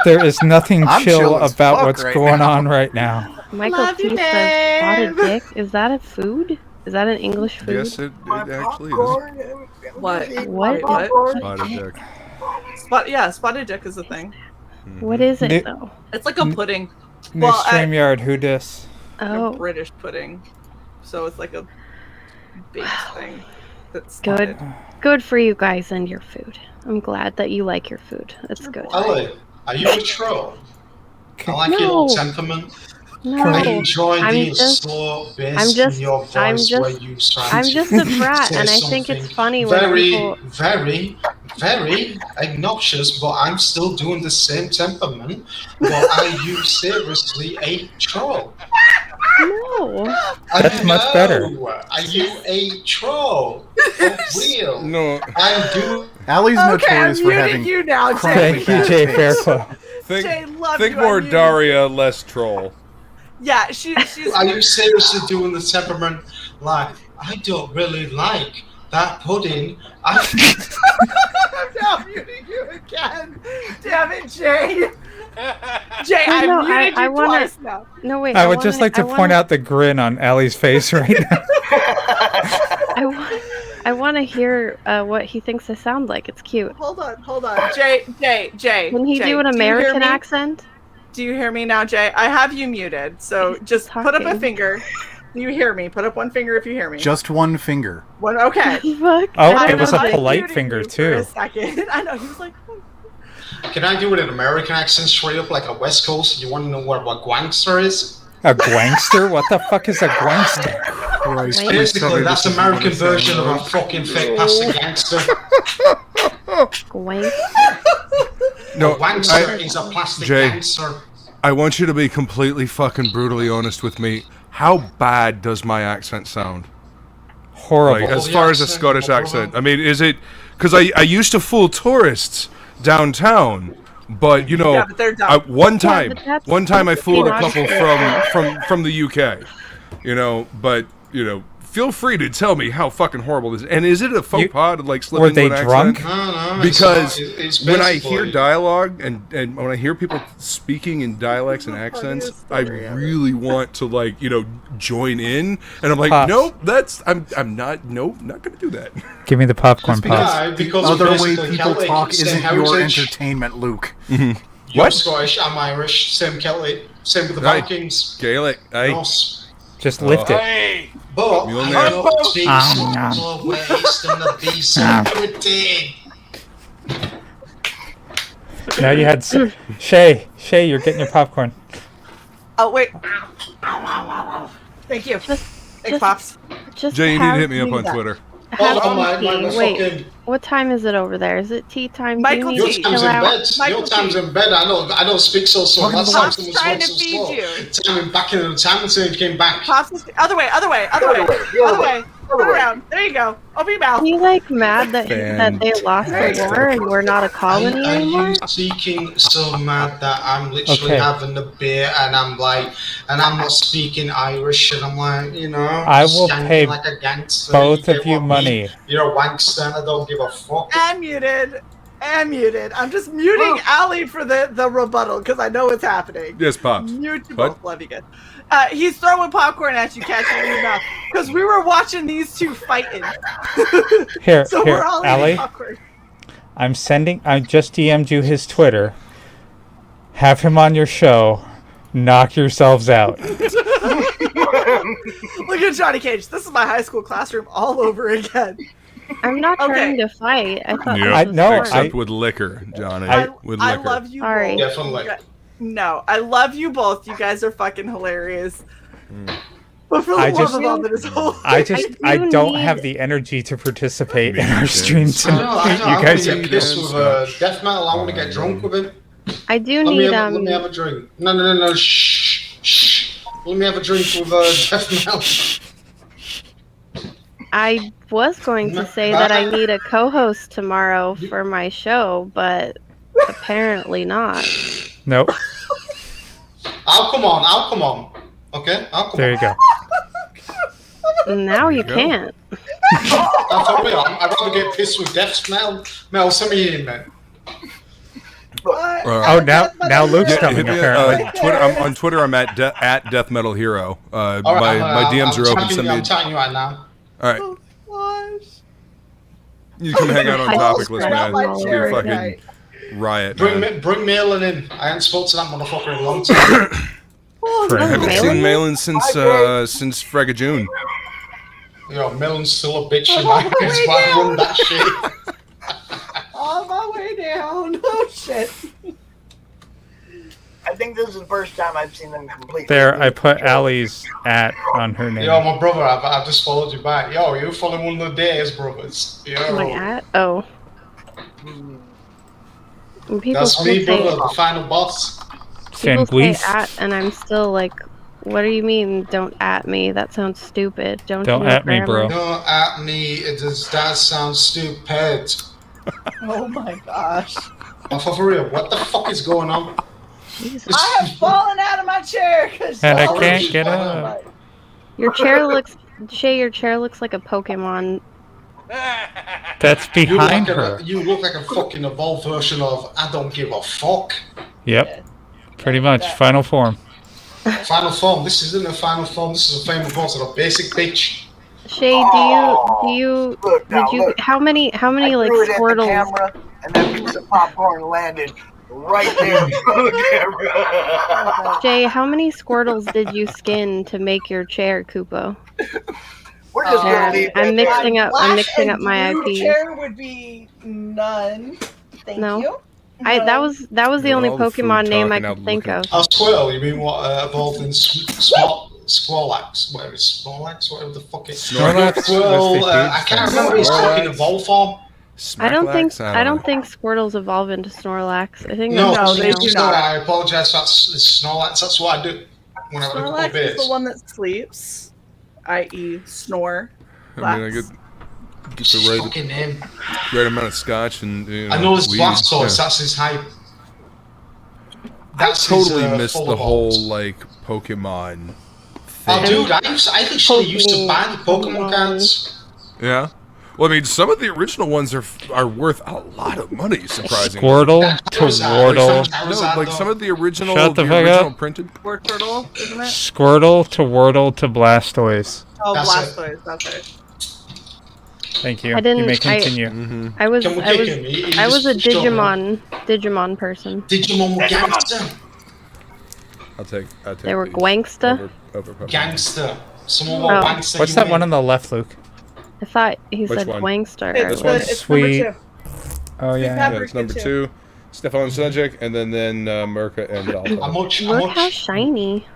There is nothing I'm chill chill as about fuck what's right going now. on right now. Michael Love you, Keith says spotted babe. dick. Is that a food? Is that an English food? Yes, it actually is. What? What? What? Spotted dick. Spotted dick is a thing. What is it Ni- though? It's like a pudding. New Well, StreamYard, who dis? A Oh, British pudding. So it's like a baked thing. That's good. Good for you guys and your food. I'm glad that you like your food. It's good. Ellie, are you a troll? I like your No. temperament. No, I enjoy I'm the just- slow bass I'm just- in your voice I'm just- where you sound I'm just a brat, say and I think it's something funny when very, people. very, very obnoxious, but I'm still doing the same temperament. But are you seriously a troll? No. That's much better. Are you a troll? For real? No. I'm doing. Allie's Okay, notorious I'm for muting having you now, Jay. Thank you, Jay Fairclough. Think, Jay, love think you, more I'm muting. Daria, less troll. Yeah, she's. Are you seriously doing the temperament? Like, I don't really like that pudding. I'm now muting you again. Damn it, Jay. Jay, No, I no, muted I you wanna- twice now. No wait. I would just like to I point out the grin on Allie's face right now. I want to hear what he thinks I sound like. It's cute. Hold on. Jay. Can he Jay, do an you hear American me? accent? Do you hear me now, Jay? I have you muted, so just put up a talking. finger. Do you hear me? Put up one finger if you hear me. Just one finger. One. Okay. Fuck. Oh, I it was a don't know. polite finger For a too. second. I know. He was like. Can I do it in American accent straight up like a West Coast? You want to know what gangster is? A gwangster? What the fuck is a gwangster? Christ, Basically, that's American version of a fucking fake pasta gangster. Wank. No, A gangster is a plastic Jay, gangster. I want you to be completely fucking brutally honest with me. How bad does my accent sound? Horrible. Like, as far as a Scottish accent. I mean, is it... Because I used to fool tourists downtown, but, you know, Yeah, but they're dumb. one Yeah, but that's time I fooled a couple not from the UK, you know, but, you know, feel free to tell me how fucking horrible this is. And is it a faux pas to like slip were into they an drunk? accent? No, Because it's when I basically- hear dialogue and when I hear people speaking in dialects and accents, I really want to like, you know, join in. And I'm like, Pops. nope, I'm not gonna do that. Give me the popcorn Just because pops. No, because the other way basically people Celtic, talk same isn't your heritage. entertainment, Luke. You're What? Scottish, I'm Irish, same Celtic, same with the Right. Vikings. Gaelic, hey. Norse. Just lift it. Hey, But Mule I Nair. don't speak nom. so waste and the beast and pudding. Now you had Shae, you're getting your popcorn. Oh wait. Thank you. Just- Thanks, Pops. Just Jay, you need to have hit me up me on that. Twitter. have Oh, my tea. Wait, fucking... what time is it over there? Is it tea time? Michael Do you Your need to time's chill in out? bed. Michael Your time's T. in bed. I don't speak so slow. Last time Pops someone trying spoke to so feed slow. you. Time back in the time until he came back. Pops is other way. Other way. Turn around. There you go. Open your mouth. Are you like mad that they lost the war and we're not a colony Are anymore? you speaking so mad that I'm literally Okay. having a beer and I'm like, and I'm not speaking Irish and I'm like, you know, I will skanking pay like a gangster. both get of you what I mean? money. You're a wankster and I don't give a fuck. And muted. I'm just muting Ali for the rebuttal because I know what's happening. Yes, Pops. Mute you What? both. Love you guys. He's throwing popcorn at you, catching it in your mouth. Because we were watching these two fighting. Here, So here, we're all Allie. eating popcorn. I just DM'd you his Twitter. Have him on your show. Knock yourselves out. Look at Johnny Cage. This is my high school classroom all over again. I'm not Okay. trying to fight. I thought Yep. this was fun. Except with liquor, Johnny. with I liquor. love you Sorry. both. Definitely. No, I love you both. You guys are fucking hilarious. But for the I love just- of all that is holy, I do don't need- have the energy to participate in our stream I tonight. know, You I'm guys gonna are get pissed with death metal. I want to get drunk with him. I do Let me need have a drink. No. Shh. Let me have a drink with death metal. I was going to say that I need a co-host tomorrow for my show, but apparently not. Nope. I'll come on. Okay, I'll come There on. you go. Now you go. can't. For real, I'd rather get pissed with death metal. Mel, send me in, man. Oh, now Luke's Yeah, coming hit me, apparently. Twitter, on Twitter, I'm at Death Metal Hero. All right, my DMs are open. Send me. I'm tagging you right now. All right. You come hang out on topic list, man. my It'll be chair a fucking riot, Bring man. Malin in. I haven't spoken to that motherfucker in a long time. I haven't seen Malin since Frega June. Yo, Malin's still a bitch in my eyes, but I run that shit. on my way down. Oh shit. I think this is the first time I've seen them completely. There, I put Allie's at on her name. Yo, my brother, I've just followed you back. Yo, you following one of the days, brothers. Yo. My at? Oh. When people That's still me, say, brother, the final boss. people say Sanguis. at, and I'm still like, what do you mean? Don't at me? That sounds stupid. Don't Don't you know at me, bro. grammar? No, at me, that sounds stupid. Oh my gosh. Oh, for real, what the fuck is going on? Jesus. I have fallen out of my chair because And I can't get up. Your chair looks, Shae, your chair looks like a Pokemon. That's behind you look her. You look like a fucking evolved version of I don't give a fuck. Yep. Pretty much. Final form. Final form. This isn't a final form. This is a famous boss of a basic bitch. Shae, do you, Look now, did you, look. how many I like threw it at the Squirtles? camera, and that piece of popcorn landed right there in front of the camera. Shae, how many Squirtles did you skin to make your chair, Koopo? We're just gonna Yeah, leave I'm that mixing there. up. I'm mixing up my blue IPs. chair would be none. Thank No. you. That was the You're only all the food Pokemon name I talking out could think looking. of. Oh, Squirtle. You mean what evolved in Squirlax? Whatever it's Snorlax, whatever the fuck it's. Snorlax? Well, Was the I huge can't thing. remember his Snorlax? fucking evolved form. I don't think Smacklax? I don't think Squirtles evolve into Snorlax. I think No, that's No, they something do else. not. I apologize. That's Snorlax. That's what I do when I look Snorlax at is beers. the one that sleeps, i.e., snore. I mean, I get the Fucking him. right amount of scotch and I know this weed. Blastoise. Yeah. That's his hype. I That's totally his, missed full the of whole balls. like Pokemon Oh, dude, I actually used to buy the Pokemon cards. Yeah. Well, I mean, some of the original ones are worth a lot of money, surprisingly. Squirtle to Wardle. No, like some of the original, Shut the fuck original up. printed. Word turtle, isn't it? Squirtle to Wardle to Blastoise. Oh, That's Blastoise, that's it. Thank you. I didn't. You may continue. I was. Can we I kick was. him? He I was a just showed me. Digimon person. Digimon were gangster. I'll take. They were these Gwangsta. over Pokemon. Gangster. Someone Oh. more gangster. What's that one on the left, Luke? I thought he Which said one? Gwangster. It's, This one? it's Sweet. number 2. Oh yeah. Yeah, it's number 2. Stefan Sujic, and then Merca and Dalton. Look how shiny.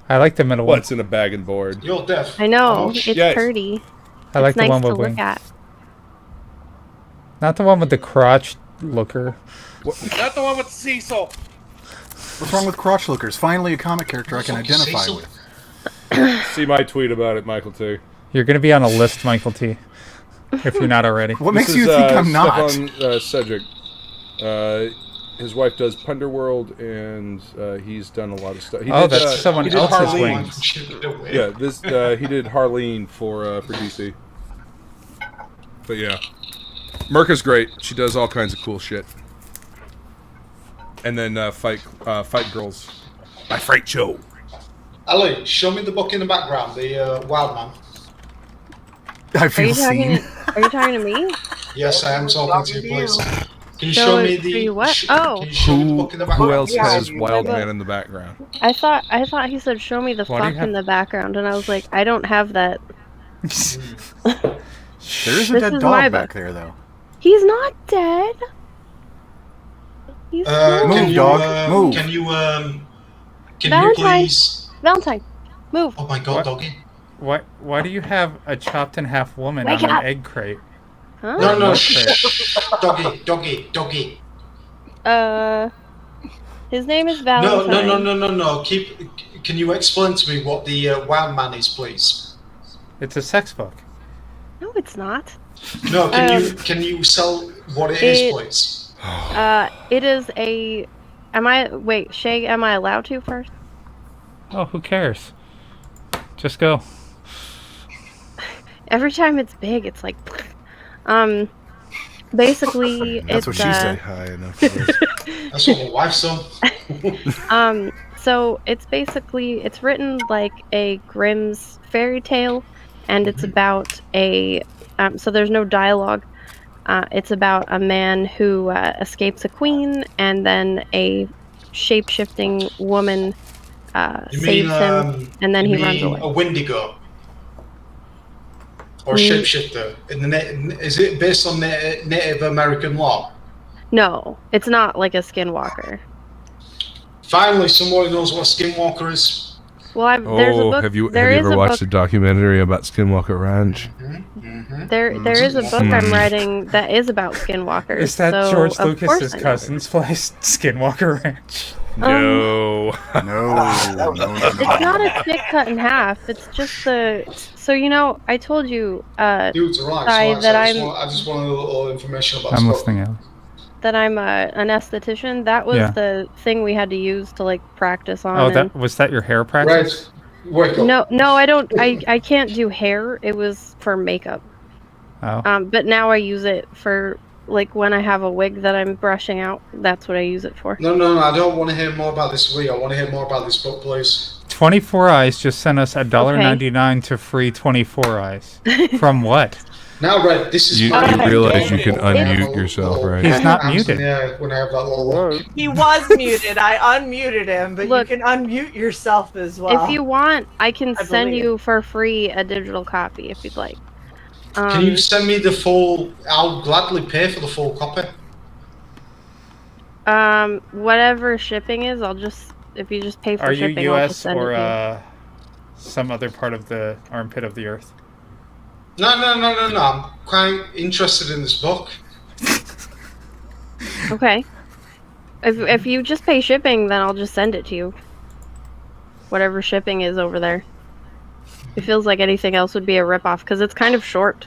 I like the middle one. What's in a bag and board? You're deaf. I know. It's Yes. pretty. I like It's the nice one to with look wings. at. Not the one with the crotch looker. Not the one with Cecil. What's wrong with crotch lookers? Finally, a comic character I can identify with. See my tweet about it, Michael T. You're gonna be on a list, Michael T. If you're not already. What makes you think I'm not? Stefan Sujic. His wife does Punderworld, and he's done a lot of stuff. That's someone else's Harleen. wings. Yeah, this he did Harleen for DC. But yeah, Merca's great. She does all kinds of cool shit. And then fight girls. I fight Joe. Ali, show me the book in the background, the Wild Man. I Are feel you talking? seen. Are you talking to me? Yes, I am talking to you, please. Can you Show show it- me show the? you what? sh- Oh. Can you show me the book in the background? Who else has Yeah. Wild Yeah. Man in the background? I thought he said, "Show me the What do you fuck have? in the background," and I was like, "I don't have that." There is a This dead is my dog book. back there, though. He's not dead. He's still Move, Can you, dog, move. Can you Valentine. please? Valentine, move. Oh my God, What? doggy! Why do you have a chopped in half woman Wake on an up. egg crate? Huh? No, no, milk shh. Doggy. His name is No, Valentine. no. Can you explain to me what the Wild Man is, please? It's a sex book. No, it's not. No, can you sell what it is, please? It is a. Wait, Shae, am I allowed to first? Oh, who cares? Just go. Every time it's big, it's like. Basically, That's what it's she said. High enough. For this. That's what my wife said. So it's written like a Grimm's fairy tale, and it's about a. So there's no dialogue. It's about a man who escapes a queen, and then a shape-shifting woman You saves him, and then he runs away. A Wendigo or shapeshifter? Is it based on Native American law? No, it's not like a skinwalker. Finally, somebody knows what a skinwalker is. Well, there's a book. have you there is ever a watched book, a documentary about Skinwalker Ranch? There is a book I'm writing that is about skinwalkers. Is that so George of course Lucas's I know. cousin's place, Skinwalker Ranch? No. It's not a stick cut in half. It's just the. So I told you, Dudes, relax. Sai, that I I'm just want a little information about I'm sport. listening out. that I'm an esthetician. That was Yeah. the thing we had to use to like practice on. Oh, and- that was that your hair practice? Wake up. No, I don't. I can't do hair. It was for makeup. Oh. But now I use it for like when I have a wig that I'm brushing out. That's what I use it for. No, I don't want to hear more about this wig. I want to hear more about this book, please. 24 Eyes just sent us $1.99 to free 24 Eyes. From what? Now, Red, this is You my- realize you can unmute yourself, right? He's not hands in muted. the air when I have that little. He was muted. I unmuted him, but Look, you can unmute yourself as well. If you want, I can I send believe. you for free a digital copy if you'd like. Can you send me the full? I'll gladly pay for the full copy. Whatever shipping is, if you just pay for Are you shipping, I'll just US send it or to you. some other part of the armpit of the earth? No. I'm quite interested in this book. Okay. If you just pay shipping, then I'll just send it to you. Whatever shipping is over there. It feels like anything else would be a ripoff because it's kind of short.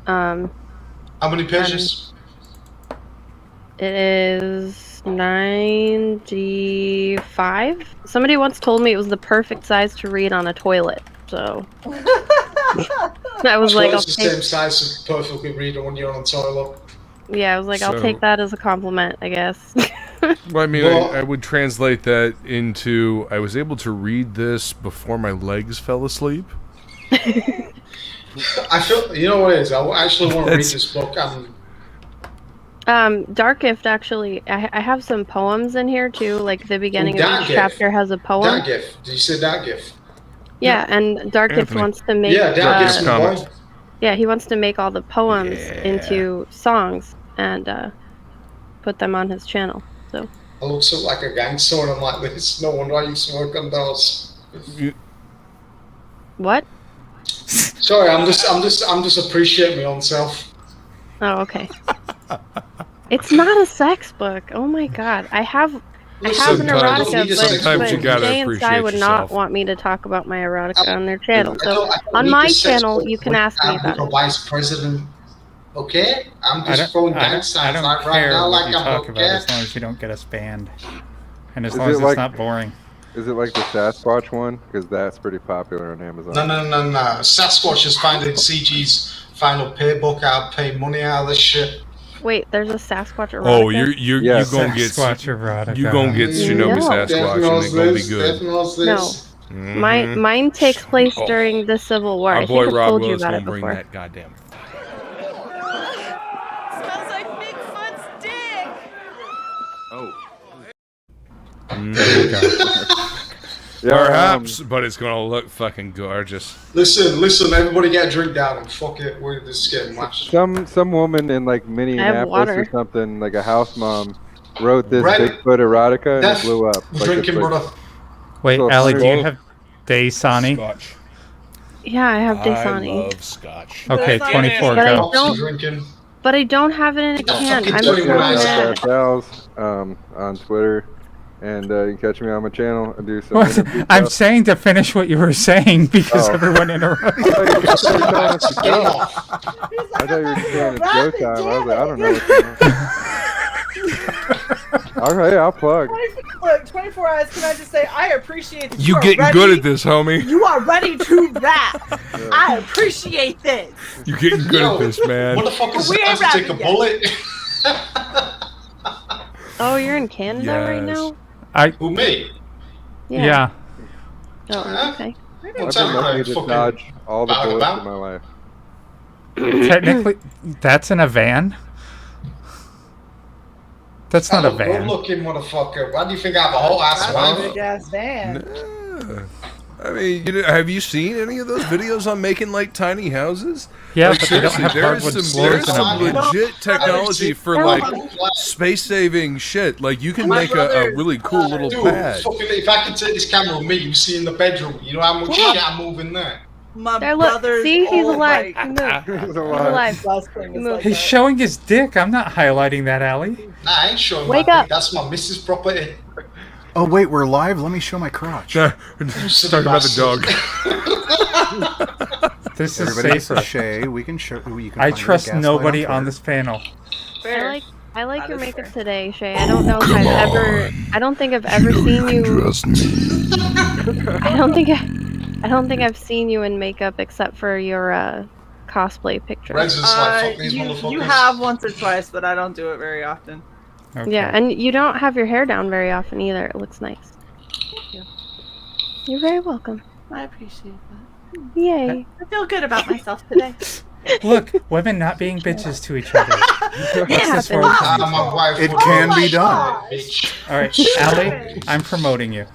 How many pages? It is 95. Somebody once told me it was the perfect size to read on a toilet. So I was like, I'll it's the take. same size to perfectly read when you're on the toilet. Yeah, I was like, I'll So- take that as a compliment, I guess. Well, I mean, Well- I would translate that into I was able to read this before my legs fell asleep. I feel, you know what it is? I actually want to read this book. Dark Gift, actually, I have some poems in here too. Like the beginning of Dark each Gift. chapter has a poem. Dark Gift. Did you say Dark Gift? Yeah, and Dark Gift Anthony. wants to make. Yeah, Dark Gift's my boy. Yeah, he wants to make all the poems into songs and put them on his channel. So. I look so like a gangster and I'm like this. No wonder I used to work on those. What? Sorry, I'm just appreciating my own self. Oh, okay. It's not a sex book. Oh my god, I have an Sometimes- erotica, sometimes you but gotta Shae and appreciate CY would yourself. not want me to talk about my erotica on their channel. I So don't on need my the sex channel, book you can when ask me I'm about the it. vice president. Okay, I'm I just don't, throwing I gang don't, I signs don't like right care now, what like you I'm talk about okay. as long as you don't get us banned. And as Is long as it it's like- not boring. Is it like the Sasquatch one? Because that's pretty popular on Amazon. No. Sasquatch is finding CG's final pay book. I'll pay money out of this shit. Wait, there's a Sasquatch erotica? Oh, you Yes. gonna get Sasquatch erotica. you gonna get Shinobi No. Sasquatch and it's gonna be good. No. Mine takes place during the Civil War. Our I boy think I've Rob told you Willis about gonna it bring before. that goddamn. Smells like Bigfoot's dick. Oh. Perhaps, but it's gonna look fucking gorgeous. Listen, everybody get a drink down and fuck it. We're just getting mashed. Some woman in like Minneapolis water. or something, like a house mom, wrote this Brett, Bigfoot erotica and Def, it blew up. Like, drinking, it's like, brother. Wait, So Allie, do you funny. have Daysani? Scotch. Yeah, I have I Dasani. love Scotch. Okay, 24, But I go. don't. Drinking. But I don't have it in a can. fucking I'm dirty so guys. mad. Sal's on Twitter, and you can catch me on my channel. I do some interview I'm stuff. saying to finish what you were saying because Oh. everyone interrupted. I thought you were telling us to go. I thought you were saying it's go time. I was like, I don't know what's going on. All right, I'll plug. Look, 24 hours, can I just say, I appreciate that You are getting ready, good at this, homie. You are ready to rap. I appreciate this. You getting good at this, man. Motherfuckers We ain't have to take a rapping yet. bullet. Oh, you're in Canada right Yes. now? Who, me? Yeah. Oh, okay. I've been lucky to Fucking dodge all the bullets vagabond. in my life. Technically, that's in a van. That's not a Good van. looking motherfucker. Why do you think I have a whole ass wife? Big ass van. I mean, have you seen any of those videos on making like tiny houses? Yeah, Like, but they don't seriously, have there is hardwood some, there floors is in some them. legit technology for like space saving shit. Like you can My make a brother- really cool little Dude, pad. fucking, if I could take this camera with me, you see in the bedroom, you know how much shit I'm moving there. My There, look. brother's See, he's old, alive. like, He moved. He's He's alive. alive. last thing is like He's that. showing his dick. I'm not highlighting that, Allie. Nah, I ain't showing Wake my up. dick. That's my missus' property. Oh wait, we're live. Let me show my crotch. Talking about the dog. This is Everybody, this safer. is Shae. We can show. You can I find her trust gaslight nobody Twitter. on this panel. Fair. I like That your is makeup fair. today, Shae. I don't know if I've ever. I don't think I've ever seen you. I don't think I've seen you in makeup except for your cosplay picture. Rez is like, fuck these you motherfuckers. have once or twice, but I don't do it very often. Okay. Yeah, and you don't have your hair down very often either. It looks nice. Thank you. You're very welcome. I appreciate that. Yay. I feel good about myself today. Look, women not being bitches to each other. What's this world Ah, coming my wife It would- can Oh be my done. God. Bitch. to? All right, Allie, I'm promoting you.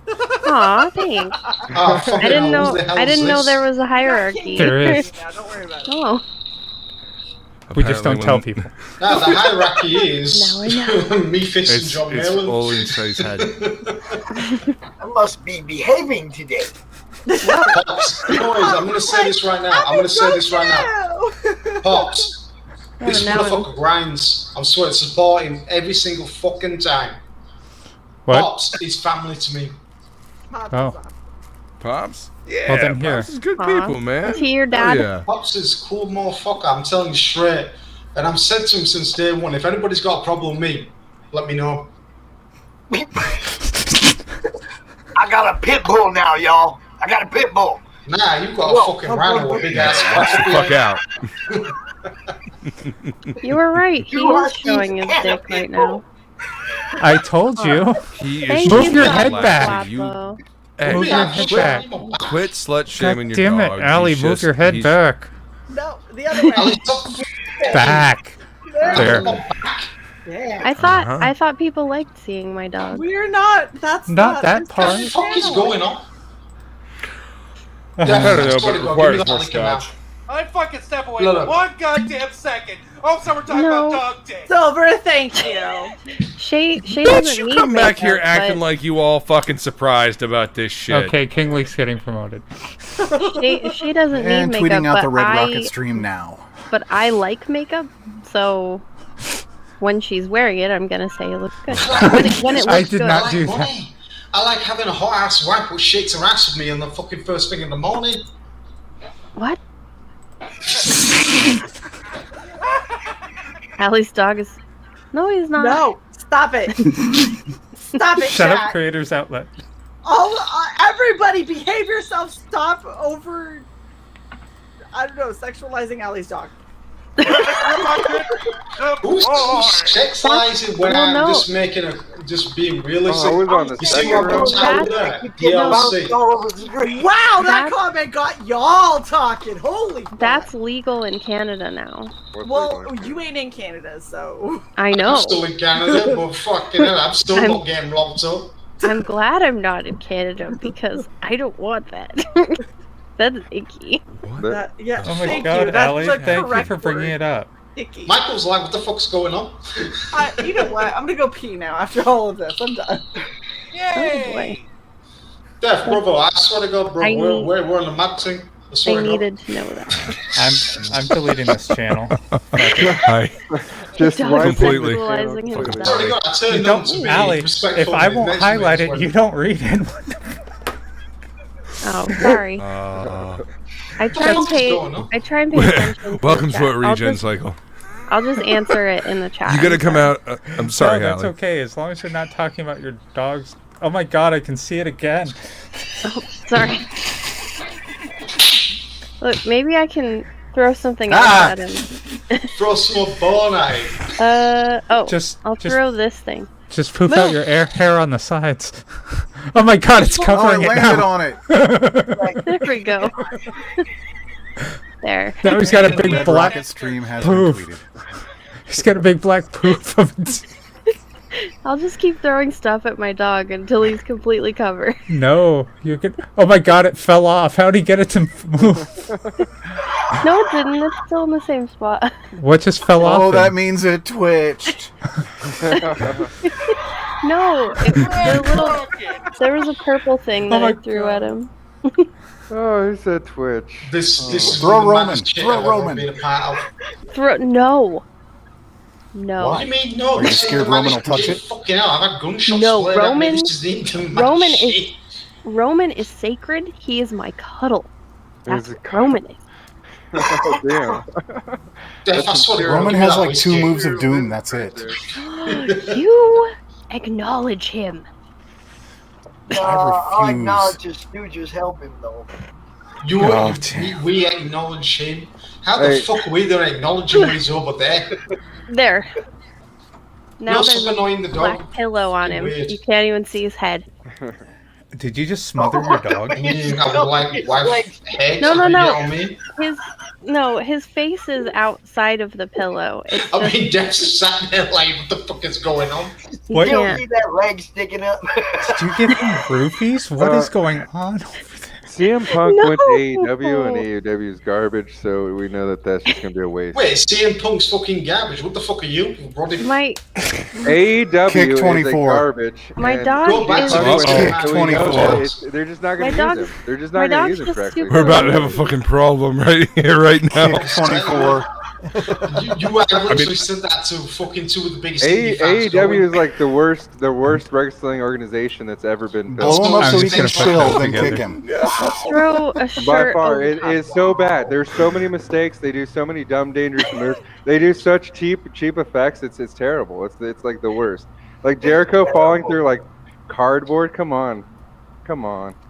Aw, thanks. Oh, fucking I didn't hell, know. who the hell I is didn't know this? there was a hierarchy. There is. Yeah, don't worry about it. Oh, We just don't tell Apparently people. Nah, the hierarchy is Now I know. me fisting It's John it's Malin. all inside his head. I must be behaving today. Pops, you know what it is? I'm gonna say this right now. I'm gonna say this right now. Pops, this now motherfucker grinds. I'm swearing, support him every single fucking time. What? Pops is family to me. Oh, Pops? Yeah, Well, then here. Pops is good Aw. people, man. Is he your Oh, dad? yeah. Pops is a cool motherfucker. I'm telling you straight. And I've said to him since day one, if anybody's got a problem with me, let me know. I got a pit bull now, y'all. I got a pit bull. Nah, you got a fucking rhino with a big ass. Fuck out. You were right. He is showing his dick right now. I told you. He is Thank Move you, your head back. Flappo. Hey, Move your head back. quit slut shaming God your damn it, dog. Allie, He's move just- your head he's- back. No, the other way. Back. There. Yeah. I thought Uh-huh. I thought people liked seeing my dog. We're not. That's Not that this part. What the fuck is going on? I don't know, but it requires more Give me that scotch. I fucking step away Look. 1 goddamn second. Oh, so we're talking No. about dog dick. Silver, thank you. Shae Don't doesn't you need come back here makeup, acting but like you all fucking surprised about this shit. Okay, King Lee's getting promoted. Shae doesn't need And makeup. tweeting out but the Red I, Rocket stream now. But I like makeup, so when she's wearing it, I'm gonna say it looks good. When it I looks did good. not do that. Money. I like having a hot ass wife who shakes her ass with me on the fucking first thing in the morning. What? Allie's dog is. No, he's not. No, stop it. Stop it, Shut up, chat. Creators Outlet. Everybody, behave yourself. Stop over. I don't know, sexualizing Allie's dog. Who's sexualizing when Well, I'm no. just just being realistic? Oh, I was on the You see second what I'm row. talking about? DLC. Wow, that That's- comment got y'all talking. Holy. That's legal in Canada now. Well, you ain't in Canada, so. I know. I'm still in Canada, but fucking hell, I'm still I'm- not getting locked up. I'm glad I'm not in Canada because I don't want that. That's icky. Yeah, Oh my thank god, you. That's Allie, the thank you correct for bringing word. it up. Icky. Michael's like, what the fuck's going on? You know what? I'm gonna go pee now after all of this. I'm done. Oh boy. Def, brother, I swear to God, bro, I need- we're on the map thing. I swear I to God. needed to know that. I'm deleting this channel. Hi. Just Dog right completely. sexualizing his Fucking dog. Sorry, God, I You turned don't, on to be Allie, respectful. if I of won't next highlight week's it, you wedding. don't read it. Oh, sorry. I try and fuck is pay. going on? I try and pay attention. To Welcome the to chat. a regen cycle. I'll just answer it in the chat. You gotta I'm come sorry. out. I'm sorry, No, that's Allie. okay, as long as you're not talking about your dog's. Oh my god, I can see it again. Oh, sorry. Look, maybe I can throw something Ah! else at him. Throw some bone at him. Oh, Just- I'll just- throw this thing. Just poof out your hair on the sides. Oh my god, it's covering it landed now. on it. There we go. There. Now he's got a big Red black Rocket stream has poof. been tweeted. He's got a big black poof of it. I'll just keep throwing stuff at my dog until he's completely covered. No, you could. Oh my god, it fell off. How'd he get it to move? No, it didn't. It's still in the same spot. What just fell off? Oh, then? that means it twitched. No, there was a purple thing that Oh my I threw at him. Oh, he said Twitch. This is Throw the Roman. maddest shit Throw I've ever Roman. been a part of. No. No. What do you mean no? Are you This is scared the Roman maddest will touch shit. it? Fucking hell, I've had gunshots No, fired at me. Roman- This is the intimate Roman shit. Roman is sacred. He is my cuddle. That's He's what Roman is. Oh, damn. Def, I swear to God, Roman give me has that like 2 whiskey. moves of doom. That's it. You acknowledge him. I'll refuse. acknowledge his stooges help him though. You, Oh, we acknowledge him. How the Hey. fuck are we don't acknowledge him when he's over there? There. Now You're there's so annoying, the a dog. black pillow on him. Weird. You can't even see his head. Did you just smother your dog? I would like wife head. No, no, you no. know what I mean? His face is outside of the pillow. It's I just, mean, Def's sat there like, what the fuck is going on? you What? You don't can't. see that leg sticking up. Did you give him roofies? What is going on over there? CM Punk No. went to AEW, and AEW is garbage, so we know that that's just gonna be a waste. Wait, CM Punk's fucking garbage. What the fuck are you, Roddy? My AEW Kick is a 24. garbage. my and dog Go back is to Punk this went Kick there, so we know 24. that they're just not My gonna dog- use him. They're just my not gonna dog's use him just correctly. super We're about to have a fucking problem right here, right now. Kick 24. You have literally said that to fucking two of the biggest indie fans. AEW is like the worst wrestling organization that's ever been built. Blow him up so he can chill, then kick him. Throw a By shirt far, over it top is of so bad. There's so many mistakes. They do so many dumb, dangerous moves. They do such cheap effects. It's terrible. It's like the worst. Like Jericho falling through like cardboard. Come on.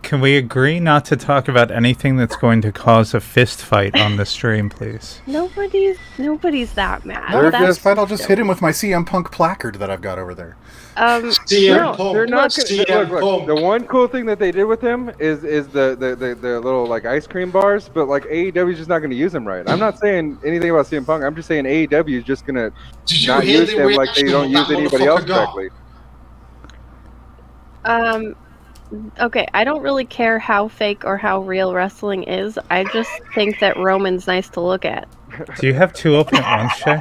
Can we agree not to talk about anything that's going to cause a fist fight on the stream, please? Nobody's that mad. They're That's just fine. I'll just dope. hit him with my CM Punk placard that I've got over there. No, They're not. Look, the one cool thing that they did with him is the little like ice cream bars, but like AEW is just not going to use them right. I'm not saying anything about CM Punk. I'm just saying AEW is just going to not use him like they don't use anybody else correctly. Okay, I don't really care how fake or how real wrestling is. I just think that Roman's nice to look at. Do you have two open at once, Shae?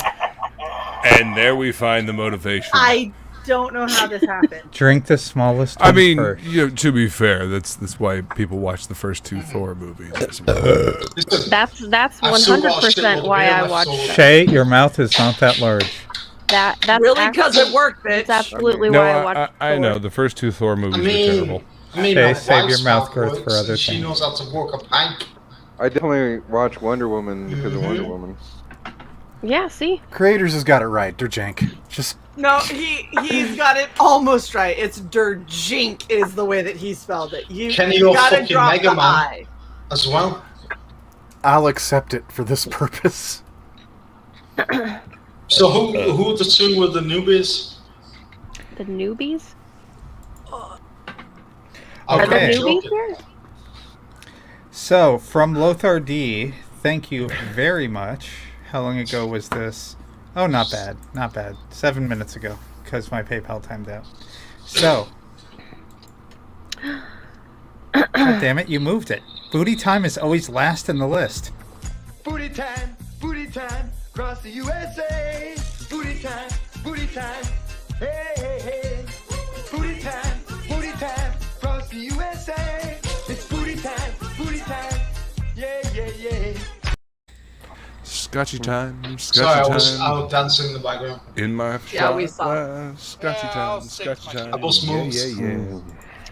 And there we find the motivation. I don't know how this happened. Drink the smallest I one mean, first. to be fair, that's why people watch the first two Thor movies. That's 100% why I watched them. Shae, your mouth is not that large. That's really because it worked, bitch. That's absolutely No, why I watched I know the first two Thor movies were terrible. Shae, save your mouth growth for other She things. knows how to work a plank. I definitely watch Wonder Woman because of Wonder Woman. Yeah, see? Creators has got it right. They're jank. Just No, he's got it almost right. It's Derjink is the way that he spelled it. You Kenny, you're gotta fucking drop Mega the Man I. as well. I'll accept it for this purpose. So who are the two with the newbies? The newbies? Okay. Are the newbies here? So, from Lothar D, thank you very much. How long ago was this? Oh, not bad. Not bad. 7 minutes ago, because my PayPal timed out. So. God damn it, you moved it. Booty time is always last in the list. Booty time, across the USA. Booty time, hey, hey, hey. Booty time, across the USA. It's booty time, yeah, yeah, yeah. Scotchy time, Sorry, I was dancing in the background. In my Yeah, we saw. Scotchy time, Scotchy time. I bust moves. Yeah.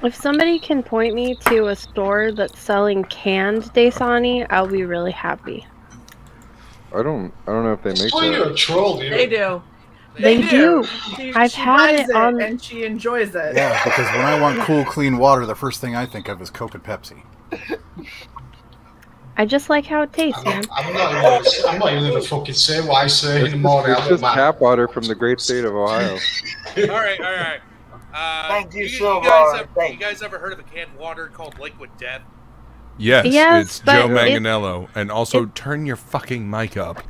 If somebody can point me to a store that's selling canned Dasani, I'll be really happy. I don't know if they make You're a that. troll, dude. They do. They do. I've She had buys it on. and she enjoys it. Yeah, because when I want cool, clean water, the first thing I think of is Coke and Pepsi. I just like how it tastes, man. I'm not even gonna fucking say what I say in the morning. It's just tap water from the great state of Ohio. All right. Thank you, You Silver. guys ever heard of a canned water called Liquid Death? Yes, Yes, it's but Joe it- Manganiello. And also, turn your fucking mic up.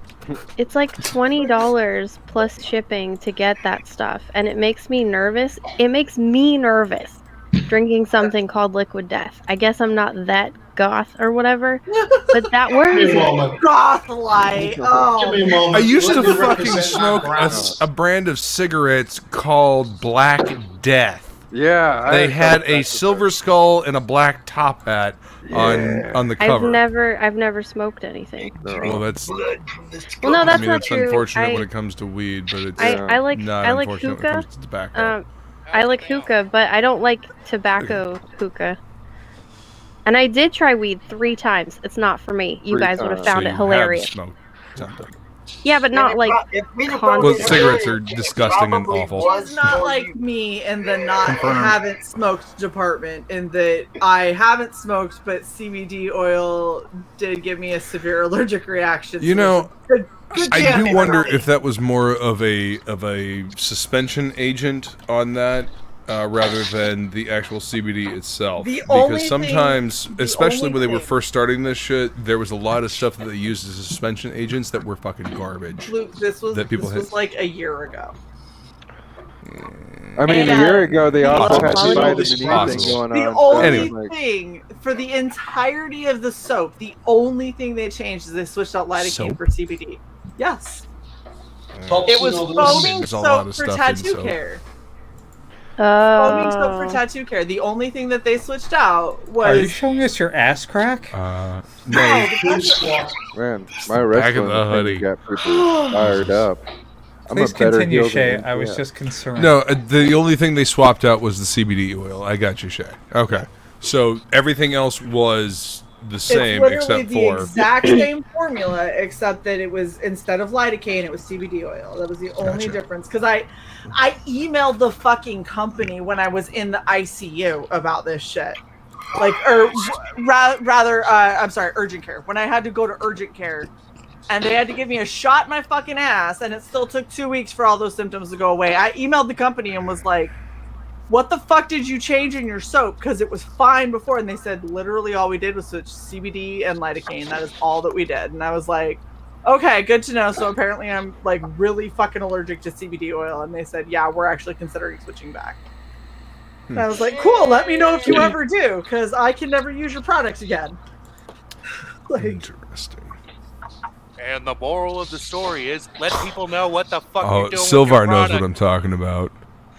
It's like $20 plus shipping to get that stuff, and it makes me nervous. It makes me nervous drinking something called Liquid Death. I guess I'm not that goth or whatever, but that worries me. Goth light. Oh. I used to fucking smoke a brand of cigarettes called Black Death. Yeah, They had a silver skull and a black top hat on the cover. I've never smoked anything. Well, that's Well, no, I that's mean, not it's true. unfortunate when it comes to weed, but it's I like not I like unfortunate when it hookah. comes to tobacco. I like hookah, but I don't like tobacco hookah. And I did try weed 3 times. It's not for me. You guys would have found it hilarious. Smoked something. Yeah, but not like Well, cigarettes are disgusting and awful. It's not like me in the not Confirmed. haven't smoked department, in that I haven't smoked, but CBD oil did give me a severe allergic reaction. You know, Good I jam, do wonder everybody. if that was more of a suspension agent on that rather than the actual CBD itself. The only Because sometimes, especially only when they were thing- first starting this shit, there was a lot of stuff that they used as suspension agents that were fucking garbage. Luke, this was that people this was like a year ago. I mean, a year ago they also had the vitamin E thing Possible. going The on. only Anyway. thing for the entirety of the soap, the only thing they changed is they switched out lidocaine Soap? for CBD. Yes. Pops, It was you know, foaming There's a lot soap of for stuff in tattoo soap. care. foaming soap for Oh. tattoo care. The only thing that they switched out was. Are you showing us your ass crack? No, the Man, my Back of wrestling the hoodie. opinion got people fired up. I'm Please a better continue, heel than Shae. him, I was yeah. just concerned. No, the only thing they swapped out was the CBD oil. I got you, Shae. Okay. So everything else was the same it's literally except the for exact same formula, except that it was, instead of lidocaine, it was CBD oil. That was the only difference. Because I emailed the fucking company when I was in the ICU about this shit. Like, or rather, I'm sorry, urgent care. When I had to go to urgent care, and they had to give me a shot in my fucking ass, and it still took 2 weeks for all those symptoms to go away. I emailed the company and was like, what the fuck did you change in your soap? Because it was fine before. And they said, literally all we did was switch CBD and lidocaine. That is all that we did. And I was like, okay, good to know. So apparently I'm like really fucking allergic to CBD oil. And they said, yeah, we're actually considering switching back. And I was like, cool, let me know if you ever do, because I can never use your products again. Like, interesting. And the moral of the story is let people know what the fuck Oh, you're doing Silvar with your knows product. what I'm talking about.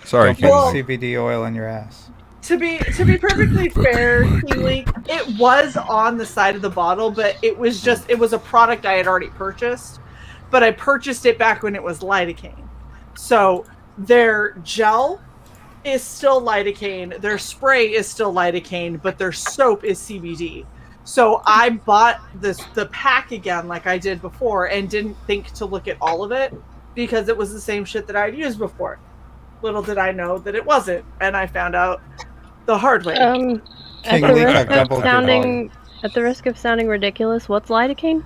Sorry, Don't King. put CBD oil in your ass. To be perfectly fair, King, it was on the side of the bottle, but it was a product I had already purchased, but I purchased it back when it was lidocaine. So their gel is still lidocaine, their spray is still lidocaine, but their soap is CBD. So I bought the pack again like I did before and didn't think to look at all of it because it was the same shit that I'd used before. Little did I know that it wasn't, and I found out the hard way. At the risk of sounding ridiculous, what's lidocaine?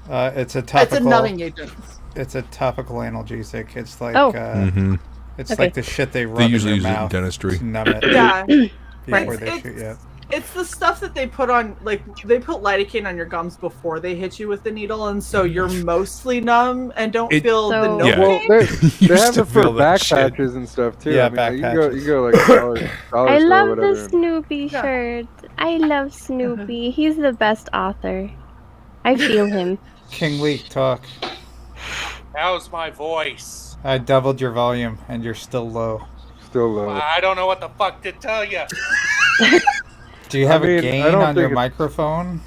It's a topical. It's a numbing agent. It's a topical analgesic. It's like it's Okay. like the shit they rub They usually in use your it in mouth dentistry. to numb it. Yeah. Before they shoot you. It's the stuff that they put on, like they put lidocaine on your gums before they hit you with the needle, and so you're mostly numb and don't feel the no Well, pain. they have it for back patches and stuff too. Yeah, I mean, back you patches. go like dollar I store or love whatever. the Snoopy shirt. I love Snoopy. He's the best author. I feel him. King Leek, talk. How's my voice? I doubled your volume, and you're still low. Still low. I don't know what the fuck to tell you. Do you have I mean, a I gain don't on your think it's- microphone?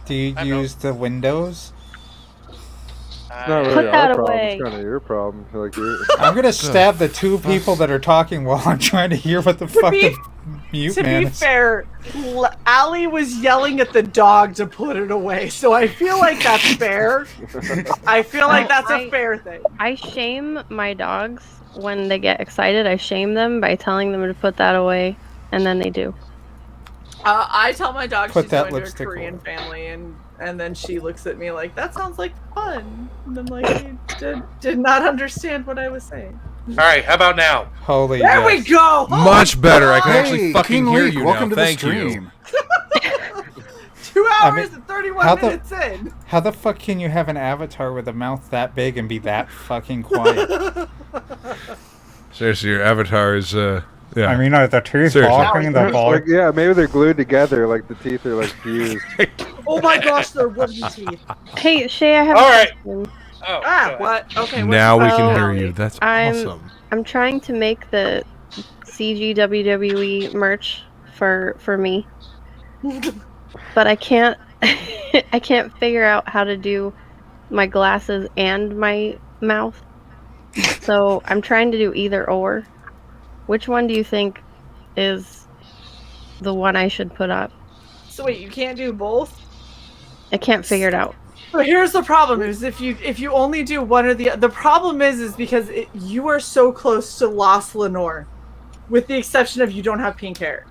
Do you use the Windows? It's not really Put that our problem. away. It's kind of your problem. Like you're... I'm gonna stab the two people that are talking while I'm trying to hear what the fuck the mute To man be is. fair, Allie was yelling at the dog to put it away, so I feel like that's fair. I feel like that's a fair thing. I shame my dogs when they get excited. I shame them by telling them to put that away, and then they do. I tell my dog Put she's that going to a lipstick Korean family, and then she looks at me like, that sounds like fun. And I'm like, you did not understand what I was saying. All right, how about now? Holy There we go! Oh Much better. I can Hey, actually fucking King hear Leek, you welcome now. to the Thank you. stream. 2 I hours mean, and 31 how the- minutes in. How the fuck can you have an avatar with a mouth that big and be that fucking quiet? Seriously, your avatar is yeah. I mean, are the teeth Seriously. walking the ball? Like, yeah, maybe they're glued together. Like the teeth are like fused. Oh my gosh, they're wooden teeth. Hey, Shae, I have All a right. question. What? Okay. Now we Oh. can hear you. That's I'm awesome. I'm trying to make the CG WWE merch for me, but I can't I can't figure out how to do my glasses and my mouth. So I'm trying to do either or. Which one do you think is the one I should put up? So wait, you can't do both? I can't figure it out. But here's the problem: is if you only do one or the problem is because you are so close to Lost Lenore, with the exception of you don't have pink hair.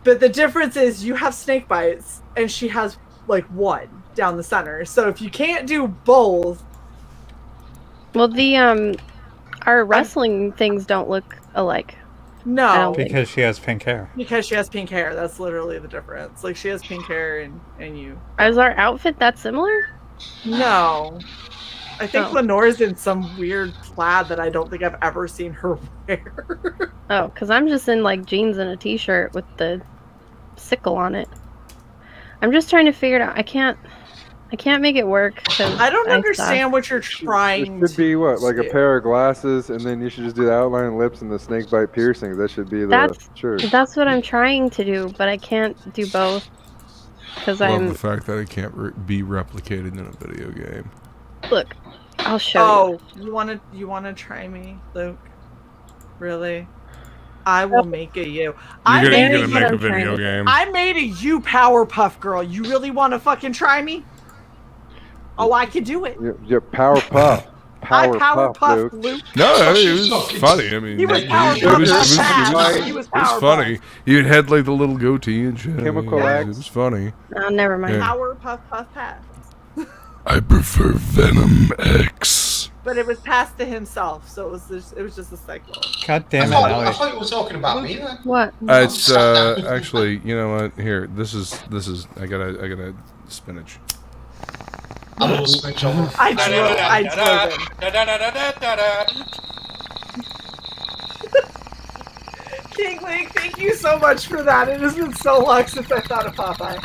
But the difference is you have snake bites, and she has like one down the center. So if you can't do both, Well, the our wrestling things don't look alike. I no, don't think. Because she has pink hair. because she has pink hair. That's literally the difference. Like she has pink hair, and you. Is our outfit that similar? No. I think Oh. Lenore's in some weird plaid that I don't think I've ever seen her wear. Oh, because I'm just in like jeans and a t-shirt with the sickle on it. I'm just trying to figure it out. I can't. I can't make it work because I don't understand what you're It trying should be what, like a do. pair of glasses, and then you should just do the outline lips and the snake bite piercings. That should be the shirt. That's what I'm trying to do, but I can't do both because Love I'm. the fact that it can't be replicated in a video game. Look, I'll show you. You wanna try me, Luke? Really? I will make a you. You're gonna make a video game. I made a you Powerpuff Girl. You really want to fucking try me? Oh, I could do it. Yeah, Powerpuff. I Powerpuff Luke. Luke. No, it was funny. I mean, He was it Powerpuff. was funny. You had like the little goatee and shit. Chemical It was funny. Oh, never mind. Yeah. Powerpuff Puff Pass. I prefer Venom X. But it was passed to himself, so it was just a cycle. God damn it, I Allie. thought you were talking about me then. What? It's actually, you know what? Here, this is. I gotta spinach. I will switch over. I drove it. King Link, thank you so much for that. It has been so long since I thought of Popeye.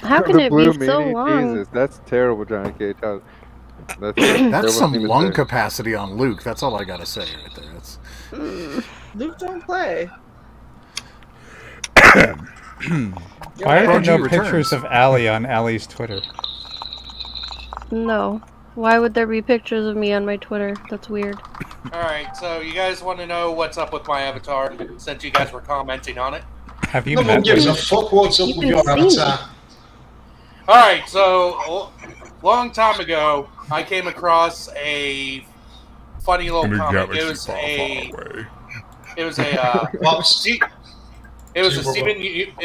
How can The it blue be so meanie? long? Jesus, that's terrible, Johnny Cage. That's That's some thing to lung say. capacity on Luke. That's all I gotta say right there. That's... Luke, don't play. Why are there Prodigy no returns. pictures of Allie on Allie's Twitter? No. Why would there be pictures of me on my Twitter? That's weird. Alright, so you guys want to know what's up with my avatar since you guys were commenting on it? Have you No one gives a fuck what's up with your avatar. Alright, so long time ago, I came across a funny little comic. It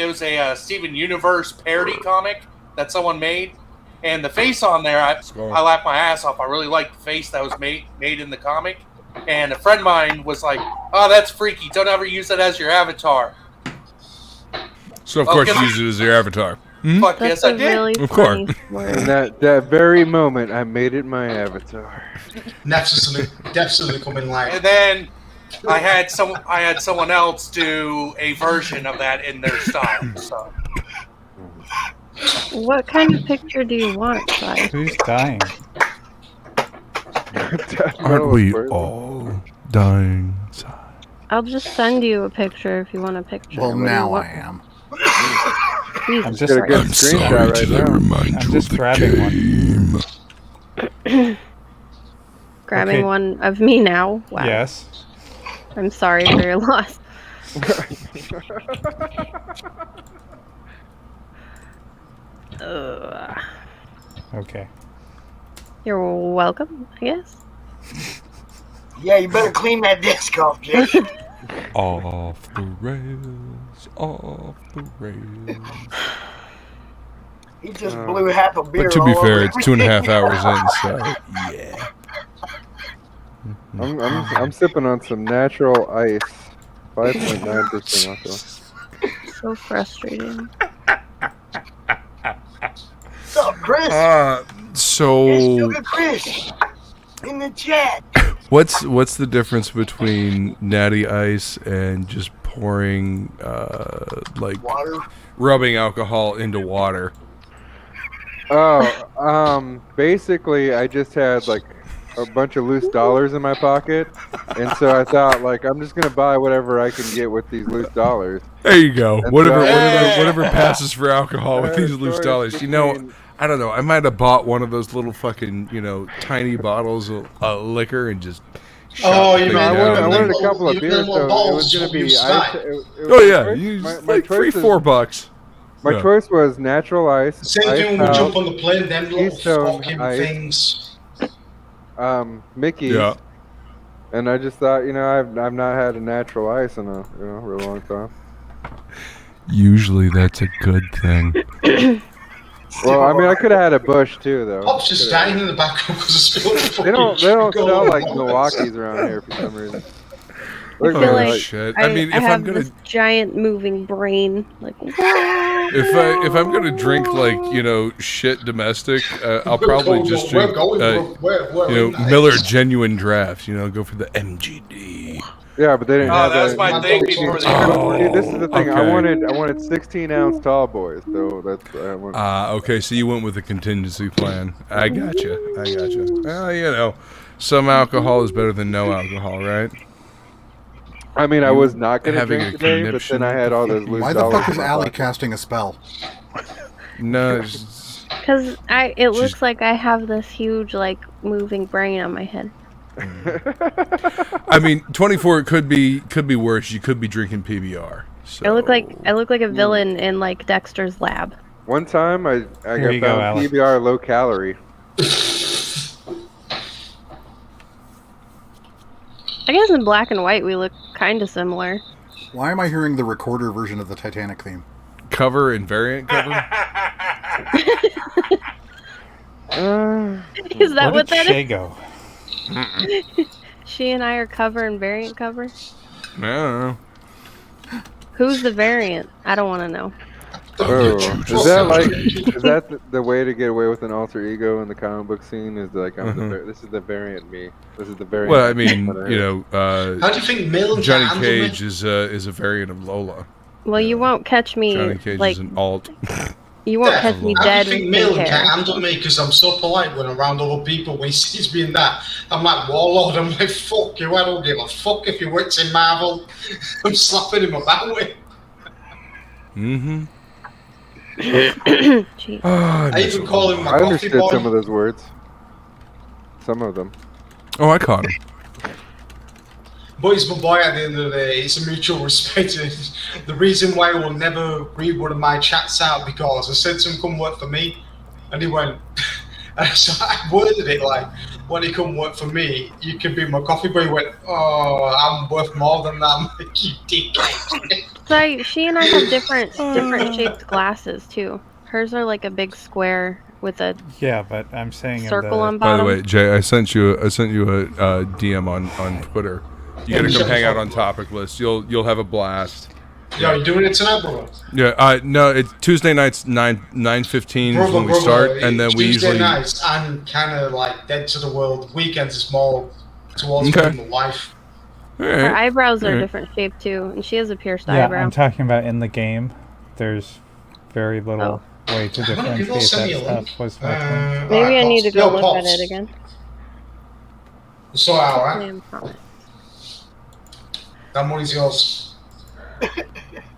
was a Steven Universe parody comic that someone made, and the face on there, I laughed my ass off. I really liked the face that was made in the comic, and a friend of mine was like, "Oh, that's freaky! Don't ever use it as your avatar." So of course you use it as your avatar. Hmm? Fuck yes, I did. Really Of course. And that very moment, I made it my avatar. Depths of the coming light. And then I had someone else do a version of that in their style. So What kind of picture do you want, Shae? Who's dying? Aren't we all dying? I'll just send you a picture if you want a picture. Well, What do you now want? I am. Jesus I'm just, Get a good screenshot right now. I'm just grabbing one. Grabbing Okay. one of me now? Wow. Yes. I'm sorry for your loss. Okay. You're welcome, I guess. Yeah, you better clean that disc off, Jake. Off the rails, off the rails. He just blew half a beer. But to be all fair, over it's 2.5 hours in, so yeah. I'm sipping on some natural ice, 5.9% alcohol. So frustrating. What's up, Chris? So It's Sugar Chris in the chat. what's the difference between natty ice and just pouring like Water? rubbing alcohol into water? Oh, basically, I just had like a bunch of loose dollars in my pocket, and so I thought, like, I'm just gonna buy whatever I can get with these loose dollars. There you go. And Whatever passes for alcohol with these loose choice dollars. You know, I don't know. I might have bought one of those little fucking, tiny bottles of liquor and just. Oh, you shot mean things I down. wanted a couple of beers, so it was gonna be. Oh yeah, you like $3-4. My Yeah. choice was natural ice. Same ice thing when we house, jump on the plane, them little Keystone fucking ice, things. Mickey's. Yeah. And I just thought, I've not had a natural ice in a real long time. Usually that's a good thing. Well, I mean, I could have had a Bush too, though. Pop's just dying in the background because of spilled They don't fucking sell like gold. Milwaukee's around here for some reason. I feel like shit. I I mean, if have I'm gonna this giant moving brain. Like, what? if I'm gonna drink like shit domestic, I'll probably just drink Miller Genuine Draft. Go for the MGD. Yeah, but they didn't have that was that. my thing before they See, this is the thing. I Okay. wanted 16-ounce tall boys, so that's Okay, so you went with a contingency plan. I gotcha. Well, some alcohol is better than no alcohol, right? I mean, I was not going to having drink a today, but conniption. then I had all those loose Why the dollars fuck is in my Allie pocket. casting a spell? No, Because it looks like I have this huge, like, moving brain on my head. I mean, 24 could be worse. You could be drinking PBR. So. I look like a villain in like Dexter's lab. One time, I Here you got go, found Allie. PBR low calorie. I guess in black and white we look kind of similar. Why am I hearing the recorder version of the Titanic theme? Cover and variant cover? Is that what that Shae is? go? She and I are cover and variant cover. I don't know. Who's the variant? I don't want to know. Oh, is that the way to get away with an alter ego in the comic book scene? Is like this is the variant me. This is the variant. Well, I mean, How do you think Milne Johnny can handle Cage is a variant of Lola. Well, you won't catch me Johnny Cage like is an alt. you won't catch me How dead do you with think pink Milne hair. can handle me because I'm so polite when around other people? When he sees me in that, I'm like Warlord. I'm like, fuck you. I don't give a fuck if he works in Marvel. I'm slapping him about with. Mm-hmm. I even call him my I coffee understood boy. some of those words. Some of them. Oh, I caught him. But he's my boy at the end of the day. It's a mutual respect. The reason why I will never read one of my chats out because I said to him, come work for me. And he went, and so I worded it like, when he come work for me, you can be my coffee boy. He went, oh, I'm worth more than that. I'm like, you dickhead. So she and I have different shaped glasses too. Hers are like a big square with a Yeah, but I'm saying circle on By bottom. the way, Jay, I sent you a DM on Twitter. You gotta come hang out on Topic List. You'll have a blast. Yo, you doing it tonight, bro? Yeah, no, it's Tuesday nights 9:15 is when we start, and then we Tuesday usually. nights, I'm kind of like dead to the world. Weekends is more towards Okay. my life. Her eyebrows are Alright. different shape too, and she has a pierced Yeah, eyebrow. I'm talking about in the game. There's very little way to How many people differentiate send that me a link? stuff. Was my point. Maybe I need to go Yo, look Pops. at it again. So, alright. Damn comment. That money's yours.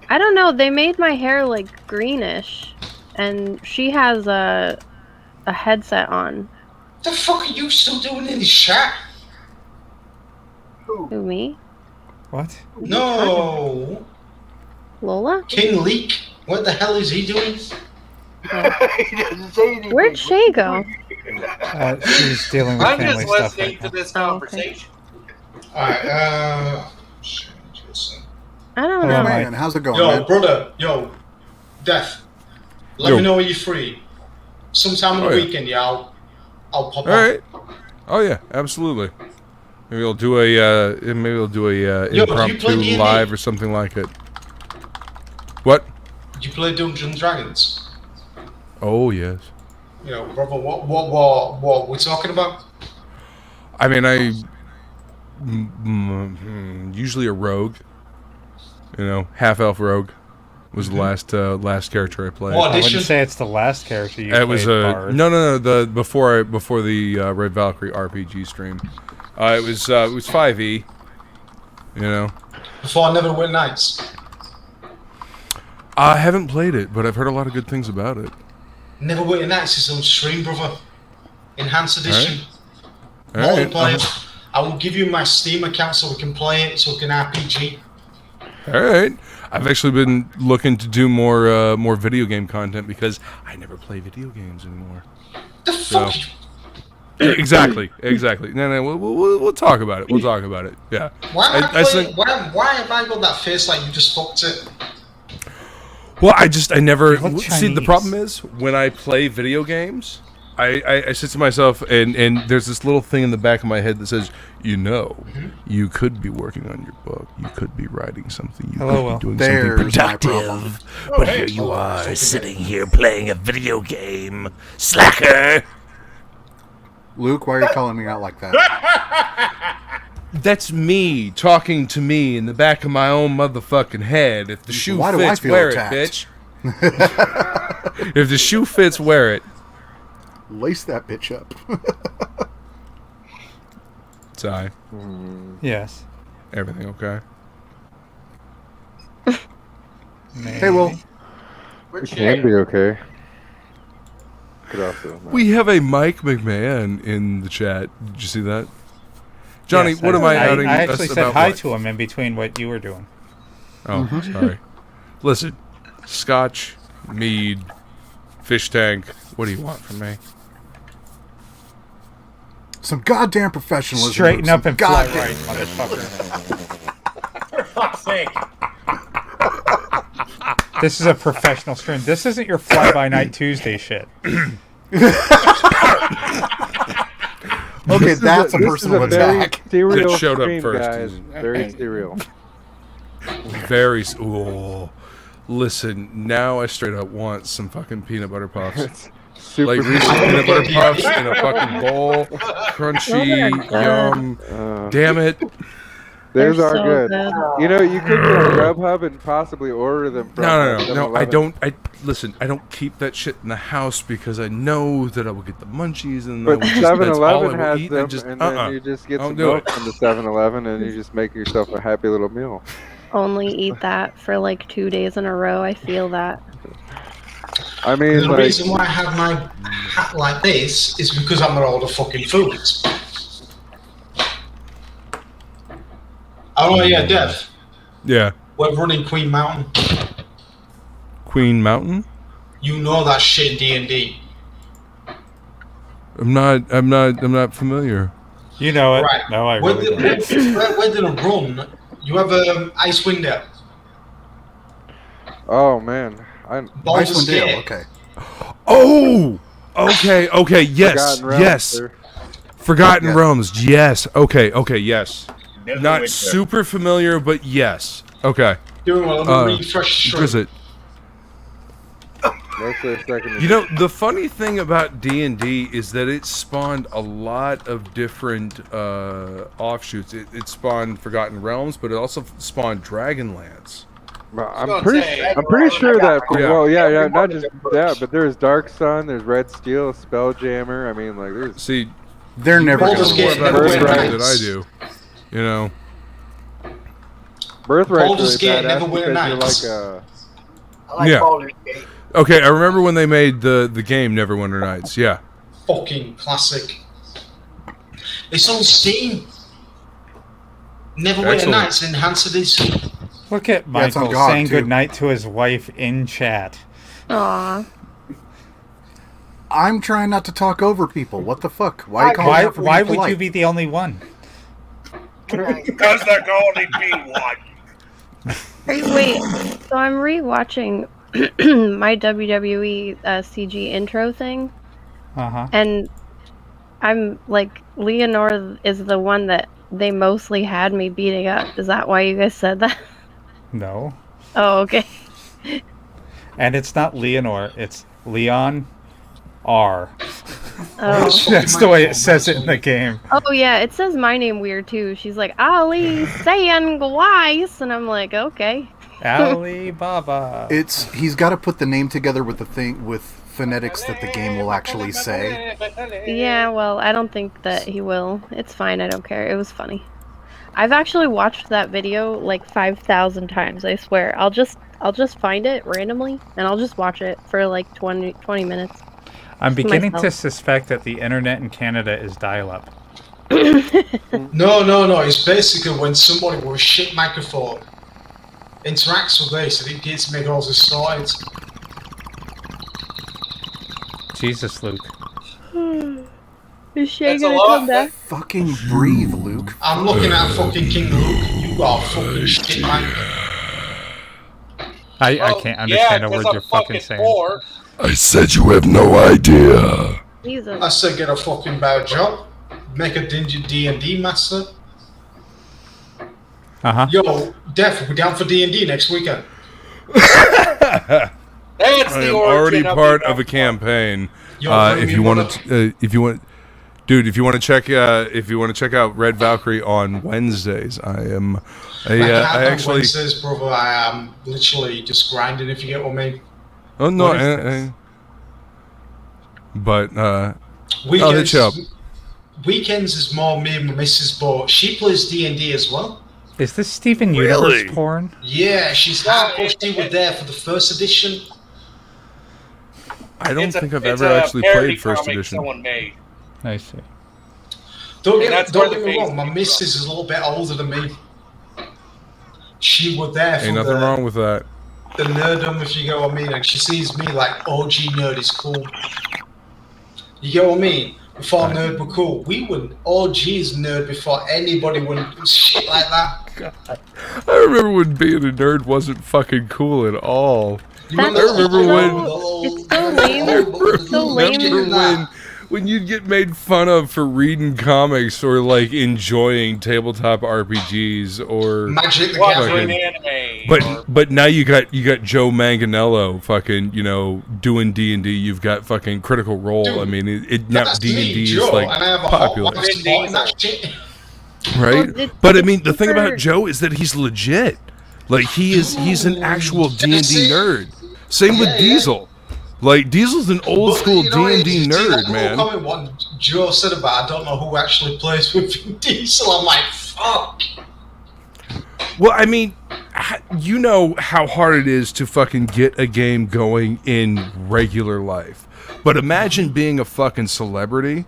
I don't know. They made my hair like greenish, and she has a headset on. The fuck are you still doing in the chat? Who, me? What? No. Lola? King Leak. What the hell is he doing? He doesn't say anything. Where'd Shae go? She's dealing with I'm family just stuff listening right to now. this conversation. Alright, I don't Hello, know. Mike. Man, how's it going, yo, man? brother, yo, Death. Let Yo. me know when you're free. Sometime on the Oh, yeah. weekend, yeah, I'll pop All right. Oh yeah, absolutely. Maybe we'll do a do you impromptu play D&D? live or something like it. What? You play Dungeons and Dragons? Oh yes. You know, brother, what we're talking about? I mean, usually a rogue. Half elf rogue was the last character I played. What I edition? wouldn't say it's the last character you It was played, a Bard. no the before the Red Valkyrie RPG stream. It was 5e. Before I Never Win Nights. I haven't played it, but I've heard a lot of good things about it. Never Win Nights is on stream, brother. Enhanced edition. All right. Multiplayer. I will give you my Steam account so we can play it, so we can RPG. All right. I've actually been looking to do more video game content because I never play video games anymore. The fuck? Exactly. No. We'll talk about it. We'll talk about it. Yeah. Why am I think. why have I got that face like you just fucked it? Well, I never look see. The Chinese. problem is when I play video games, I said to myself, and there's this little thing in the back of my head that says, you could be working on your book. You could be writing something. You could be doing something productive. But here you are, sitting here playing a video game. Slacker! Luke, why are you calling me out like that? That's me talking to me in the back of my own motherfucking head. If the shoe fits, wear it, bitch. If the shoe fits, wear it. Lace that bitch up. Sorry. Yes. Everything okay? Hey, Will. It can be okay. Could also not. We have a Mike McMahon in the chat. Did you see that? Johnny, Yes, what am I outing I us actually said about hi what? to him in between what you were doing. Oh, sorry. Listen, scotch, mead, fish tank. What do you want from me? Some goddamn professionalism. Straighten up and fly goddamn right, motherfucker. For fuck's sake. This is a professional stream. This isn't your fly-by-night Tuesday shit. Okay, that's a personal attack. That showed up first. Guys. Very serial. Very. Ooh. Listen, now I straight up want some fucking peanut butter puffs. Super Like Reese's peanut butter puffs in a fucking bowl. Crunchy, yum. Damn it. Theirs They're are so good. good. You know, you could go to Grubhub and possibly order them from No. I 7-Eleven. don't. Listen, I don't keep that shit in the house because I know that I will get the munchies and But that's all I 7-Eleven will has eat, them, just, and then you just get Don't some do milk it. from the 7-Eleven, and you just make yourself a happy little meal. Only eat that for like 2 days in a row. I feel that. I mean, The like, reason why I have my hat like this is because I'm at all the fucking foods. Oh yeah, Dev. Yeah. We're running Queen Mountain. Queen Mountain. You know that shit in D&D. I'm not familiar. You know it. Right. No, I Where really don't. where did it run? You have Ice Window. oh man, Baldur's Gate. Okay. Oh. Okay. Yes. Forgotten Realms, yes. sir. Forgotten Yes. Realms. Yes. Okay. Yes. Not Neverwinter. super familiar, but yes. Okay. Doing well, let me refresh. What is it? That's their second. You know, the funny thing about D&D is that it spawned a lot of different offshoots. It spawned Forgotten Realms, but it also spawned Dragonlance. I'm pretty sure that. Yeah, not just that, but there's Dark Sun, there's Red Steel, Spelljammer. I mean, like, there's. See, They're never you know gonna more win. about Birthright. D&D than I do. You know. Birthright's Baldur's really Gate, badass Neverwinter because you're Nights. like I like Yeah. Baldur's Gate. Okay, I remember when they made the game Neverwinter Nights. Yeah. Fucking classic. It's on Steam. Neverwinter Excellent. Nights Enhanced Edition. Look at Yeah, it's on Michael GOG, saying too. goodnight to his wife in chat. Aw. I'm trying not to talk over people. What the fuck? Why are you calling Why, out for why being would you polite? be the only one? Because there can only be one. Hey, wait. So I'm rewatching my WWE CG intro thing, Uh-huh. and I'm like, Leonore is the one that they mostly had me beating up. Is that why you guys said that? No. Oh, okay. And it's not Leonore, it's Leon R. Oh. That's the way it says it in the game. Oh yeah, it says my name weird too. She's like Ali Sayangwise, and I'm like, okay. Alibaba. He's got to put the name together with the thing with phonetics that the game will actually say. Yeah, well, I don't think that he will. It's fine. I don't care. It was funny. I've actually watched that video like 5,000 times. I swear. I'll just find it randomly and I'll just watch it for like 20 minutes. I'm beginning to myself. suspect that the internet in Canada is dial-up. No. It's basically when somebody with a shit microphone interacts with this, and it gets me all started. Jesus, Luke. Is Shae That's a gonna lot. come back? Fucking breathe, Luke. I'm looking at fucking King Luke. You are fucking shit, man. I can't understand a word you're fucking saying. I said you have no idea. Jesus. I said get a fucking bad job. Make a D&D master. Yo, Def, we're down for D&D next weekend. That's I the am origin already of part the of a campaign. Yo, bring If me you one want to, if you want, dude, if you want to check out Red Valkyrie on Wednesdays, I am. I actually. Wednesdays, brother, I am literally just grinding. If you get what I mean. Oh no, but I'll hit you up. Weekends is more me and my missus, but she plays D&D as well. Is this Steven Really? Universe porn? Yeah, she's hardcore. She was there for the first edition. I don't think I've it's ever a actually parody played first comic edition. Someone made. I see. Don't And get, that's don't where get the me wrong, base my came missus is a little bit older than me. She was there for Ain't nothing wrong with that. the nerdum, if you get what I mean, and she sees me like OG nerd is cool. You get what I mean? Before nerd were cool, we were OG's nerd before anybody would shit like that. God. I remember when being a nerd wasn't fucking cool at all. I remember It's so lame. It's so lame. When you'd get made fun of for reading comics or like enjoying tabletop RPGs or Magic the Watching Gathering. anime. but now you got Joe Manganiello fucking doing D&D. You've got fucking Critical Role. Dude, I mean it now That's D&D me, is Joe, like and I have a popular. hot wife supporting that shit. Right? Well, But I mean the thing about Joe is that he's legit. Like he's an actual D&D nerd. Same with Diesel. Like Diesel's an old school D&D nerd, man. Comment what Joe said about I don't know who actually plays with Diesel. I'm like, fuck. Well, I mean, you know how hard it is to fucking get a game going in regular life. But imagine being a fucking celebrity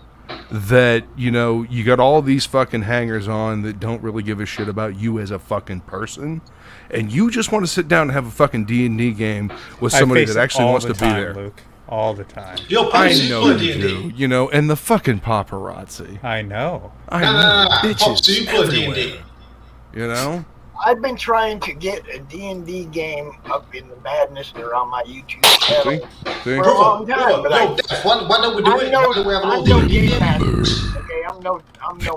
that, you got all these fucking hangers on that don't really give a shit about you as a fucking person. And you just want to sit down and have a fucking D&D game with somebody that actually wants to be there. Luke. All the time. Yo, I Pops, know play you D&D. do, and the fucking paparazzi. I know. I No, know, Pops, do you bitches play everywhere. D&D? You know? I've been trying to get a D&D game up in the madness around my YouTube channel See? for a long time. But Yo, Def, why don't we do it? Why don't we have a I'm little no D&D game game? master. Okay, I'm no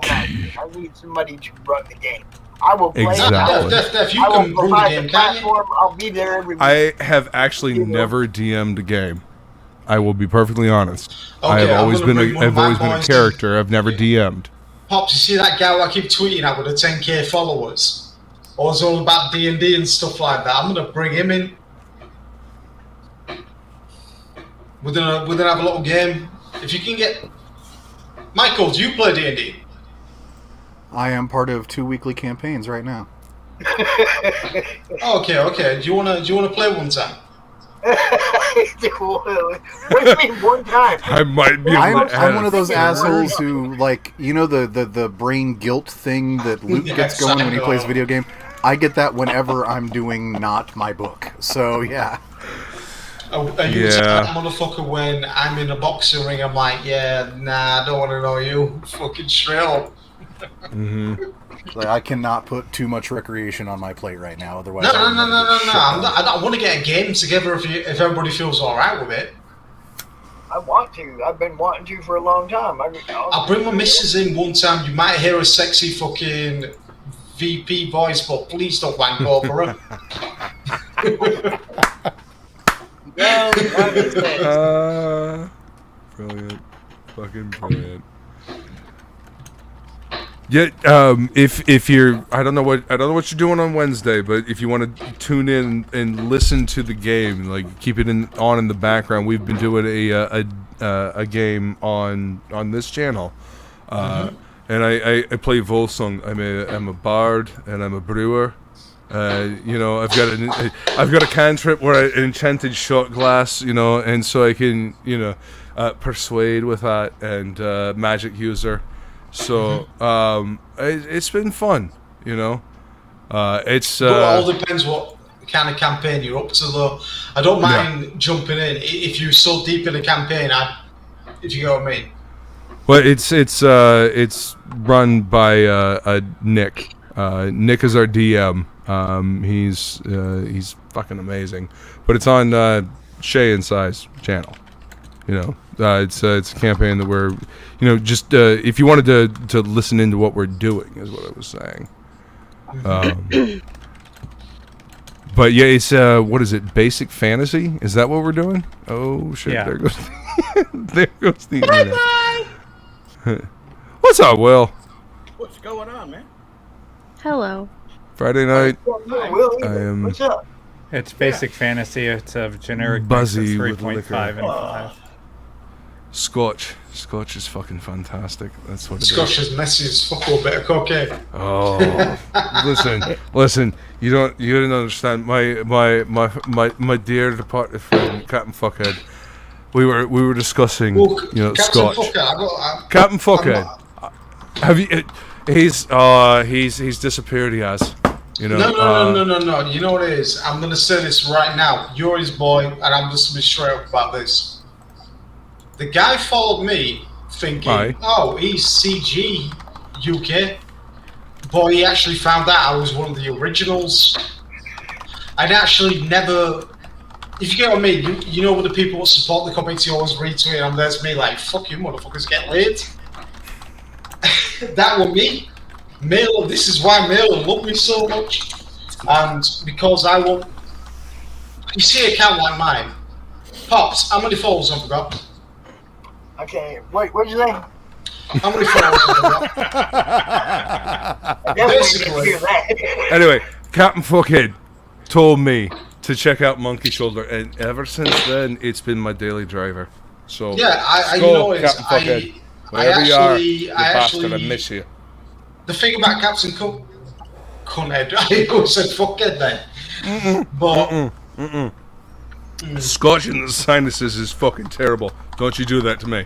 master. I need somebody to run the game. I will play. Exactly. Def, you I will can run provide the the game, can't you? platform. I'll be there every week. I have actually never DM'd a game. I will be perfectly honest. Okay, I have I'm always gonna been bring one of I've my always been a boys character. I've never DM'd. Pops, you see that guy I keep tweeting at with the 10k followers? Or it's all about D&D and stuff like that. I'm gonna bring him in. We're gonna have a little game. If you can get Michael, do you play D&D? I am part of 2 weekly campaigns right now. Okay. Do you wanna play one time? What do you mean one time? I might be able to I'm add one a of those third. assholes who, like, the brain guilt thing that Luke gets Yes, going I when he plays know. video game. I get that whenever I'm doing not my book. So, yeah. Are you that motherfucker when I'm in a boxing ring? I'm like, yeah, nah, I don't want to know you. Fucking shrill. Like, I cannot put too much recreation on my plate right now, otherwise. No. I'll never get shit done. I want to get a game together if everybody feels all right with it. I want to. I've been wanting to for a long time. I'll bring my missus in one time. You might hear a sexy fucking VP voice, but please don't wank over her. No, I missed it. Brilliant. Fucking brilliant. Yeah, if you're, I don't know what you're doing on Wednesday, but if you want to tune in and listen to the game, like keep it on in the background, we've been doing a game on this channel, and I play Volsung. I'm a bard and I'm a brewer. I've got a cantrip where an enchanted shot glass, and so I can persuade with that and magic user. So it's been fun, It's But it all depends what kind of campaign you're up to, though. I don't mind jumping in if you're so deep in the campaign. If you know what I mean. Well, it's run by Nick. Nick is our DM. He's fucking amazing. But it's on Shae and CY's channel. It's a campaign that we're, just if you wanted to listen into what we're doing is what I was saying. But yeah, it's what is it? Basic fantasy? Is that what we're doing? Oh shit! Yeah. There goes there goes the internet. What's up, Will? What's going on, man? Hello. Friday night. I am What's up? It's basic fantasy. It's a generic buzzy mix of with 3.5 liquor. and 5. Scotch. Scotch is fucking fantastic. That's what it Scotch is. is messy as fuck with a bit of cocaine. Oh, listen. You didn't understand. My dear departed friend, Captain Fuckhead. We were discussing, Captain Scotch. Fuckhead, Captain Fuckhead. Have you? He's disappeared. He has. No. You know what it is? I'm going to say this right now. You're his boy, and I'm just going to be straight up about this. The guy followed me thinking, oh, he's CG UK. But he actually found out I was one of the originals. I'd actually never... If you get what I mean, you know what the people that support the community always retweet, and there's me like, fuck you motherfuckers, get laid. That was me. Mail, this is why Mail loved me so much. And because I won't... You see an account like mine. Pops, how many followers have I got? Okay, what'd you say? How many followers have I got? Basically. Anyway, Captain Fuckhead told me to check out Monkey Shoulder, and ever since then, it's been my daily driver. So yeah, I skull, know it's... Captain Fuckhead. I Bastard, I miss you. The thing about Captain Cunhead, I always said fuckhead then. But Scotch in the sinuses is fucking terrible. Don't you do that to me.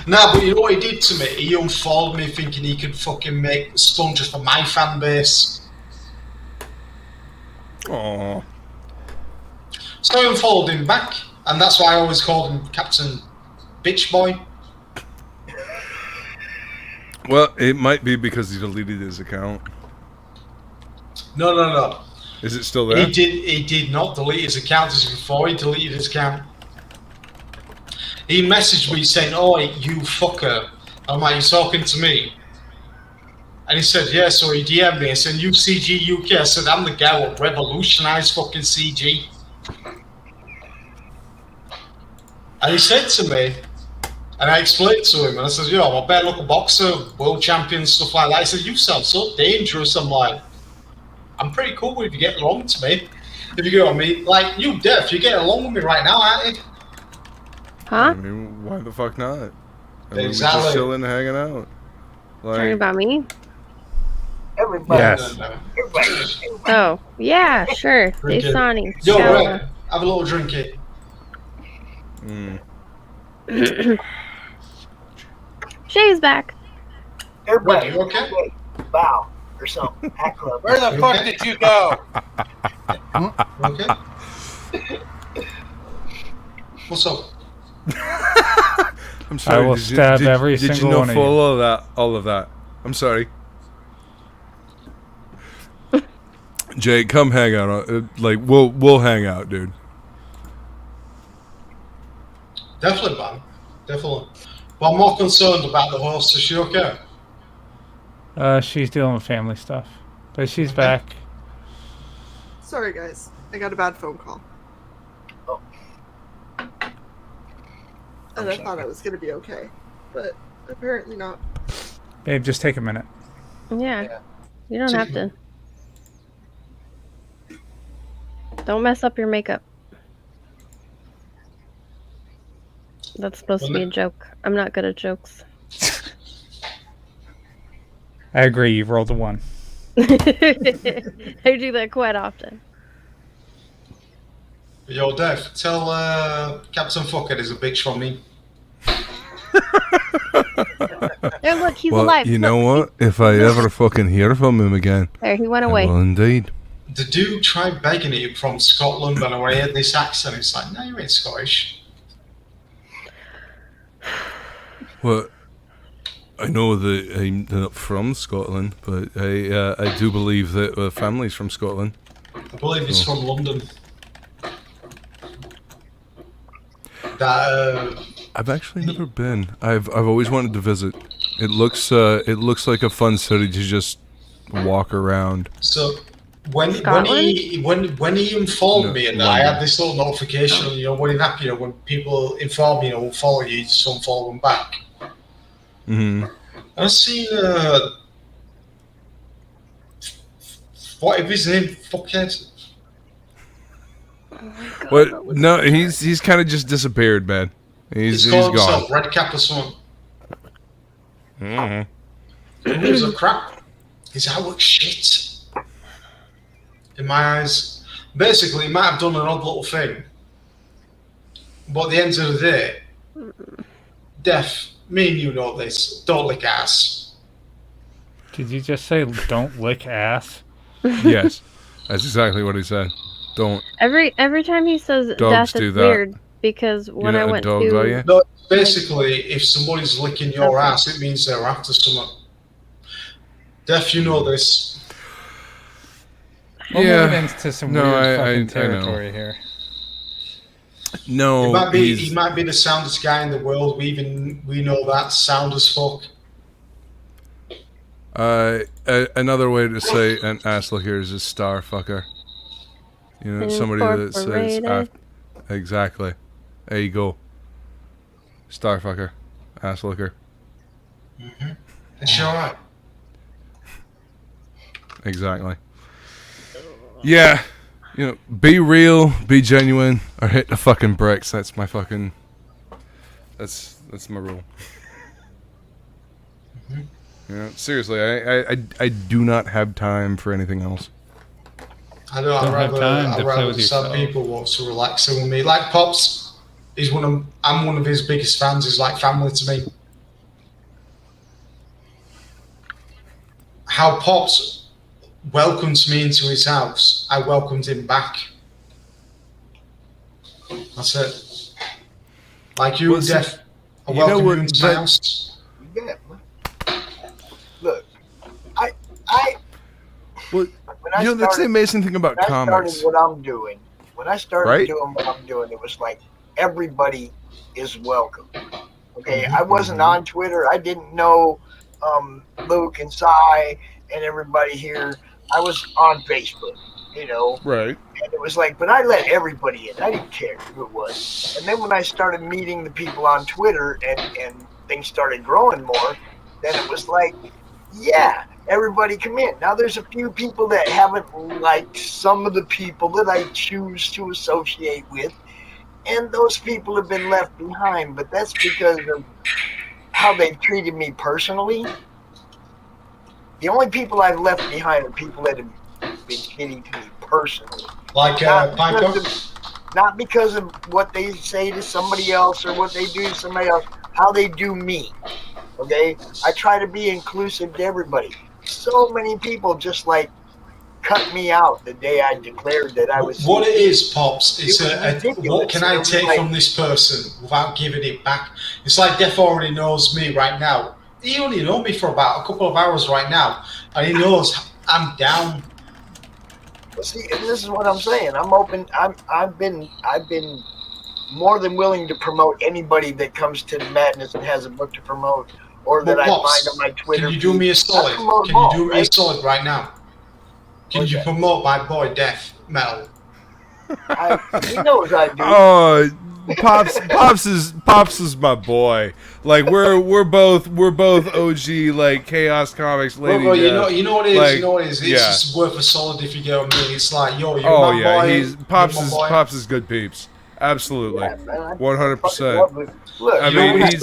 No, but you know what he did to me? He unfollowed me thinking he could fucking make sponges for my fan base. Aww. So I unfollowed him back, and that's why I always called him Captain Bitch Boy. Well, it might be because he deleted his account. No. Is it still there? He did not delete his account before he deleted his account. He messaged me saying, "Oh, you fucker." I'm like, "You talking to me?" And he said, "Yeah." So he DM'd me and said, "You CG UK." I said, "I'm the guy who revolutionized fucking CG." And he said to me, and I explained to him, and I said, "Yo, I'm a bare local boxer, world champion, stuff like that." He said, "You sound so dangerous." I'm like, "I'm pretty cool if you get along to me. If you get on me, like you deaf, you get along with me right now, aren't you?" Huh? I mean, why the fuck not? I mean, we're Exactly. just chilling, hanging out. Talking about me? Everybody. Yes. Oh, yeah, sure. Hey, Drink it. Sonny. Yo, Shower. Red, have a little drink it. Shae's back. Everybody, you okay? Bow or something. Hat club. Where the fuck did you go? Okay. What's up? I'm sorry. I will stab every did single you know one of you. all of that? I'm sorry. Jake, come hang out. We'll hang out, dude. Definitely, man. Definitely. But I'm more concerned about the horse. Is she okay? She's dealing with family stuff, but she's back. Sorry, guys. I got a bad phone call. Oh. And I thought I was going to be okay, but apparently not. Babe, just take a minute. Yeah. You don't have to. Don't mess up your makeup. That's supposed to be a joke. I'm not good at jokes. I agree. You rolled a 1. I do that quite often. Yo, Dev, tell Captain Fuckhead is a bitch from me. There, look, he's Well, alive. you Look, know what? If I ever fucking hear from him again, There, he went I away. will indeed. The dude tried begging him from Scotland, and when I heard this accent, it's like, no, you ain't Scottish. Well, I know that I'm not from Scotland, but I do believe that family's from Scotland. I believe he's from London. That I've actually never been. I've always wanted to visit. It looks like a fun city to just walk around. so when Scotland? he informed No, me and I London. had this little notification, when in app, when people inform me, will follow you, just unfollow them back. Mm-hmm. I seen what is his name? Fuckhead. What? No, he's kind of just disappeared, man. He's called gone. himself Red Cap or something. Mm-hmm. Who gives a crap? His outlook shit. In my eyes, basically, he might have done an odd little thing, but at the end of the day, Def, me and you know this. Don't lick ass. Did you just say don't lick ass? Yes, that's exactly what he said. Don't. Every time he says Dogs death, do it's that. weird because You're when not I a went dog, to are you? No, basically, if somebody's licking your ass, it means they're after something. Def, you know this. We'll Yeah. move into some No, weird fucking I know. territory here. No, He might be the soundest guy in the world. We know that sound as fuck. Another way to say an ass licker is a star fucker. You know, somebody that says Incorporated. exactly. There you go. Star fucker, ass licker. It's alright. Exactly. Yeah, be real, be genuine, or hit the fucking bricks. That's my fucking. That's my rule. Seriously, I do not have time for anything else. I know. I'd rather some people want to relax with me. Like Pops, I'm one of his biggest fans. He's like family to me. How Pops welcomes me into his house, I welcomed him back. That's it. Like you, Def, I welcome you into my house. Yeah. Look, I. Well, that's the amazing thing about comics. When I started Right? doing what I'm doing, it was like everybody is welcome. Okay, I wasn't on Twitter. I didn't know Luke and Cy and everybody here. I was on Facebook, Right. And it was like, but I let everybody in. I didn't care who it was. And then when I started meeting the people on Twitter and things started growing more, then it was like, yeah, everybody come in. Now there's a few people that haven't liked some of the people that I choose to associate with, and those people have been left behind, but that's because of how they've treated me personally. The only people I've left behind are people that have been shitty to me personally. Like not because of what they say to somebody else or what they do to somebody else, how they do me. Okay? I try to be inclusive to everybody. So many people just cut me out the day I declared that I was. What it is, Pops, is ridiculous. what can I take from this person without giving it back? It's like Def already knows me right now. He only knows me for about a couple of hours right now, and he knows I'm down. Well, see, and this is what I'm saying. I'm open. I've been more than willing to promote anybody that comes to the madness and has a book to promote, or that I find on my Twitter. Can you do me a solid? Can you do me a solid right now? Can you promote my boy Death Metal? He knows I do. Oh, Pops is my boy. Like we're both OG like Chaos Comics lady. Bro, you know what it is. Like, you know what it is. It's yeah. just worth a solid if you get what I mean. It's like, yo, you're my boy. Pops is good peeps. Absolutely, 100%. Look, I mean, he's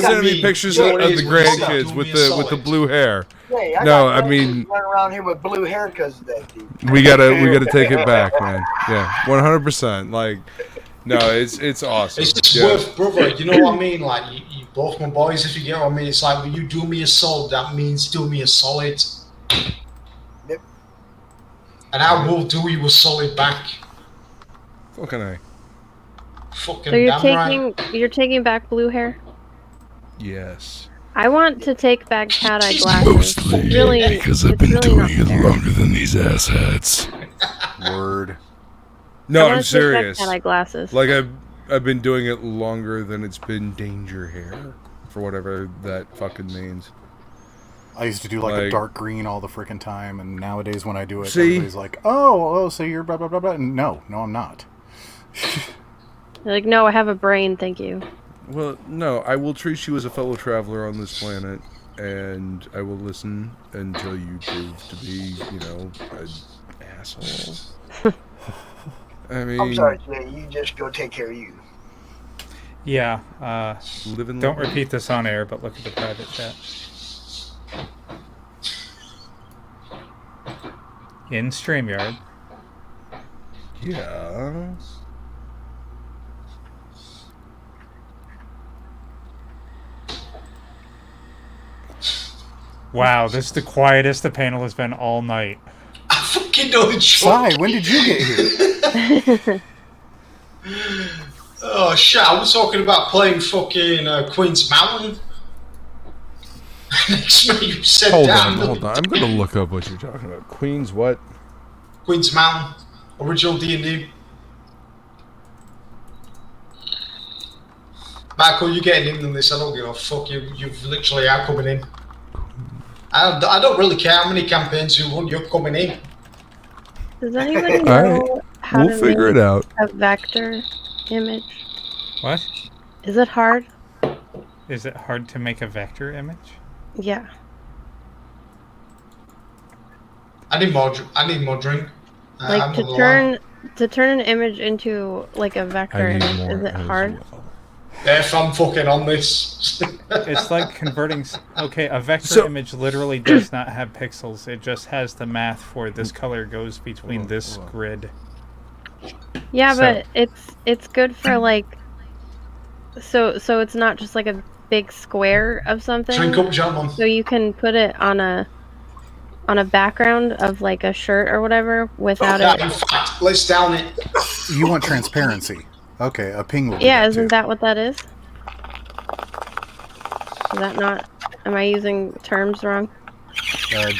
sending me pictures of the grandkids with the blue hair. Hey, No, I mean, run around here with blue hair because of that dude. we gotta take it back, man. Yeah, 100%. Like, no, it's awesome. It's just worth, brother. You know what I mean? Like, you both my boys. If you get what I mean, it's like when you do me a solid, that means do me a solid. Yep. And I will do you a solid back. Fucking A. Fucking So damn you're taking back blue hair? Yes. I want to take back cat eye glasses. Mostly It's really, because I've it's been really doing not it fair. longer than these asshats. Word. No, I wanna I'm take back serious. cat eye glasses. Like I've been doing it longer than it's been danger hair, for whatever that fucking means. I used to do like a dark green all the freaking time, and nowadays when I do it, See? everybody's like, "Oh, so you're blah blah blah blah." And no, I'm not. You're like, no, I have a brain, thank you. Well, no, I will treat you as a fellow traveler on this planet, and I will listen until you prove to be, an asshole. I mean, I'm sorry, Jay. You just go take care of you. Yeah. Live and Don't learn. repeat this on air, but look at the private chat. In StreamYard. Yeah. Wow, this is the quietest the panel has been all night. Fucking know the Sai, when did you get here? Oh shit! I was talking about playing fucking Queen's Mountain. Next minute you said Hold damn. on. I'm gonna look up what you're talking about. Queen's what? Queen's Mountain, original D&D. Michael, you're getting in on this. I don't give a fuck. You've literally are coming in. I don't really care how many campaigns you run. You're coming in. Does anybody All know right. how We'll to figure make it out. a vector image? What? Is it hard? Is it hard to make a vector image? Yeah. I need more drink. Like I'm to on the turn an image into like a vector I need image. more Is it as hard? well. If I'm fucking on this. It's like converting... Okay, a vector image literally does not have pixels. It just has the math for this color goes between this grid. Yeah, So- but it's good for like so it's not just like a big square of something. Drink up, gentlemen. So you can put it on a background of like a shirt or whatever without Yeah, it. in fact, let's down it. You want transparency? Okay, a ping will do Yeah, that isn't too. that what that is? Is that not? Am I using terms wrong?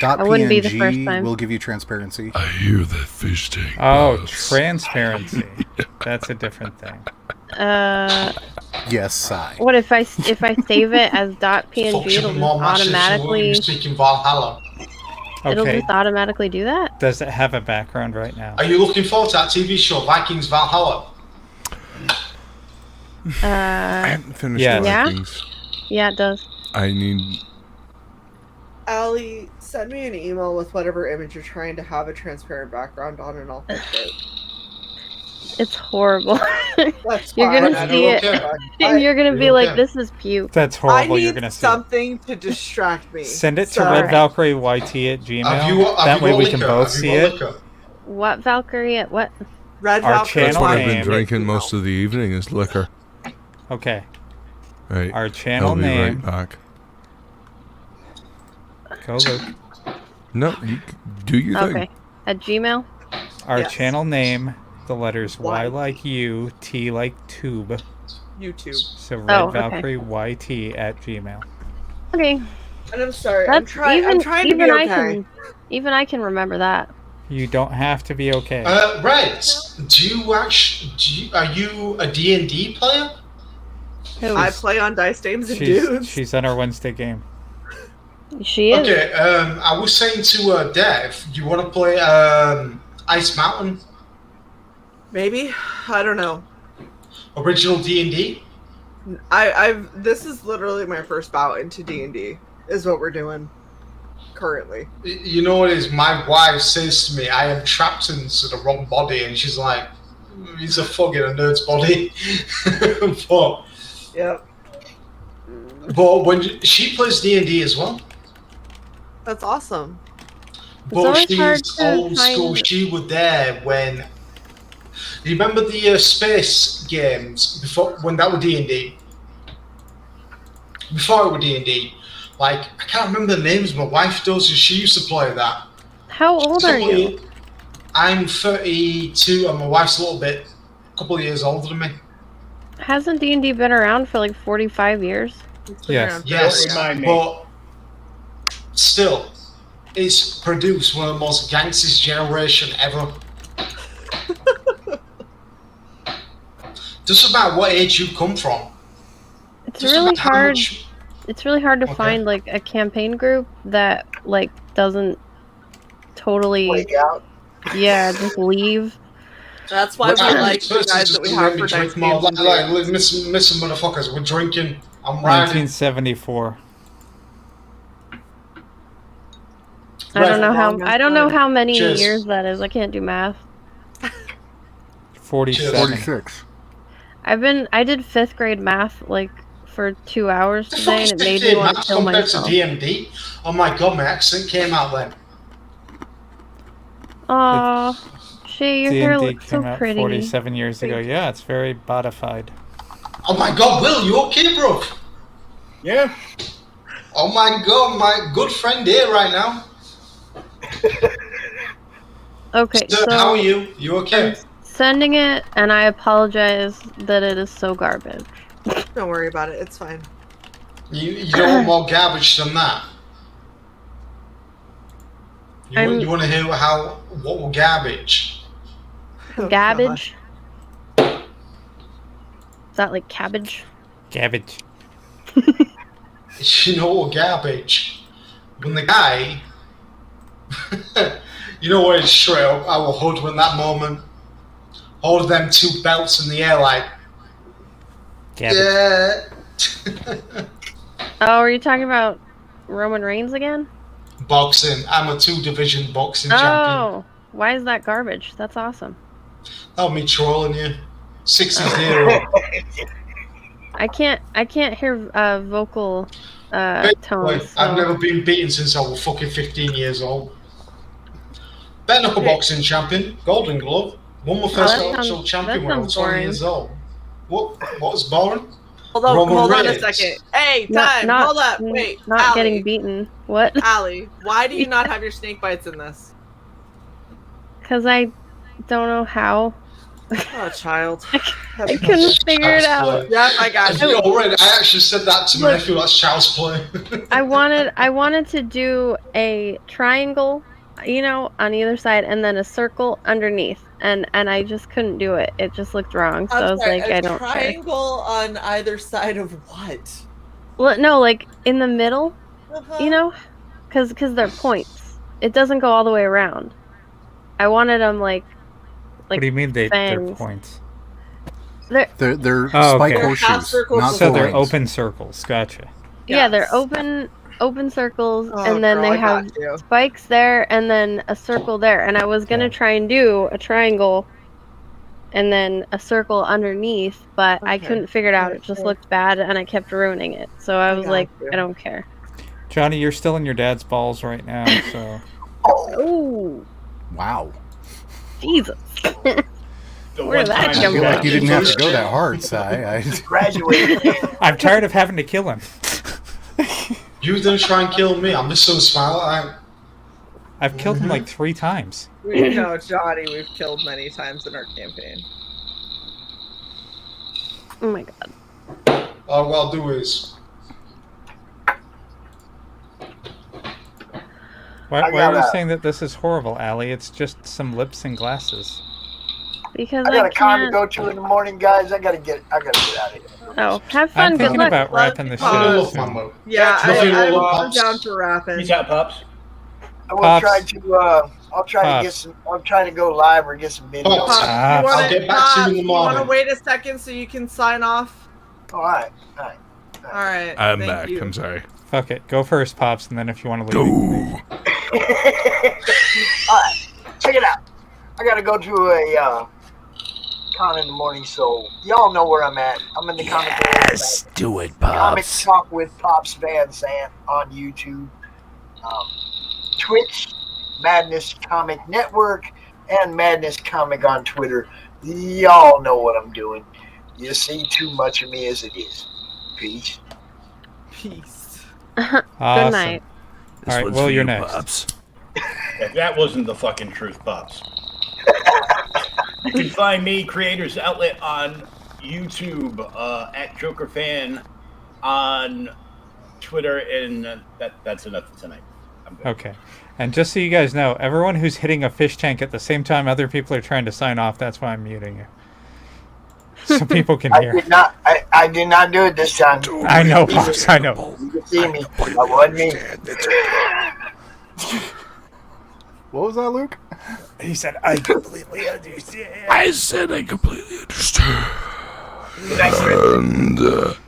Dot It wouldn't be the PNG first time. will give you transparency. I hear that fish tank. Oh, transparency. That's a different thing. Yes, Sai. What if I save it as .png? Fuck, It'll your mom, just my sister, we're automatically. speaking Valhalla. It'll Okay. just automatically do that. Does it have a background right now? Are you looking forward to that TV show, Vikings Valhalla? I haven't finished Yeah. the Yeah? Vikings. Yeah, it does. I need. Allie, send me an email with whatever image you're trying to have a transparent background on, and I'll fix it. It's horrible. That's You're fine. gonna I see don't it, care. and you're gonna be like, okay. "This is puke." That's I horrible. need You're gonna see. something to distract me. Send it to So- Red Valkyrie YT at Gmail. Have that you way got we can liquor? both Have see you got it. liquor? What Valkyrie at what? Red Our Valkyrie channel That's what I've been name. drinking most of the evening is liquor. Okay. Right. Our channel I'll be name. right back. Go look. No, you do your thing. Okay, at Gmail. Our Yes. channel name. The letters Y Y. like you, T like tube. YouTube. So Red Oh, okay. Valkyrie YT at Gmail. Okay, And I'm sorry. I'm that's trying to even be I okay. can remember that. You don't have to be okay. Red, are you a D&D player? Who? I play on Dice Dames and she's, Dudes. she's on our Wednesday game. She is. Okay, I was saying to Dev, you want to play Ice Mountain, Maybe. I don't know. original D&D? This is literally my first bout into D&D. Is what we're doing currently. You know what it is? My wife says to me, I am trapped into the wrong body, and she's like, he's a fucking nerd's body. Yep. But when she plays D&D as well, That's awesome. but always hard she's to old school. find- She was there when. You remember the space games before when that were D&D? Before it were D&D, like I can't remember the names. My wife does. She used to play that. How old are you? I'm 32, and my wife's a couple of years older than me. Hasn't D&D been around for like 45 years? Yes. Yes, remind me. but still, it's produced one of the most gangsters generation ever. Doesn't matter what age you come from. It's Just really about how hard. much- It's really hard to find like a campaign group that like doesn't totally Wake out. Yeah, just leave. That's why we Well, like this the person's guys just that we gonna have let me for drink Dice more. Games and Like, Dudes. listen, motherfuckers, we're drinking. I'm riding. 1974. I don't know how many Cheers. years that is. I can't do math. 47. 46. I did 5th grade math like for 2 hours The today, fuck and is it made me want to maths kill compared to myself. DMD? Oh my god, my accent came out then. Aw, Shae, your hair D&D looks so came out pretty. 47 years ago. Yeah, it's very bodified. Oh my god, Will, you okay, bro? Yeah. Oh my god, my good friend here right now. Okay, Sir, so how are you? You okay? I'm sending it, and I apologize that it is so garbage. Don't worry about it. It's fine. You don't want more garbage than that. You want to hear what were garbage? Gabbage? Is that like cabbage? Cabbage. You know what garbage? When the guy, you know what? It's straight up. I will hoodwink that moment. Hold them 2 belts in the air like, Cabbage. yeah. Oh, are you talking about Roman Reigns again? Boxing. I'm a 2-division boxing champion. Oh, why is that garbage? That's awesome. Oh, me trolling you. 60-0. I can't hear vocal tones. So. I've never been beaten since I was fucking 15 years old. Bare knuckle boxing champion, Golden Glove. Won my first actual champion when I was 20 years old. What was boring? Hold on a Reigns. second. Hey, Not- time. not- Hold up. Wait. Not Allie. getting beaten. What? Allie, why do you not have your snake bites in this? Because I don't know how. Oh, child. I couldn't figure it out. Yep, I got you. Already, I actually said that to my Look. nephew. That's child's play. I wanted to do a triangle, you know, on either side, and then a circle underneath, and I just couldn't do it. It just looked wrong. So I was like, I don't care. Triangle on either side of what? Well, no, like in the middle, Uh-huh. you know, because they're points. It doesn't go all the way around. I wanted them like. What do you mean they're fangs. points? They're They're Oh, spike okay. horseshoes, not So they're four-rings. open circles. Gotcha. yeah, they're open circles, Oh, and then girl, they I got have you. spikes there, and then a circle there. And I was gonna try and do a triangle, and then a circle underneath, but I Okay. couldn't figure it out. It just Okay. looked bad, and I kept ruining it. So I was got like, you. I don't care. Johnny, you're still in your dad's balls right now, so. Oh, Wow. Jesus. The Where one did that time I come feel from? like you didn't have to go that hard, Sai. Graduated. I'm tired of having to kill him. You didn't try and kill me. I'm just so smile. I've killed him like 3 times. We know Johnny we've killed many times in our campaign. Oh my god. All I'll do is Why I are you gotta- saying that this is horrible, Allie? It's just some lips and glasses. Because I got I a con to can't. go to in the morning, guys. I gotta get out of here. Oh, have fun. I'm Good thinking luck. about wrapping this shit I up love soon. Mambo. Yeah, Nothing I'm wrong with Pops. down for rapping. Peace out, Pops. I will Pops. try to. I'll try to Pops. get some. I'll try to go live or get some videos. Pops. Ah, You wanna, I'll get back to you in the You want to morning. wait a second so you can sign off? All right. All right. I'm thank back. you. I'm sorry. Fuck it. Go first, Pops, and then if you want to leave. Go. All right. Check it out. I gotta go to a con in the morning, so y'all know where I'm at. I'm in the comic. Yes, do it, Comic Pops. Talk with Pops Van Sant on YouTube, Twitch, Madness Comic Network, and Madness Comic on Twitter. Y'all know what I'm doing. You see too much of me as it is. Peace. Peace. Awesome. Good night. This All right, one's Will, for you're you, next. Pops. If that wasn't the fucking truth, Pops. You can find me, Creators Outlet, on YouTube, at Joker Fan, on Twitter, and that's enough for tonight. I'm good. Okay. And just so you guys know, everyone who's hitting a fish tank at the same time other people are trying to sign off, that's why I'm muting you. so people can I hear. did not. I did not do it this time. I know, Pops. I know. You can see me. That wasn't me. What was that, Luke? He said, "I completely understand." I said I completely understand.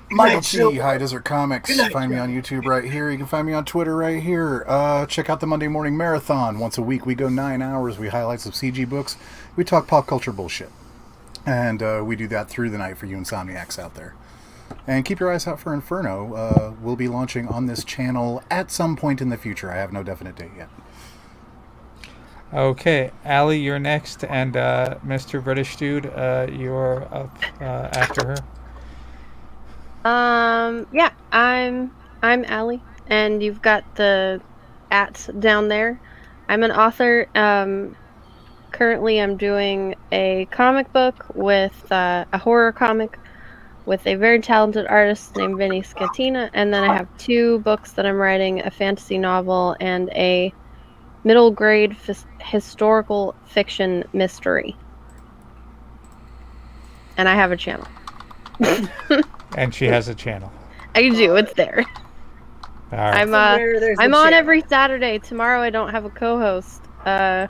Michael T, High Desert Comics. Find me on YouTube right here. You can find me on Twitter right here. Check out the Monday Morning Marathon. Once a week, we go 9 hours. We highlight some CG books. We talk pop culture bullshit. And we do that through the night for you insomniacs out there. And keep your eyes out for Inferno. We'll be launching on this channel at some point in the future. I have no definite date yet. Okay, Allie, you're next, and Mr. British Dude, you're up after her. Yeah, I'm Allie, and you've got the @ down there. I'm an author. Currently, I'm doing a comic book with a horror comic with a very talented artist named Vinny Scatina, and then I have 2 books that I'm writing: a fantasy novel and a middle grade historical fiction mystery. And I have a channel. And she has a channel. I do. It's there. All right. I'm on every Saturday. Tomorrow I don't have a co-host. I'm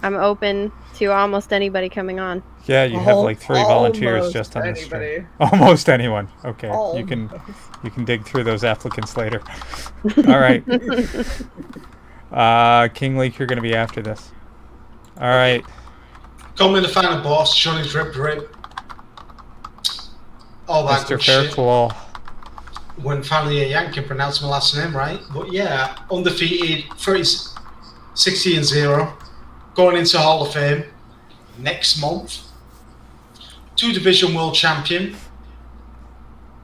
open to almost anybody coming on. Yeah, you have like 3 volunteers just on the stream. Almost anyone. Okay, you can dig through those applicants later. All right. King Leek, you're going to be after this. All right. Come in the final boss, Johnny Drip Drip. All that Mr. good shit. Fairclaw. When finally a Yank can pronounce my last name right. But yeah, undefeated, 60-0. Going into Hall of Fame next month. 2 Division World Champion.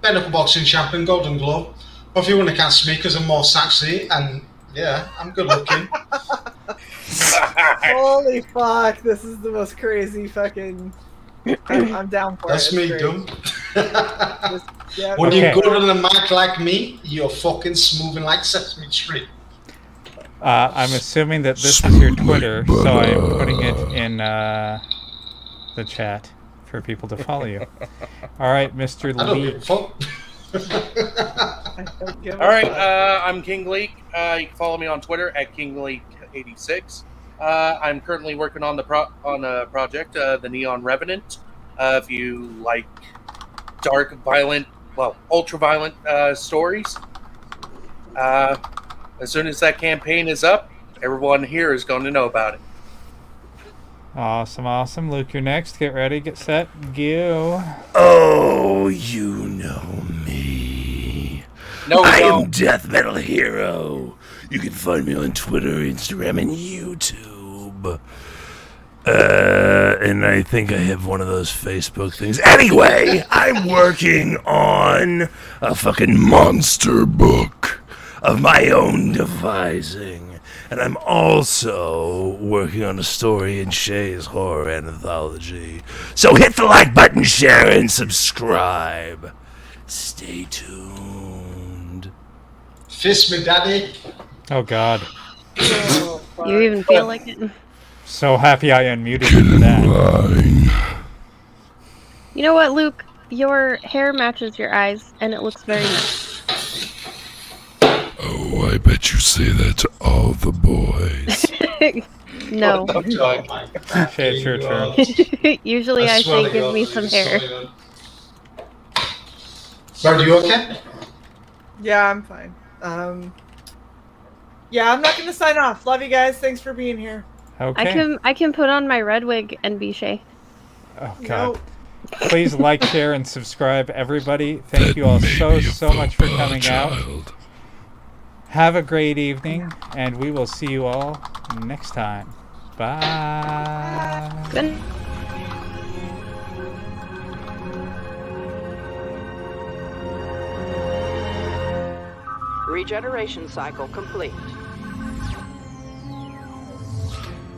Bare Knuckle Boxing Champion, Golden Glove. But if you want to cast me because I'm more sexy and yeah, I'm good looking. Holy fuck, this is the most crazy fucking... I'm down for That's it. me, It's dumb. yeah, When you're good on a mic like me, you're fucking smoothing like Sesame Street. I'm assuming that this is your Twitter, so I'm putting it in the chat for people to follow you. All right, Mr. I don't give Lee. a fuck. All right, I'm King Leek. You can follow me on Twitter at KingLeek86. I'm currently working on a project, the Neon Revenant. If you like dark, violent, ultra-violent stories, as soon as that campaign is up, everyone here is going to know about it. Awesome, awesome. Luke, you're next. Get ready, get set, go. Oh, you know me. No, we I don't. am Death Metal Hero. You can find me on Twitter, Instagram, and YouTube. And I think I have one of those Facebook things. Anyway, I'm working on a fucking monster book of my own devising. And I'm also working on a story in Shae's horror anthology. So hit the like button, share, and subscribe. Stay tuned. Fist me, daddy. Oh, God. You even feel like it? So happy I unmuted you for that. You know what, Luke? Your hair matches your eyes, and it looks very nice. Oh, I bet you say that to all the boys. No. Okay, it's your turn. Usually I say give me some hair. Are you okay? Yeah, I'm fine. Yeah, I'm not gonna sign off. Love you guys. Thanks for being here. Okay. I can put on my red wig and be Shae. Oh, God. Please like, share, and subscribe, everybody. Thank you all so much for coming out. Have a great evening, and we will see you all next time. Bye. Good. Regeneration cycle complete.